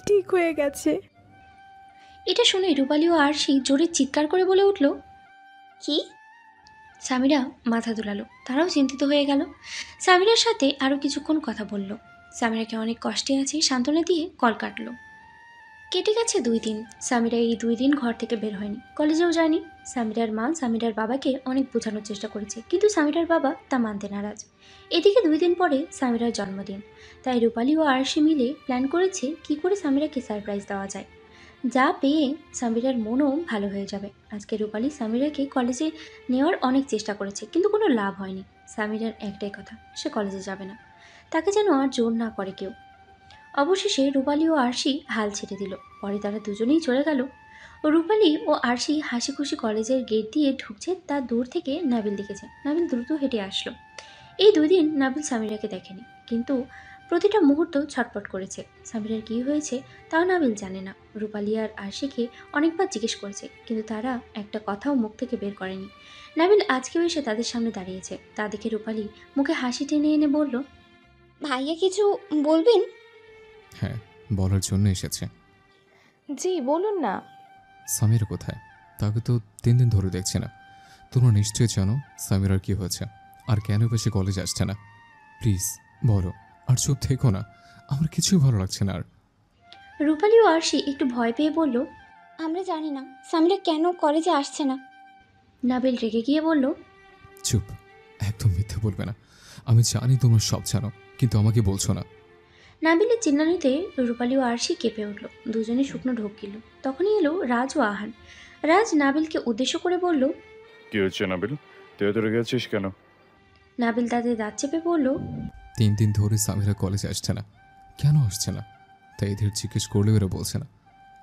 ঠিক হয়ে গেছে। এটা শুনে রূপালী ও আরশি জোরে চিৎকার করে বলে উঠল, কি? সামিরা মাথা দুলালো। তারাও চিন্তিত হয়ে গেল। সামিরার সাথে আরও কিছুক্ষণ কথা বলল। সামিরাকে অনেক কষ্টে আছে সান্ত্বনা দিয়ে কল কাটলো। কেটে গেছে 2 দিন। সামিরা এই 2 দিন ঘর থেকে বের হয়নি, কলেজেও যায়নি। সামিরার মা সামিরার বাবাকে অনেক বোঝানোর চেষ্টা করেছে, কিন্তু সামিরার বাবা তা মানতে নারাজ। এদিকে 2 দিন পরে সামিরার জন্মদিন। তাই রূপালী ও আরশি মিলে প্ল্যান করেছে কি করে সামিরাকে সারপ্রাইজ দেওয়া যায়, যা পেয়ে সামিরার মনও ভালো হয়ে যাবে। আজকে রূপালী সামিরাকে কলেজে নেওয়ার অনেক চেষ্টা করেছে, কিন্তু কোনো লাভ হয়নি। সামিরার একটাই কথা, সে কলেজে যাবে না, তাকে যেন আর জোর না করে কেউ। অবশেষে রূপালী ও আরশি হাল ছেড়ে দিল। পরে তারা দুজনেই চলে গেল। রূপালী ও আরশি হাসি খুশি কলেজের গেট দিয়ে ঢুকছে, তা দূর থেকে নাবিল দেখেছে। নাবিল দ্রুত হেঁটে আসলো। এই 2 দিন নাবিল সামিরাকে দেখেনি, কিন্তু প্রতিটা মুহূর্ত ছটপট করেছে। সামিরার কী হয়েছে তাও নাবিল জানে না। রূপালী আর আরশিকে অনেকবার জিজ্ঞেস করেছে, কিন্তু তারা একটা কথাও মুখ থেকে বের করেনি। নাবিল আজকেও এসে তাদের সামনে দাঁড়িয়েছে। তা দেখে রূপালী মুখে হাসি টেনে এনে বলল, ভাইয়া কিছু বলবেন? হ্যাঁ, বলার জন্য এসেছে। জি বলুন না। সামিরা কোথায়? তাকে তো 3 দিন ধরে দেখছি না। তোমরা নিশ্চয়ই জানো সামিরার কি হয়েছে আর কেন বেশি কলেজ আসছে না। প্লিজ বলো, আর চুপ থেকো না, আমার কিছুই ভালো লাগছে না আর। রূপালী ও আরশি একটু ভয় পেয়ে বলল, আমরা জানি না সামিরা কেন কলেজে আসছে না। নাবিল রেগে গিয়ে বলল, চুপ, একদম মিথ্যে বলবে না। আমি জানি তোমরা সব জানো, কিন্তু আমাকে বলছো না। নাবিলের চিল্লানিতে রূপালী ও আরশি কেঁপে উঠল। দুজনে শুকনো ঢোক গেল। তখনই এলো রাজ ও আহান। রাজ নাবিলকে উদ্দেশ্য করে বলল, কি হচ্ছে নাবিল, তুই এত রেগে আছিস কেন? নাবিল তাদের দাঁত চেপে বলল, 3 দিন ধরে সামিরা কলেজে আসছে না, কেন আসছে না? তাই এদের জিজ্ঞেস করলেও এরা বলছে না।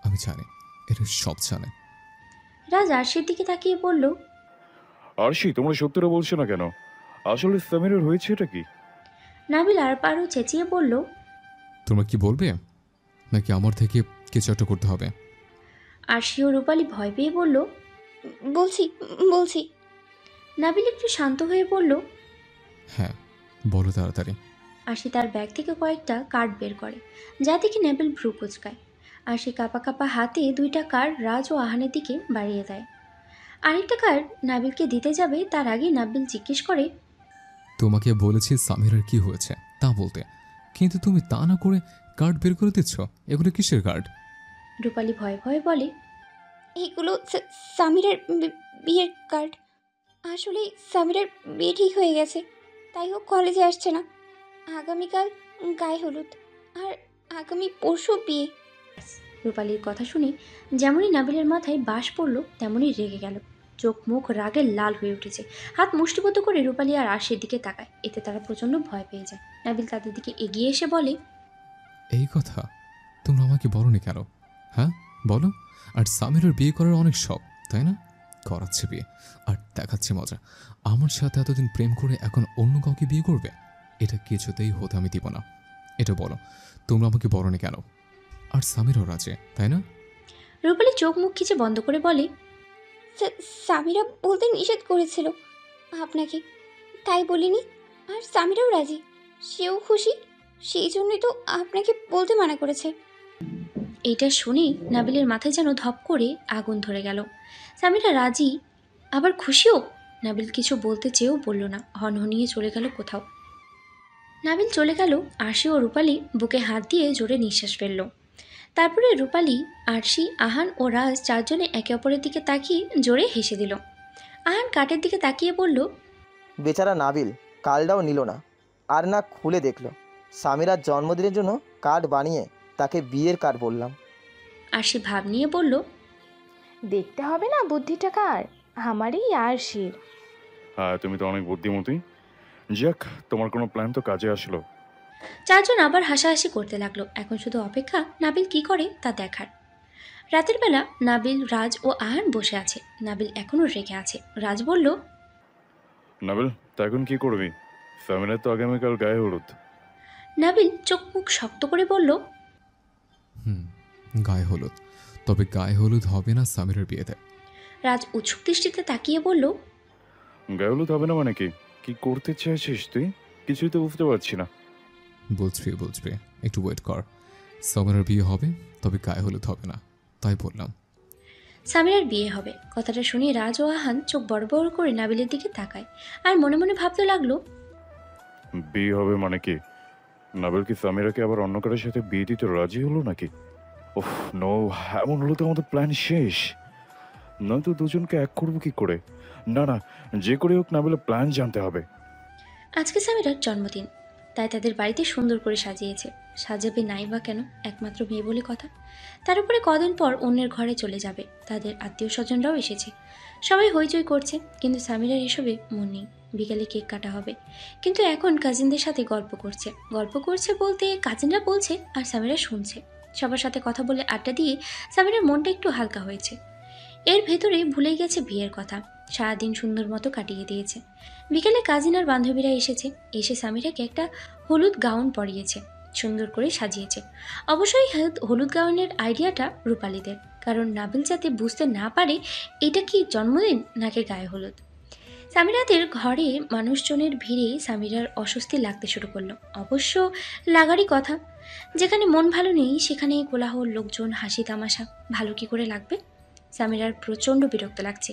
আমি জানি, এরা সব জানে। রাজ আরশির দিকে তাকিয়ে বলল, আরশি, তোমরা সত্যিটা বলছো না কেন? আসলে সামিরের হয়েছে এটা কি? নাবিল আর পারও চেঁচিয়ে বলল, তোমরা কি বলবে, নাকি আমার থেকে কিছু একটা করতে হবে? আরশি ও রূপালী ভয় পেয়ে বলল, বলছি বলছি। নাবিল একটু শান্ত হয়ে বলল, হ্যাঁ বলো তাড়াতাড়ি। আশি তার ব্যাগ থেকে কয়েকটা কার্ড বের করে, যা দেখে নেবেল ভ্রু কুচকায়। আশি কাঁপা কাঁপা হাতে 2টা কার্ড রাজ ও আহানের দিকে বাড়িয়ে দেয়। আরেকটা কার্ড নাবিলকে দিতে যাবে তার আগে নাবিল জিজ্ঞেস করে, তোমাকে বলেছি সামিরার কি হয়েছে তা বলতে, কিন্তু তুমি তা না করে কার্ড বের করে দিচ্ছ। এগুলো কিসের কার্ড? রূপালী ভয়ে ভয়ে বলে, এইগুলো সামিরের বিয়ের কার্ড। আসলে সামিরের বিয়ে ঠিক হয়ে গেছে, তাই ও কলেজে আসছে না। আগামীকাল গায়ে হলুদ, আর আগামী পরশু বিয়ে। রূপালীর কথা শুনে যেমনই নাবিলের মাথায় বাস পড়ল তেমনই রেগে গেল। চোখ মুখ রাগে লাল হয়ে উঠেছে। হাত মুষ্টিবদ্ধ করে রূপালী আর আরশির দিকে তাকায়। এতে তারা প্রচণ্ড ভয় পেয়ে যায়। নাবিল তাদের দিকে এগিয়ে এসে বলে, এই কথা তোমরা আমাকে বলনি কেন? হ্যাঁ বলো। আর সামিরার বিয়ে করার অনেক শখ, তাই না? করাচ্ছে বিয়ে আর দেখাচ্ছে মজা। আমার সাথে এতদিন প্রেম করে এখন অন্য কাউকে বিয়ে করবে? এটা কিছুতেই হতে আমি দিব না। এটা বলো তোমরা আমাকে বলনি কেন? আর সামিরাও রাজে, তাই না? রূপালী চোখ মুখ খিচে বন্ধ করে বলে, সামিরা বলতে নিষেধ করেছিল আপনাকে, তাই বলিনি। আর সামিরাও রাজি, সেও খুশি, সেই জন্যই তো আপনাকে বলতে মানা করেছে। এইটা শুনেই নাবিলের মাথায় যেন ধপ করে আগুন ধরে গেল। সামিরা রাজি, আবার খুশিও? নাবিল কিছু বলতে চেয়েও বলল না, হনহনিয়ে চলে গেল কোথাও। নাবিল চলে গেল। আরশি ও রূপালী বুকে হাত দিয়ে জোরে নিঃশ্বাস ফেলল। তারপরে রূপালী, আরশি, আহান ও রাজ চারজনে একে অপরের দিকে তাকিয়ে জোরে হেসে দিল। আহান কার্ডের দিকে তাকিয়ে বলল, বেচারা নাবিল কার্ডটাও নিল না, আর না খুলে দেখলো। সামিরার জন্মদিনের জন্য কার্ড বানিয়ে তাকে বিয়ের কার্ড বললাম। আরশি ভাব নিয়ে বলল, দেখতে হবে না বুদ্ধিটা কার? আমারই আরশির। হ্যাঁ তুমি তো অনেক বুদ্ধিমতী। যাক, তোমার কোনো প্ল্যান তো কাজে আসলো। চারজন আবার হাসাহাসি করতে লাগলো। এখন শুধু অপেক্ষা নাবিল কি করে তা দেখার। রাতের বেলা নাবিল, রাজ ও আহান বসে আছে। নাবিল এখনও রেগে আছে। রাজ বলল, নাবিল তা এখন কি করবি? সামিরার তো আগামীকাল গায়ে হলুদ। নাবিল চোখ মুখ শক্ত করে বলল, গায়ে হলুদ, তবে গায়ে হলুদ হবে না সামিরার বিয়েতে। রাজ উৎসুক দৃষ্টিতে তাকিয়ে বলল, গায়ে হলুদ হবে না মানে কি? কি করতে চাইছিস তুই? কিছুই তো বুঝতে পারছি না। বুঝবি, একটু ওয়েট কর। সামিরার বিয়ে হবে, তবে গায়ে হলুদ হবে না, তাই বললাম। সামিরার বিয়ে হবে কথাটা শুনে রাজ ও আহান চোখ বড় বড় করে নাবিলের দিকে তাকায় আর মনে মনে ভাবতে লাগলো, বিয়ে হবে মানে কি? নাবিল কি সামিরাকে আবার অন্য কারোর সাথে বিয়ে দিতে রাজি হলো নাকি? ওহ নো, এমন হলো তো আমাদের প্ল্যান শেষ। নয়তো দুজনকে এক করবো কি করে? না, যে করে হোক নাবিলের প্ল্যান জানতে হবে। আজকে সামিরার জন্মদিন, তাই তাদের বাড়িতে সুন্দর করে সাজিয়েছে। সাজাবে নাই বা কেন, একমাত্র মেয়ে বলে কথা। তার উপরে কদিন পর অন্যের ঘরে চলে যাবে। তাদের আত্মীয় স্বজনরাও এসেছে, সবাই হইচই করছে, কিন্তু সামিরার এসবে মন নেই। বিকেলে কেক কাটা হবে, কিন্তু এখন কাজিনদের সাথে গল্প করছে বলতে কাজিনরা বলছে আর সামিরা শুনছে। সবার সাথে কথা বলে আড্ডা দিয়ে সামিরার মনটা একটু হালকা হয়েছে। এর ভেতরে ভুলেই গেছে বিয়ের কথা। সারাদিন সুন্দর মতো কাটিয়ে দিয়েছে। বিকেলে কাজিন আর বান্ধবীরা এসে সামিরাকে একটা হলুদ গাউন পরিয়েছে, সুন্দর করে সাজিয়েছে। অবশ্যই হলুদ গাউনের আইডিয়াটা রূপালীদের, কারণ নাবিল যাতে বুঝতে না পারে এটা কি জন্মদিন নাকি গায়ে হলুদ। সামিরাদের ঘরে মানুষজনের ভিড়ে সামিরার অস্বস্তি লাগতে শুরু করলো। অবশ্য লাগারই কথা, যেখানে মন ভালো নেই সেখানে কোলাহল, লোকজন, হাসি তামাশা, ভালো কি করে লাগবে? সামিরার প্রচণ্ড বিরক্ত লাগছে।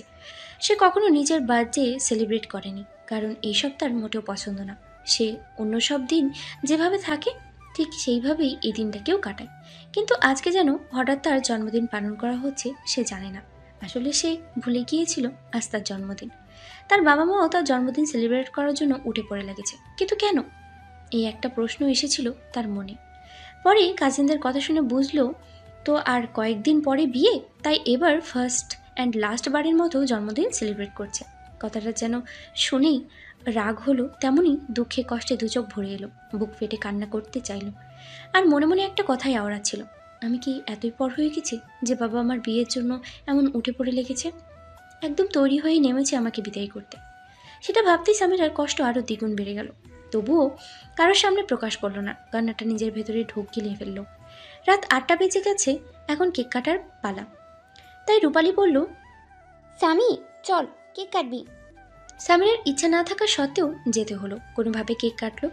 সে কখনো নিজের বার্থডে সেলিব্রেট করেনি, কারণ এইসব তার মোটেও পছন্দ না। সে অন্য সব দিন যেভাবে থাকে ঠিক সেইভাবেই এই দিনটাকেও কাটায়, কিন্তু আজকে যেন হঠাৎ তার জন্মদিন পালন করা হচ্ছে সে জানে না। আসলে সে ভুলে গিয়েছিল আজ তার জন্মদিন। তার বাবা মাও তার জন্মদিন সেলিব্রেট করার জন্য উঠে পড়ে লেগেছে, কিন্তু কেন? এই একটা প্রশ্ন এসেছিল তার মনে। পরে কাজিনদের কথা শুনে বুঝলো তো আর কয়েকদিন পরে বিয়ে, তাই এবার ফার্স্ট অ্যান্ড লাস্ট বারের মতো জন্মদিন সেলিব্রেট করছে। কথাটা যেন শুনেই রাগ হলো, তেমনই দুঃখে কষ্টে দু চোখ ভরে এলো। বুক ফেটে কান্না করতে চাইলো, আর মনে মনে একটা কথাই আওড়াচ্ছিল, আমি কি এতই পর হয়ে গেছি যে বাবা আমার বিয়ের জন্য এমন উঠে পড়ে লেগেছে, একদম তৈরি হয়ে নেমেছে আমাকে বিদায় করতে। সেটা ভাবতেই সামিরার কষ্ট আরও দ্বিগুণ বেড়ে গেল। তবুও কারোর সামনে প্রকাশ করলো না, কান্নাটা নিজের ভেতরে ঢোক গিলিয়ে ফেললো। রাত 8টা বেজে গেছে, এখন কেক কাটার পালা। তাই রূপালী বলল, সামি চল কেক কাটবি। সামিরার ইচ্ছা না থাকা সত্ত্বেও যেতে হলো। কোনোভাবে কেক কাটলো,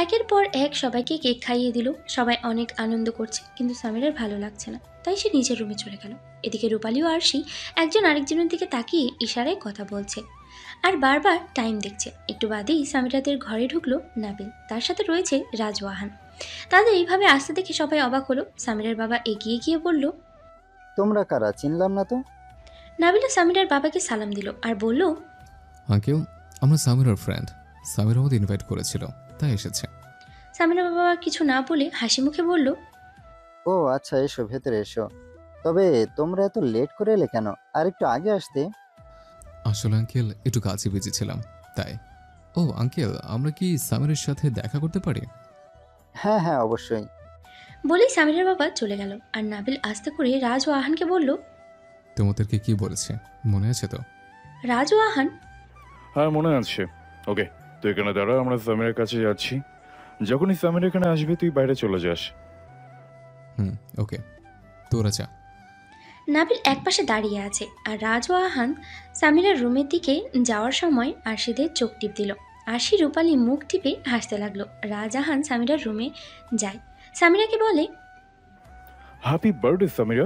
একের পর এক সবাইকে কেক খাইয়ে দিল। সবাই অনেক আনন্দ করছে, কিন্তু সামিরার ভালো লাগছে না, তাই সে নিজের রুমে চলে গেল। এদিকে রূপালী ও আরশি একজন আরেকজনের দিকে তাকিয়ে ইশারায় কথা বলছে আর বারবার টাইম দেখছে। একটু বাদেই সামিরাদের ঘরে ঢুকলো নাবিল, তার সাথে রয়েছে রাজ ও আহান। তাদের এইভাবে আসতে দেখে সবাই অবাক হলো। সামিরার বাবা এগিয়ে গিয়ে বলল, তোমরা কারা, চিনলাম না তো। নাবিলা সামিরার বাবাকে সালাম দিল আর বলল, আঙ্কেল, আমরা সামিরার ফ্রেন্ড। সামিরা আমাদের ইনভাইট করেছিল, তাই এসেছে। সামিরার বাবা কিছু না বলে হাসি মুখে বলল, ও আচ্ছা, এসো ভেতরে এসো। তবে তোমরা এত লেট করে এলে কেন? আর একটু আগে আসতে। আসলে আঙ্কেল একটু কাজে বিজি ছিলাম, তাই। ও আঙ্কেল, আমরা কি সামিরের সাথে দেখা করতে পারি? হ্যাঁ হ্যাঁ, অবশ্যই। বলেই সামিরার বাবা চলে গেল। আর নাবিল আস্তে করে রাজ ও আহানকে বলল, তোমাদেরকে কি বলেছে মনে আছে তো? রাজ ও আহান, হ্যাঁ মনে আছে। ওকে, তুই এখানে দাঁড়া, আমরা সামিরের কাছে যাচ্ছি। যখনই সামির এখানে আসবে তুই বাইরে চলে যাস। ওকে, তোরা যা। নাবিল একপাশে দাঁড়িয়ে আছে আর রাজ ও আহান সামিরার রুমের দিকে যাওয়ার সময় আরশিদের চোখ টিপ দিল। আরশি রূপালী মুখ টিপে হাসতে লাগলো। রাজ আহান সামিরার রুমে যায়, সামিরাকে বলে, হ্যাপি বার্থডে সামিরা।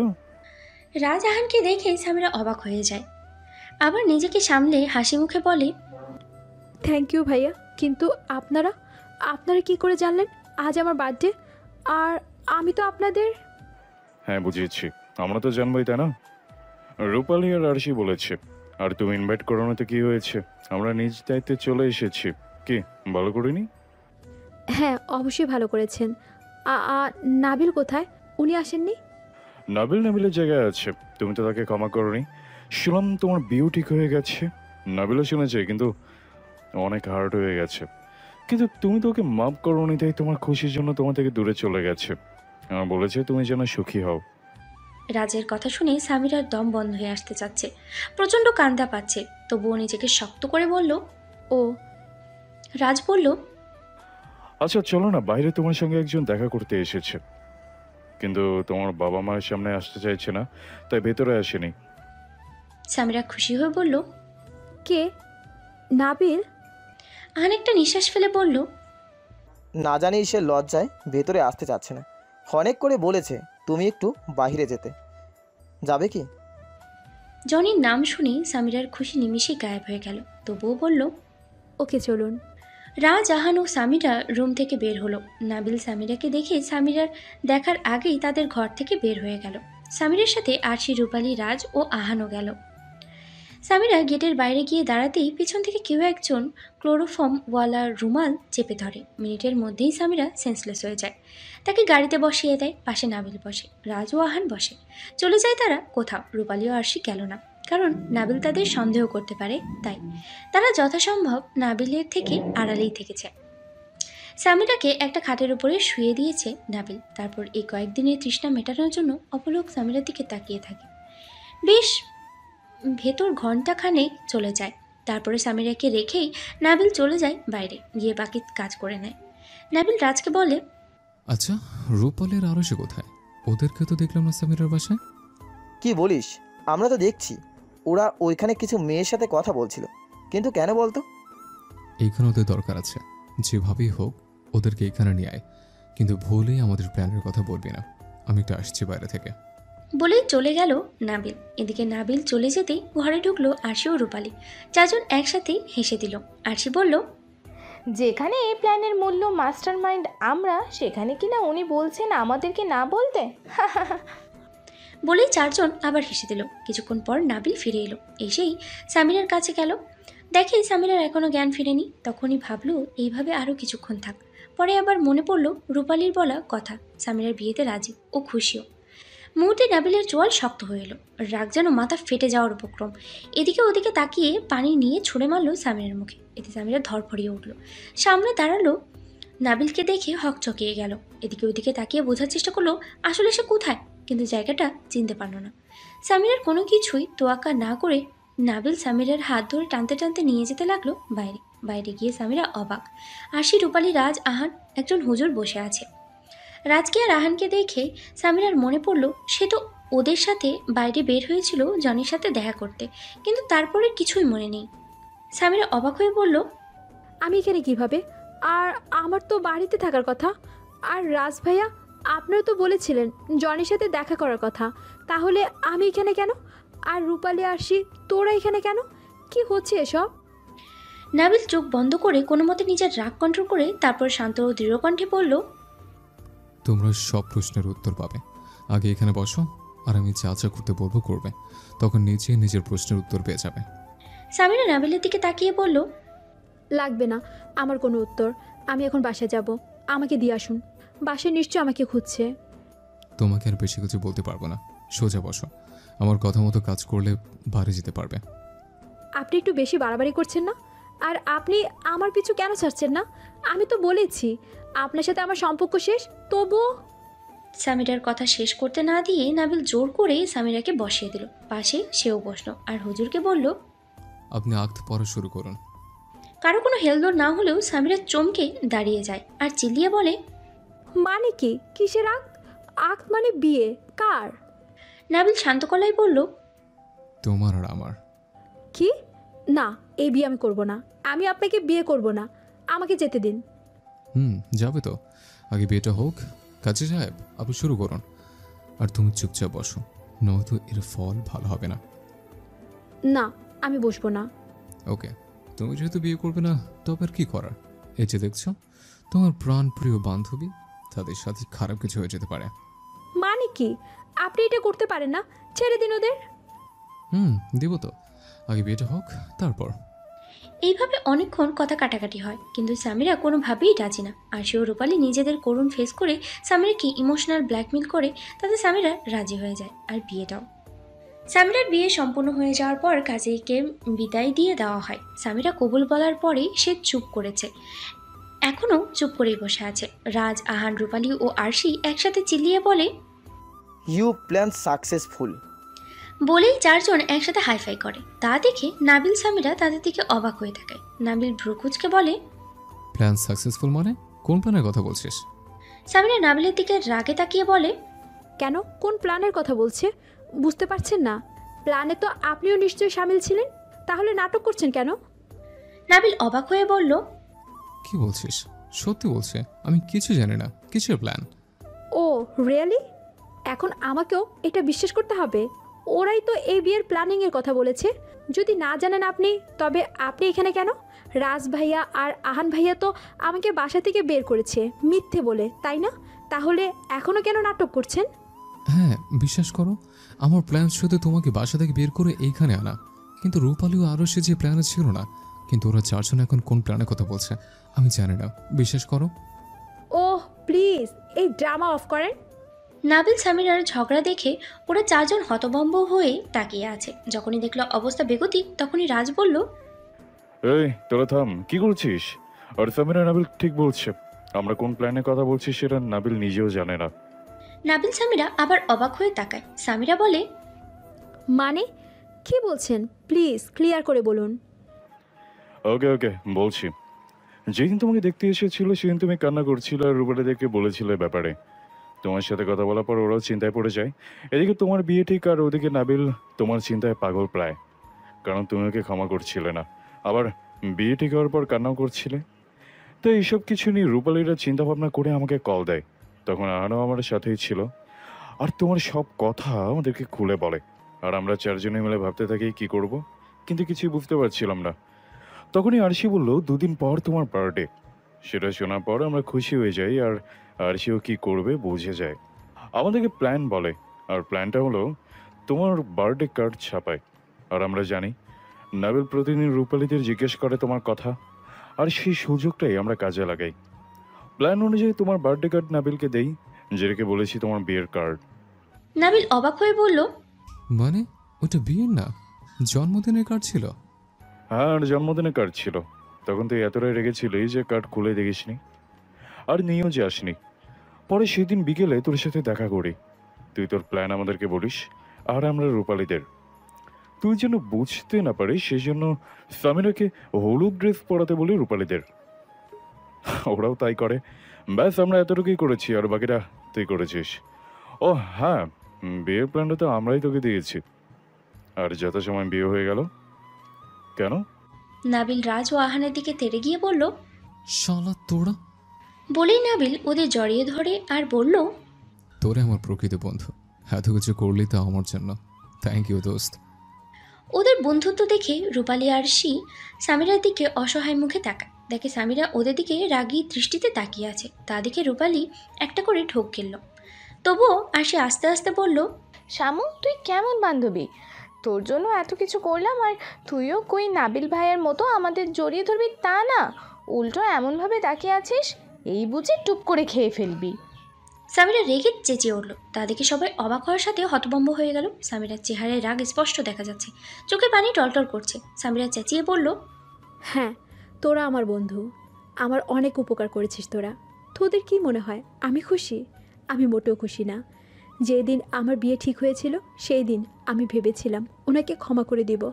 রাজ আহানকে দেখে সামিরা অবাক হয়ে যায়, আবার নিজেকে সামলে হাসি মুখে বলে, থ্যাংক ইউ ভাইয়া, কিন্তু আপনারা আপনারা কি করে জানলেন আজ আমার বার্থডে? আর আমি তো আপনাদের... হ্যাঁ বুঝিয়েছি, আমরা তো জানবোই তাই না। রূপালী আর আরশি বলেছে, আর তুমি ইনভাইট করানোতে কি হয়েছে, আমরা নিজ দায়িত্বে চলে এসেছি। কি ভালো করিনি? হ্যাঁ অবশ্যই ভালো করেছেন। নাবিল কোথায়? উনি আসেননি? নাবিলের জায়গায় আছে, তুমি তো তাকে ক্ষমা করনি। শুনলাম তোমার বিয়েও ঠিক হয়ে গেছে। নাবিলও শুনেছে, কিন্তু অনেক হার্ট হয়ে গেছে। কিন্তু তুমি তো ওকে মাফ করোনি, তাই তোমার খুশির জন্য তোমার থেকে দূরে চলে গেছে। আমার বলেছে তুমি যেন সুখী হও। রাজের কথা শুনে সামিরার দম বন্ধ হয়ে আসতে চাচ্ছে, প্রচণ্ড কান্দা পাচ্ছে, তবুও নিজেকে শক্ত করে বলল, ও। রাজ বলল, আচ্ছা চলো না, বাইরে তোমার সঙ্গে একজন দেখা করতে এসেছে, কিন্তু তোমার বাবা মায়ের সামনে আসতে চাইছে না, তাই ভেতরে আসেনি। সামিরা খুশি হয়ে বলল, কে? নাবিল? আহান একটা নিঃশ্বাস ফেলে বলল, না জানি সে লজ্জায় ভেতরে আসতে চাচ্ছে না। অনেক করে বলেছে তুমি একটু বাইরে যেতে, যাবে কি? জনির নাম শুনে সামিরার খুশি নিমিষে গায়েব হয়ে গেল, তবুও বলল, ওকে চলুন। রাজ, আহান ও সামিরা রুম থেকে বের হলো। নাবিল সামিরাকে দেখে সামিরার দেখার আগেই তাদের ঘর থেকে বের হয়ে গেল। সামিরার সাথে আরশি, রূপালী, রাজ ও আহানও গেল। সামিরা গেটের বাইরে গিয়ে দাঁড়াতেই পিছন থেকে কেউ একজন ক্লোরোফর্মওয়ালা রুমাল চেপে ধরে। মিনিটের মধ্যেই সামিরা সেন্সলেস হয়ে যায়। তাকে গাড়িতে বসিয়ে দেয়, পাশে নাবিল বসে, রাজ ও আহান বসে। চলে যায় তারা কোথাও। রূপালী ও আরশি গেল না, কারণ নাবিল তাদের সন্দেহ করতে পারে, তাই তারা যথাসম্ভব নাবিলের থেকে আড়ালেই থেকেছে। সামিরাকে একটা খাটের উপরে শুয়ে দিয়েছে নাবিল। তারপর এই কয়েকদিনের তৃষ্ণা মেটানোর জন্য অপলক সামিরার দিকে তাকিয়ে থাকে। বেশ ভেতর ঘন্টাখানেক চলে যায়। তারপরে সামিরাকে রেখেই নাবিল চলে যায় বাইরে, গিয়ে বাকি কাজ করে নেয়। নাবিল রাজকে বলে, আচ্ছা, রূপালের আরো সে কোথায়? ওদেরকে তো দেখলাম না সামিরার বাসায়। কি বলিস? আমরা তো দেখছি ওরা ওইখানে কিছু মেয়ের সাথে কথা বলছিল, কিন্তু কেন বলতো? এইখানে ওদের দরকার আছে, যেভাবেই হোক ওদেরকে এখানে নিয়ে আয়, কিন্তু ভুলেই আমাদের প্ল্যানের কথা বলবি না। আমি একটু আসছি বাইরে থেকে। বলেই চলে গেল নাবিল। এদিকে নাবিল চলে যেতেই ঘরে ঢুকলো আরশি ও রূপালী। চারজন একসাথে হেসে দিল। আরশি বলল, যেখানে এই প্ল্যানের মূল্য মাস্টার মাইন্ড আমরা, সেখানে কিনা উনি বলছেন আমাদেরকে না বলতে। বলেই চারজন আবার হেসে দিল। কিছুক্ষণ পর নাবিল ফিরে এলো, এসেই সামিরার কাছে গেল। দেখে সামিরার এখনো জ্ঞান ফিরেনি। তখনই ভাবলো এইভাবে আরও কিছুক্ষণ থাক। পরে আবার মনে পড়লো রূপালীর বলা কথা, সামিরার বিয়েতে রাজি ও খুশিও। মুহূর্তে নাবিলের চোয়াল শক্ত হয়ে এলো, রাগ যেন মাথা ফেটে যাওয়ার উপক্রম। এদিকে ওদিকে তাকিয়ে পানি নিয়ে ছুঁড়ে মারলো সামিরার মুখে। এতে সামিরা ধরফড়িয়ে উঠল, সামনে দাঁড়ালো। নাবিলকে দেখে হকচকিয়ে গেল। এদিকে ওদিকে তাকিয়ে বোঝার চেষ্টা করলো আসলে সে কোথায়, কিন্তু জায়গাটা চিনতে পারল না। সামিরার কোনো কিছুই তোয়াক্কা না করে নাবিল সামিরার হাত ধরে টানতে টানতে নিয়ে যেতে লাগলো বাইরে। বাইরে গিয়ে সামিরা অবাক। আরশি, রূপালী, রাজ, আহান একজন হুজুর বসে আছে। রাজকে আর আহানকে দেখে সামিরার মনে পড়ল সে তো ওদের সাথে বাইরে বের হয়েছিল জনির সাথে দেখা করতে, কিন্তু তারপরে কিছুই মনে নেই। সামিরা অবাক হয়ে বলল, আমি এখানে কিভাবে? আর আমার তো বাড়িতে থাকার কথা। আর রাজ ভাইয়া, আপনারা তো বলেছিলেন জনির সাথে দেখা করার কথা, তাহলে আমি এখানে কেন? আর রূপালী আরশি, তোরা এখানে কেন? কি হচ্ছে এসব? নাবিল চোখ বন্ধ করে কোনো মতে নিজের রাগ কন্ট্রোল করে তারপর শান্ত ও দৃঢ় কণ্ঠে বলল, তোমরা সব প্রশ্নের উত্তর পাবে। আগে এখানে বসো, আর আমি যা যা করতে বলবো করবে, তখন নিজে নিজের প্রশ্নের উত্তর পেয়ে যাবে। সামিরা নাবিলের দিকে তাকিয়ে বলল, লাগবে না আমার কোনো উত্তর। আমি এখন বাসায় যাব, আমাকে দিয়ে আসুন। বাসায় নিশ্চয় আমাকে খুঁজছে। তোমাকে আর বেশি কিছু বলতে পারবো না, সোজা বসো। আমার কথা মতো কাজ করলে বাড়ি যেতে পারবে। আপনি একটু বেশি বাড়াবাড়ি করছেন না? আর আপনি আমার পিছু কেন ছাড়ছেন না? আমি তো বলেছি আপনার সাথে আমার সম্পর্ক শেষ, তবুও। সামিরার কথা শেষ করতে না দিয়ে নাবিল জোর করে সামিরাকে বসিয়ে দিল পাশে। সেও বসলো আর হুজুরকে বলল, আপনি আক্ত পড়া শুরু করুন। কারো কোনো হেলদোল না হলেও সামিরা চমকে দাঁড়িয়ে যায় আর চিল্লিয়ে বলে, মানে কি? কিসের আক্ত? আক্ত মানে বিয়ে? কার? নাবিল শান্ত গলায় বলল, তোমার আর আমার। কি? না, এই বিয়ে আমি করব না। আমি আপনাকে বিয়ে করব না, আমাকে যেতে দিন। যাবে তো, আগে বিয়েটা হোক। কাজী সাহেব, আপনি শুরু করুন। আর তুমি চুপচাপ বসো, নয়তো এর ফল ভালো হবে না। না, আমি বসবো না। ওকে, তুমি যেহেতু বিয়ে করবে না, তবে আর কি করার? এই যে দেখছো, তোমার প্রাণপ্রিয় বান্ধবী, তাদের সাথে খারাপ কিছু হয়ে যেতে পারে। মানে কি? আপনি এটা করতে পারেন না? ছেড়ে দিন ওদের। দিব তো, আগে বিয়েটা হোক তারপর। এইভাবে অনেকক্ষণ কথা কাটাকাটি হয়, কিন্তু সামিরা কোনোভাবেই রাজি না। আর সেও রূপালী নিজেদের করুণ ফেস করে সামিরাকে ইমোশনাল ব্ল্যাকমেল করে, তাতে সামিরা রাজি হয়ে যায়। আর বিয়েটাও। সামিরার বিয়ে সম্পূর্ণ হয়ে যাওয়ার পর কাজীকে বিদায় দিয়ে দেওয়া হয়। সামিরা কবুল বলার পরেই সে চুপ করেছে, এখনও চুপ করেই বসে আছে। রাজ, আহান, রূপালী ও আরশি একসাথে চিল্লিয়ে বলে, ইউ প্ল্যান সাকসেসফুল। বলেই চারজন একসাথে হাইফাই করে। তা দেখে নাবিল সামিরা তাদের দিকে অবাক হয়ে থাকে। নাবিল ভ্রুকুচকে বলে, প্ল্যান সাকসেসফুল মানে? কোন প্ল্যানের কথা বলছিস? সামিরা নাবিলের দিকে রাগে তাকিয়ে বলে, কেন? কোন প্ল্যানের কথা বলছে? বুঝতে পারছেন না? প্ল্যানে তো আপনিও নিশ্চয়ই সামিল ছিলেন, তাহলে নাটক করছেন কেন? নাবিল অবাক হয়ে বলল, কি বলছিস? সত্যি বলছে আমি কিছু জানি না। কিসের প্ল্যান? ও রিয়েলি? এখন আমাকেও এটা বিশ্বাস করতে হবে? ওরাই তো এই বিয়ের প্ল্যানিংয়ের কথা বলেছে। যদি না জানেন আপনি, তবে আপনি এখানে কেন? রাজ ভাইয়া আর আহান ভাইয়া তো আমাকে বাসা থেকে বের করেছে মিথ্যে বলে, তাই না? তাহলে এখনও কেন নাটক করছেন? হ্যাঁ, বিশ্বাস করো, আমার প্ল্যান শুধু তোমাকে বাসা থেকে বের করে এইখানে আনা। কিন্তু রূপালীও আরও সে যে প্ল্যানে ছিল না। কিন্তু ওরা চারজন এখন কোন প্ল্যানের কথা বলছে আমি জানি না, বিশ্বাস করো। ওহ প্লিজ, এই ড্রামা অফ করেন। নাবিল সামিরার ঝগড়া দেখে ওরা চারজন হতভম্ব হয়ে তাকিয়ে আছে। যখনই দেখলো অবস্থা বেগতিক, তখনই রাজ বলল, এই তোরা থাম, কি করছিস? আর সামিরা, নাবিল ঠিক বলছে। আমরা কোন প্ল্যানের কথা বলছি সেটা নাবিল নিজেও জানে না। নাবিল সামিরা আবার অবাক হয়ে তাকায়। সামিরা বলে, মানে কি বলছেন? প্লিজ ক্লিয়ার করে বলুন। ওকে ওকে, বলছি। যেদিন তোমাকে দেখতে এসেছিল সেদিন তুমি কান্না করছিলে আর রূপালীদেরকে বলেছিলে ব্যাপারে। তোমার সাথে কথা বলার পর ওরাও চিন্তায় পড়ে যায়। এদিকে তোমার বিয়ে ঠিক, আর ওদিকে নাবিল তোমার চিন্তায় পাগল প্রায়। কারণ তুমি ওকে ক্ষমা করছিলে না, আবার বিয়ে ঠিক হওয়ার পর কান্নাও করছিলে। তো এইসব কিছু নিয়ে রূপালীরা চিন্তা ভাবনা করে আমাকে কল দেয়। তখন আহানও আমার সাথেই ছিল, আর তোমার সব কথা আমাদেরকে খুলে বলে। আর আমরা চারজনে মিলে ভাবতে থাকি কি করব, কিন্তু কিছুই বুঝতে পারছিলাম না। তখনই আরশি বলল 2 দিন পর তোমার বার্থডে। সেটা শোনার পর আমরা খুশি হয়ে যাই, আর আরশিও কি করবে বুঝে যায়। আমাদেরকে প্ল্যান বলে, আর প্ল্যানটা হলো তোমার বার্থডে কার্ড ছাপায়। আর আমরা জানি নাবিল প্রতিদিন রূপালীদের জিজ্ঞেস করে তোমার কথা, আর সেই সুযোগটাই আমরা কাজে লাগাই। প্ল্যান অনুযায়ী তোমার বার্থডে কার্ড নাবিলকে দেই, যেটাকে বলেছি তোমার বিয়ের কার্ড। নাবিল অবাক হয়ে বলল, মানে ওটা বিয়ের না, জন্মদিনের কার্ড ছিল? হ্যাঁ, আর জন্মদিনের কার্ড ছিল। তখন তুই এতটাই রেগেছিলি যে কার্ড খুলে দেখিসনি, আর নিয়েও যে আসনি। পরে সেদিন বিকেলে তোর সাথে দেখা করি, তুই তোর প্ল্যান আমাদেরকে বলিস, আর আমরা রূপালীদের। তুই যেন বুঝতে না পারিস সেই জন্য সামিরাকে হলুদ ড্রেস পরাতে বলি রূপালীদের। ওরাও তাই করে। ব্যাস, আমরা এতটুকুই করেছি, আর বাকিটা তুই করেছিস। ও হ্যাঁ, বিয়ের প্ল্যানটা তো আমরাই তোকে দিয়েছি। আর যত সময় বিয়ে হয়ে গেল। কেন? নাবিল রাজ ও আহানের দিকে তেড়ে গিয়ে বলল, শালা তোরা! বলেই নাবিল ওদের জড়িয়ে ধরে আর বলল, তোরে আমার প্রকৃত বন্ধু, এত কিছু করলি তা আমার জন্য। থ্যাংক ইউ দোস্ত। ওদের বন্ধুত্ব দেখে রূপালী আর আরশি সামিরার দিকে অসহায় মুখে তাকায়। দেখে সামিরা ওদের দিকে রাগী দৃষ্টিতে তাকিয়ে আছে। তা দেখে রূপালী একটা করে ঢোক গেল। তবুও আরশি আস্তে আস্তে বলল, শামু, তুই কেমন বান্ধবী? তোর জন্য এত কিছু করলাম আর তুইও কই নাবিল ভাইয়ের মতো আমাদের জড়িয়ে ধরবি তা না, উল্টো এমনভাবে তাকিয়ে আছিস এই বুঝে টুপ করে খেয়ে ফেলবি। সামিরা রেগে চেঁচিয়ে উঠল। তা দেখে সবাই অবাক হওয়ার সাথে হতভম্ব হয়ে গেল। সামিরার চেহারায় রাগ স্পষ্ট দেখা যাচ্ছে, চোখে পানি টলটল করছে। সামিরা চেঁচিয়ে বলল, হ্যাঁ, তোরা আমার বন্ধু, আমার অনেক উপকার করেছিস তোরা। তোদের কি মনে হয় আমি খুশি? আমি মোটেও খুশি না। যেদিন আমার বিয়ে ঠিক হয়েছিল সেই দিন আমি ভেবেছিলাম ওনাকে ক্ষমা করে দিব,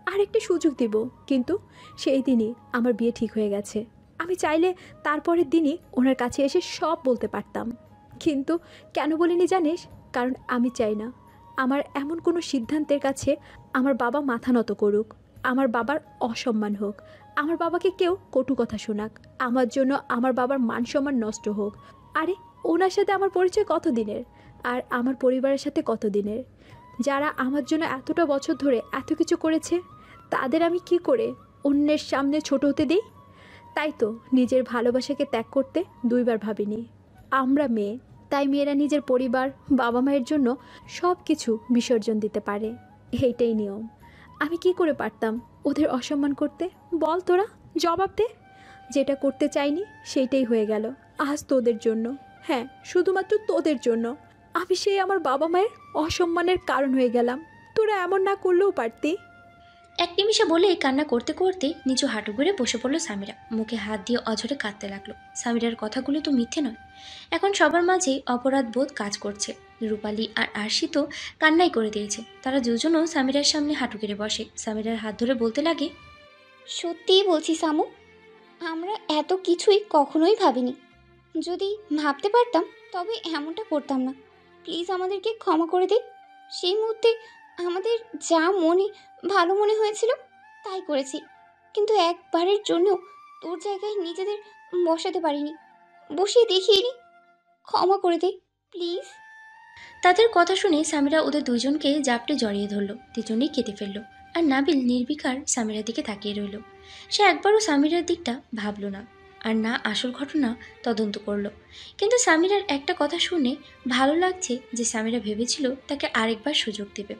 আর একটা সুযোগ দিব, কিন্তু সেই দিনই আমার বিয়ে ঠিক হয়ে গেছে। আমি চাইলে তারপরের দিনই ওনার কাছে এসে সব বলতে পারতাম, কিন্তু কেন বলিনি জানিস? কারণ আমি চাই না আমার এমন কোনো সিদ্ধান্তের কাছে আমার বাবা মাথা নত করুক, আমার বাবার অসম্মান হোক, আমার বাবাকে কেউ কটু কথা শোনাক, আমার জন্য আমার বাবার মান সম্মান নষ্ট হোক। আরে ওনার সাথে আমার পরিচয় কত দিনের, আর আমার পরিবারের সাথে কত দিনের। যারা আমার জন্য এতটা বছর ধরে এত কিছু করেছে, তাদের আমি কি করে অন্যের সামনে ছোট হতে দিই? তাই তো নিজের ভালোবাসাকে ত্যাগ করতে দুইবার ভাবিনি। আমরা মেয়ে, তাই মেয়েরা নিজের পরিবার, বাবা মায়ের জন্য সব কিছু বিসর্জন দিতে পারে, এইটাই নিয়ম। আমি কি করে পারতাম ওদের অসম্মান করতে? বল তোরা, জবাব দে। যেটা করতে চাইনি সেইটাই হয়ে গেল আজ তোদের জন্য। হ্যাঁ, শুধুমাত্র তোদের জন্য আমি সেই আমার বাবা মায়ের অসম্মানের কারণ হয়ে গেলাম। তোরা এমন না করলেও পারতি। এক নিমিষে বলে কান্না করতে করতে নিচু হাঁটু গড়ে বসে পড়ল সামিরা। মুখে হাত দিয়ে অঝরে কাঁদতে লাগলো। সামিরার কথাগুলো তো মিথ্যে নয়। এখন সবার মাঝেই অপরাধ বোধ কাজ করছে। রূপালী আর আরশি তো কান্নাই করে দিয়েছে। তারা দুজনও সামিরার সামনে হাঁটু গেড়ে বসে। সামিরার হাত ধরে বলতে লাগে, সত্যিই বলছি সামু, আমরা এত কিছুই কখনোই ভাবিনি। যদি ভাবতে পারতাম তবে এমনটা করতাম না। প্লিজ আমাদেরকে ক্ষমা করে দে। সেই মুহূর্তে আমাদের যা ভালো মনে হয়েছিল তাই করেছি, কিন্তু একবারের জন্য তোর জায়গায় নিজেদের বসাতে পারিনি, বসিয়ে দেখিনি। ক্ষমা করে দে প্লিজ। তাদের কথা শুনে সামিরা ওদের দুজনকে জাপটে জড়িয়ে ধরলো। দুজনেই কেঁদে ফেললো। আর নাবিল নির্বিকার সামিরার দিকে তাকিয়ে রইল। সে একবারও সামিরার দিকটা ভাবল না, আর না আসল ঘটনা তদন্ত করলো। কিন্তু সামিরার একটা কথা শুনে ভালো লাগছে যে সামিরা ভেবেছিল তাকে আরেকবার সুযোগ দেবে,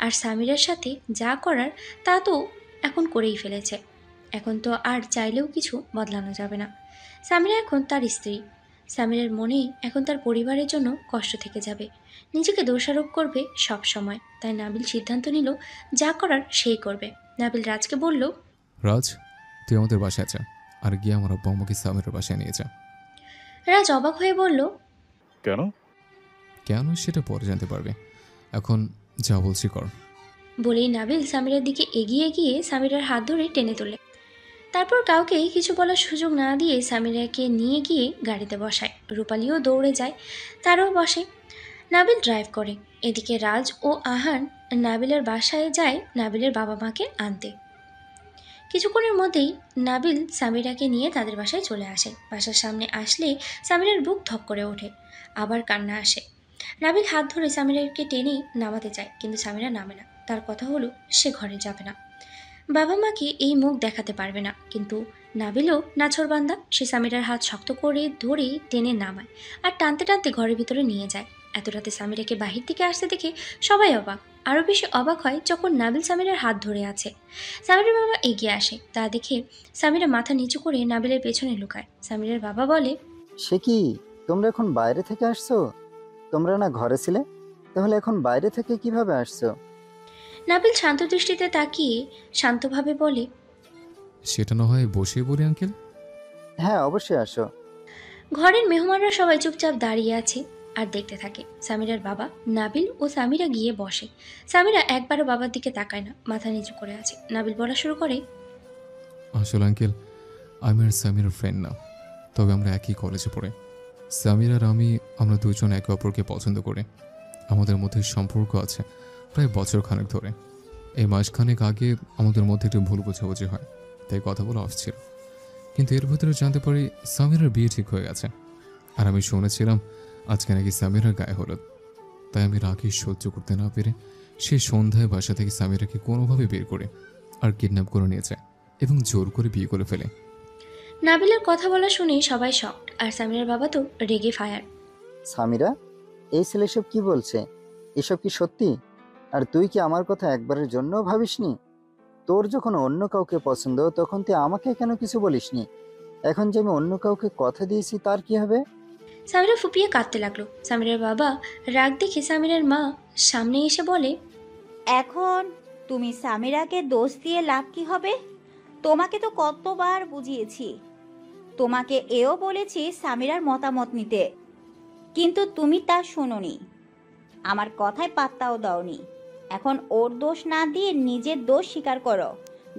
আর সামিরার সাথে যা করার তা তো এখন করেই ফেলেছে। এখন তো আর চাইলেও কিছু বদলানো যাবে না। সামিরা এখন তার স্ত্রী। সামিরার মনে এখন তার পরিবারের জন্য কষ্ট থেকে যাবে, নিজেকে দোষারোপ করবে সব সময়। তাই নাবিল সিদ্ধান্ত নিল যা করার সেই করবে। নাবিল রাজকে বলল, রাজ, তুই আমাদের বাসায় যা, আর গিয়ে আমার আব্বা আমাকে সামিরের বাসায় নিয়ে যা। রাজ অবাক হয়ে বলল, কেন? কেন সেটা পরে জানতে পারবে, এখন যা বলছি কর। বলেই নাবিল সামিরার দিকে এগিয়ে গিয়ে সামিরার হাত ধরে টেনে তোলে। তারপর কাউকে কিছু বলার সুযোগ না দিয়ে সামিরাকে নিয়ে গিয়ে গাড়িতে বসায়। রূপালীও দৌড়ে যায়, তারও বসে। নাবিল ড্রাইভ করে। এদিকে রাজ ও আহান নাবিলের বাসায় যায় নাবিলের বাবা মাকে আনতে। কিছুক্ষণের মধ্যেই নাবিল সামিরাকে নিয়ে তাদের বাসায় চলে আসে। বাসার সামনে আসলে সামিরার বুক ধক করে ওঠে, আবার কান্না আসে। নাবিল হাত ধরে সামিরাকে টেনে নামাতে চায়, কিন্তু সামিরা নামে না। তার কথা হলো সে ঘরে যাবে না, বাবা মাকে এই মুখ দেখাতে পারবে না। কিন্তু নাবিলও নাছোড়বান্দা, সে সামিরার হাত শক্ত করে ধরে টেনে নামায় আর টানতে টানতে ঘরের ভিতরে নিয়ে যায়। এত রাতে সামিরাকে বাহির থেকে আসতে দেখে সবাই অবাক। আরও বেশি অবাক হয় যখন নাবিল সামিরার হাত ধরে আছে। সামিরার বাবা এগিয়ে আসে, তা দেখে সামিরা মাথা নিচু করে নাবিলের পেছনে লুকায়। সামিরার বাবা বলে, সে কি, তোমরা এখন বাইরে থেকে আসছো? তোমরা না ঘরে ছিলে, তাহলে এখন বাইরে থেকে কিভাবে আসছো? নাবিল শান্ত দৃষ্টিতে তাকিয়ে শান্তভাবে বলে, সেটা না হয় বসে বলি আঙ্কেল। হ্যাঁ, অবশ্যই আসো। ঘরের মেহমানরা সবাই চুপচাপ দাঁড়িয়ে আছে আর দেখতে থাকে। সামিরার বাবা, নাবিল ও সামিরা গিয়ে বসে। সামিরা একবারও বাবার দিকে তাকায় না, মাথা নিচু করে আছে। নাবিল বলা শুরু করে, আসলে আঙ্কেল, আমি আর সামিরার ফ্রেন্ড না, তবে আমরা একই কলেজে পড়ি। সামির আর আমরা দুজন একে অপরকে পছন্দ করি। আমাদের মধ্যে সম্পর্ক আছে প্রায় বছর খানেক ধরে। এই মাসখানেক আগে আমাদের মধ্যে একটু ভুল বোঝাবুঝি হয়, তাই কথা বলা অফ ছিল। কিন্তু এর ভিতরে জানতে পারি সামিরার বিয়ে ঠিক হয়ে গেছে। আর আমি শুনেছিলাম আজকে নাকি সামিরার গায়ে হলুদ। তাই আমি রাগে সহ্য করতে না পেরে সেই সন্ধ্যায় বাসা থেকে সামিরাকে কোনোভাবে বের করে আর কিডন্যাপ করে নিয়ে যায় এবং জোর করে বিয়ে করে ফেলে। নাবিলের কথা বলা শুনে সবাই শকড, আর সামিরার বাবা তো রেগে ফায়ার। সামিরা, এই ছেলে সব কি বলছে? এসব কি সত্যি? আর তুই কি আমার কথা একবারের জন্য ভাবিসনি? তোর যখন অন্য কাউকে পছন্দ তখন তুই আমাকে কেন কিছু বলিসনি? এখন যে আমি অন্য কাউকে কথা দিয়েছি তার কি হবে? সামিরা ফুপিয়ে কাঁদতে লাগলো। সামিরার বাবা রাগ দেখে সামিরার মা সামনে এসে বলে, এখন তুমি সামিরাকে দোষ দিয়ে লাভ কি হবে? তোমাকে তো কতবার বুঝিয়েছি, তোমাকে এও বলেছি সামিরার মতামত নিতে, কিন্তু তুমি তা শোনোনি, আমার কথায় পাত্তাও দাওনি। এখন ওর দোষ না দিয়ে নিজের দোষ স্বীকার করো।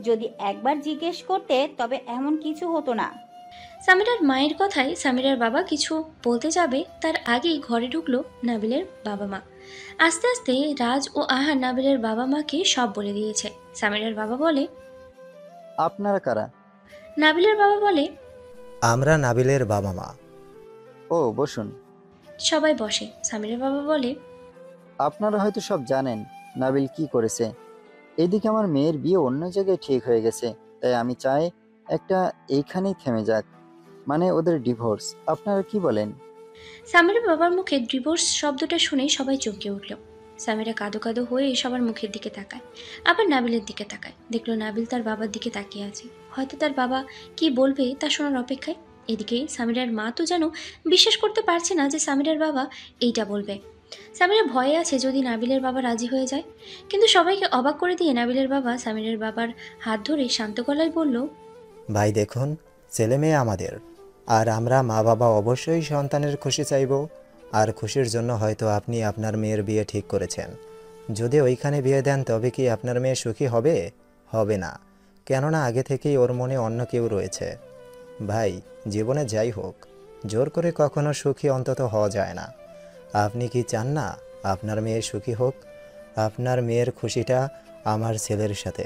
যদি একবার জিজ্ঞেস করতে তবে এমন কিছু হতো না। সামিরার মায়ের কথায় সামিরার বাবা কিছু বলতে যাবে তার আগেই ঘরে ঢুকলো নাবিলের বাবা মা। আস্তে আস্তে রাজ ও আহার নাবিলের বাবা মাকে সব বলে দিয়েছে। সামিরার বাবা বলে, আপনারা কারা? নাবিলের বাবা বলে, আমরা নাবিলের বাবা মা। ও, বসুন। সবাই বসে। সামিরার বাবা বলে, আপনারা হয়তো সব জানেন নাবিল কি করেছে। এদিকে আমার মেয়ের বিয়ে অন্য জায়গায় ঠিক হয়ে গেছে, তাই আমি চাই একটা এইখানেই থেমে যাক, মানে ওদের ডিভোর্স। আপনারা কি বলেন? সামিরার বাবার মুখে ডিভোর্স শব্দটা শুনে সবাই চমকে উঠল। সামিরা কাঁদো কাঁদো হয়ে সবার মুখের দিকে তাকায়, আবার নাবিলের দিকে তাকায়। দেখলো নাবিল তার বাবার দিকে তাকিয়ে আছে, হয়তো তার বাবা কি বলবে তা শোনার অপেক্ষায়। এদিকে সামিরার মা তো যেন বিশ্বাস করতে পারছে না যে সামিরার বাবা এইটা বলবে। সামিরা ভয়ে আছে যদি নাবিলের বাবা রাজি হয়ে যায়। কিন্তু সবাইকে অবাক করে দিয়ে নাবিলের বাবা সামিরার বাবার হাত ধরে শান্ত গলায় বলল, ভাই দেখুন, ছেলে মেয়ে আমাদের, আর আমরা মা বাবা অবশ্যই সন্তানের খুশি চাইব। আর খুশির জন্য হয়তো আপনি আপনার মেয়ের বিয়ে ঠিক করেছেন। যদি ওইখানে বিয়ে দেন তবে কি আপনার মেয়ে সুখী হবে? হবে না, কেননা আগে থেকেই ওর মনে অন্য কেউ রয়েছে। ভাই, জীবনে যাই হোক, জোর করে কখনো সুখী অন্তত হওয়া যায় না। আপনি কি চান না আপনার মেয়ে সুখী হোক? আপনার মেয়ের খুশিটা আমার ছেলের সাথে।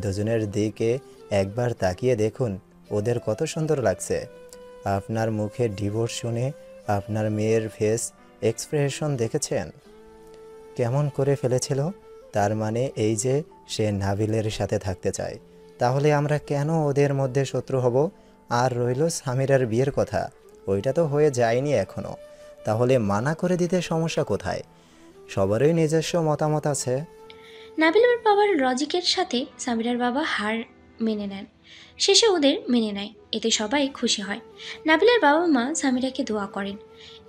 দুজনের দিকে একবার তাকিয়ে দেখুন, ওদের কত সুন্দর লাগছে। আপনার মুখে ডিভোর্স শুনে আপনার মেয়ের ফেস এক্সপ্রেশন দেখেছেন কেমন করে ফেলেছিল? তার মানে এই যে সে নাবিলের সাথে থাকতে চায়। তাহলে আমরা কেন ওদের মধ্যে শত্রু হব? আর রইল সামিরার বিয়ের কথা, ওইটা তো হয়ে যায়নি এখনো। তাহলে মানা করে দিতে সমস্যা কোথায়? সবারই নিজস্ব মতামত আছে। নাবিলের বাবার লজিকের সাথে সামিরার বাবা হার মেনে নেন। শেষে ওদের মেনে নেয়, এতে সবাই খুশি হয়। নাবিলের বাবা মা সামিরাকে দোয়া করেন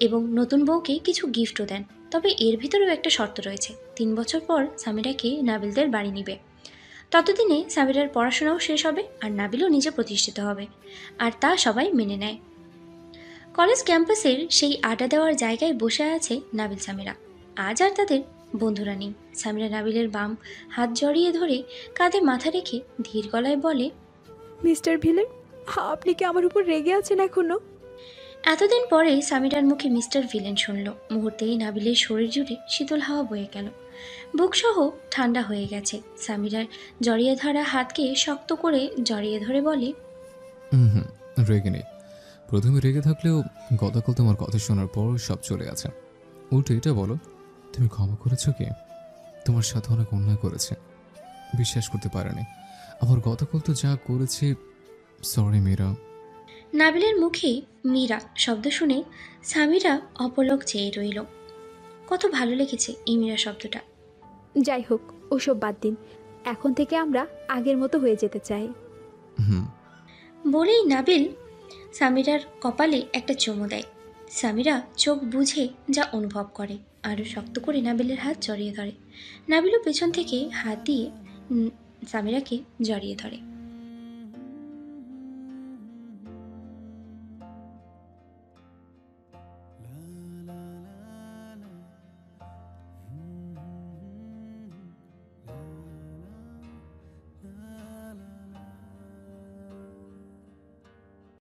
এবং নতুন বউকে কিছু গিফটও দেন। তবে এর ভিতরেও একটা শর্ত রয়েছে, 3 বছর পর সামিরাকে নাবিলদের বাড়ি নিবে। ততদিনে সামিরার পড়াশোনাও শেষ হবে আর নাবিলও নিজে প্রতিষ্ঠিত হবে, আর তা সবাই মেনে নেয়। কলেজ ক্যাম্পাসের সেই আড্ডা দেওয়ার জায়গায় বসে আছে নাবিল সামিরা। আজ আর তাদের বন্ধুরা নেই। সামিরা নাবিলের বাম হাত জড়িয়ে ধরে কাঁধে মাথা রেখে ধীর গলায় বলে, মিস্টার ভিলেন, আপনি কি আমার উপর রেগে আছেন এখনো? এতদিন পরে সামিরার মুখে মিস্টার ভিলেন শুনল। মুহূর্তেই নাবিলের শরীর জুড়ে শীতল হাওয়া বয়ে গেল, বুকসহ ঠান্ডা হয়ে গেছে। সামিরার জড়িয়ে ধরা হাতকে শক্ত করে জড়িয়ে ধরে বলে, রেগে নেই। প্রথমে রেগে থাকলেও গতকাল তোমার কথা শোনার পর সব চলে গেছে। উল্টো এটা বলো, তুমি ক্ষমা করেছো কি? তোমার সাথে অনেক অন্যায় করেছে, বিশ্বাস করতে পারেনি। আবার গতকাল তো যা করেছে, সরি মীরা। নাবিলের মুখে মীরা শব্দ শুনে সামিরা অপলক চেয়ে রইল। কত ভালো লেগেছে এই মীরা শব্দটা। যাই হোক, ওসব বাদ দিন, এখন থেকে আমরা আগের মতো হয়ে যেতে চাই। বলেই নাবিল সামিরার কপালে একটা চুমু দেয়। সামিরা চোখ বুঝে যা অনুভব করে, আরও শক্ত করে নাবিলের হাত জড়িয়ে ধরে। নাবিলও পেছন থেকে হাত দিয়ে সামিরাকে জড়িয়ে ধরে।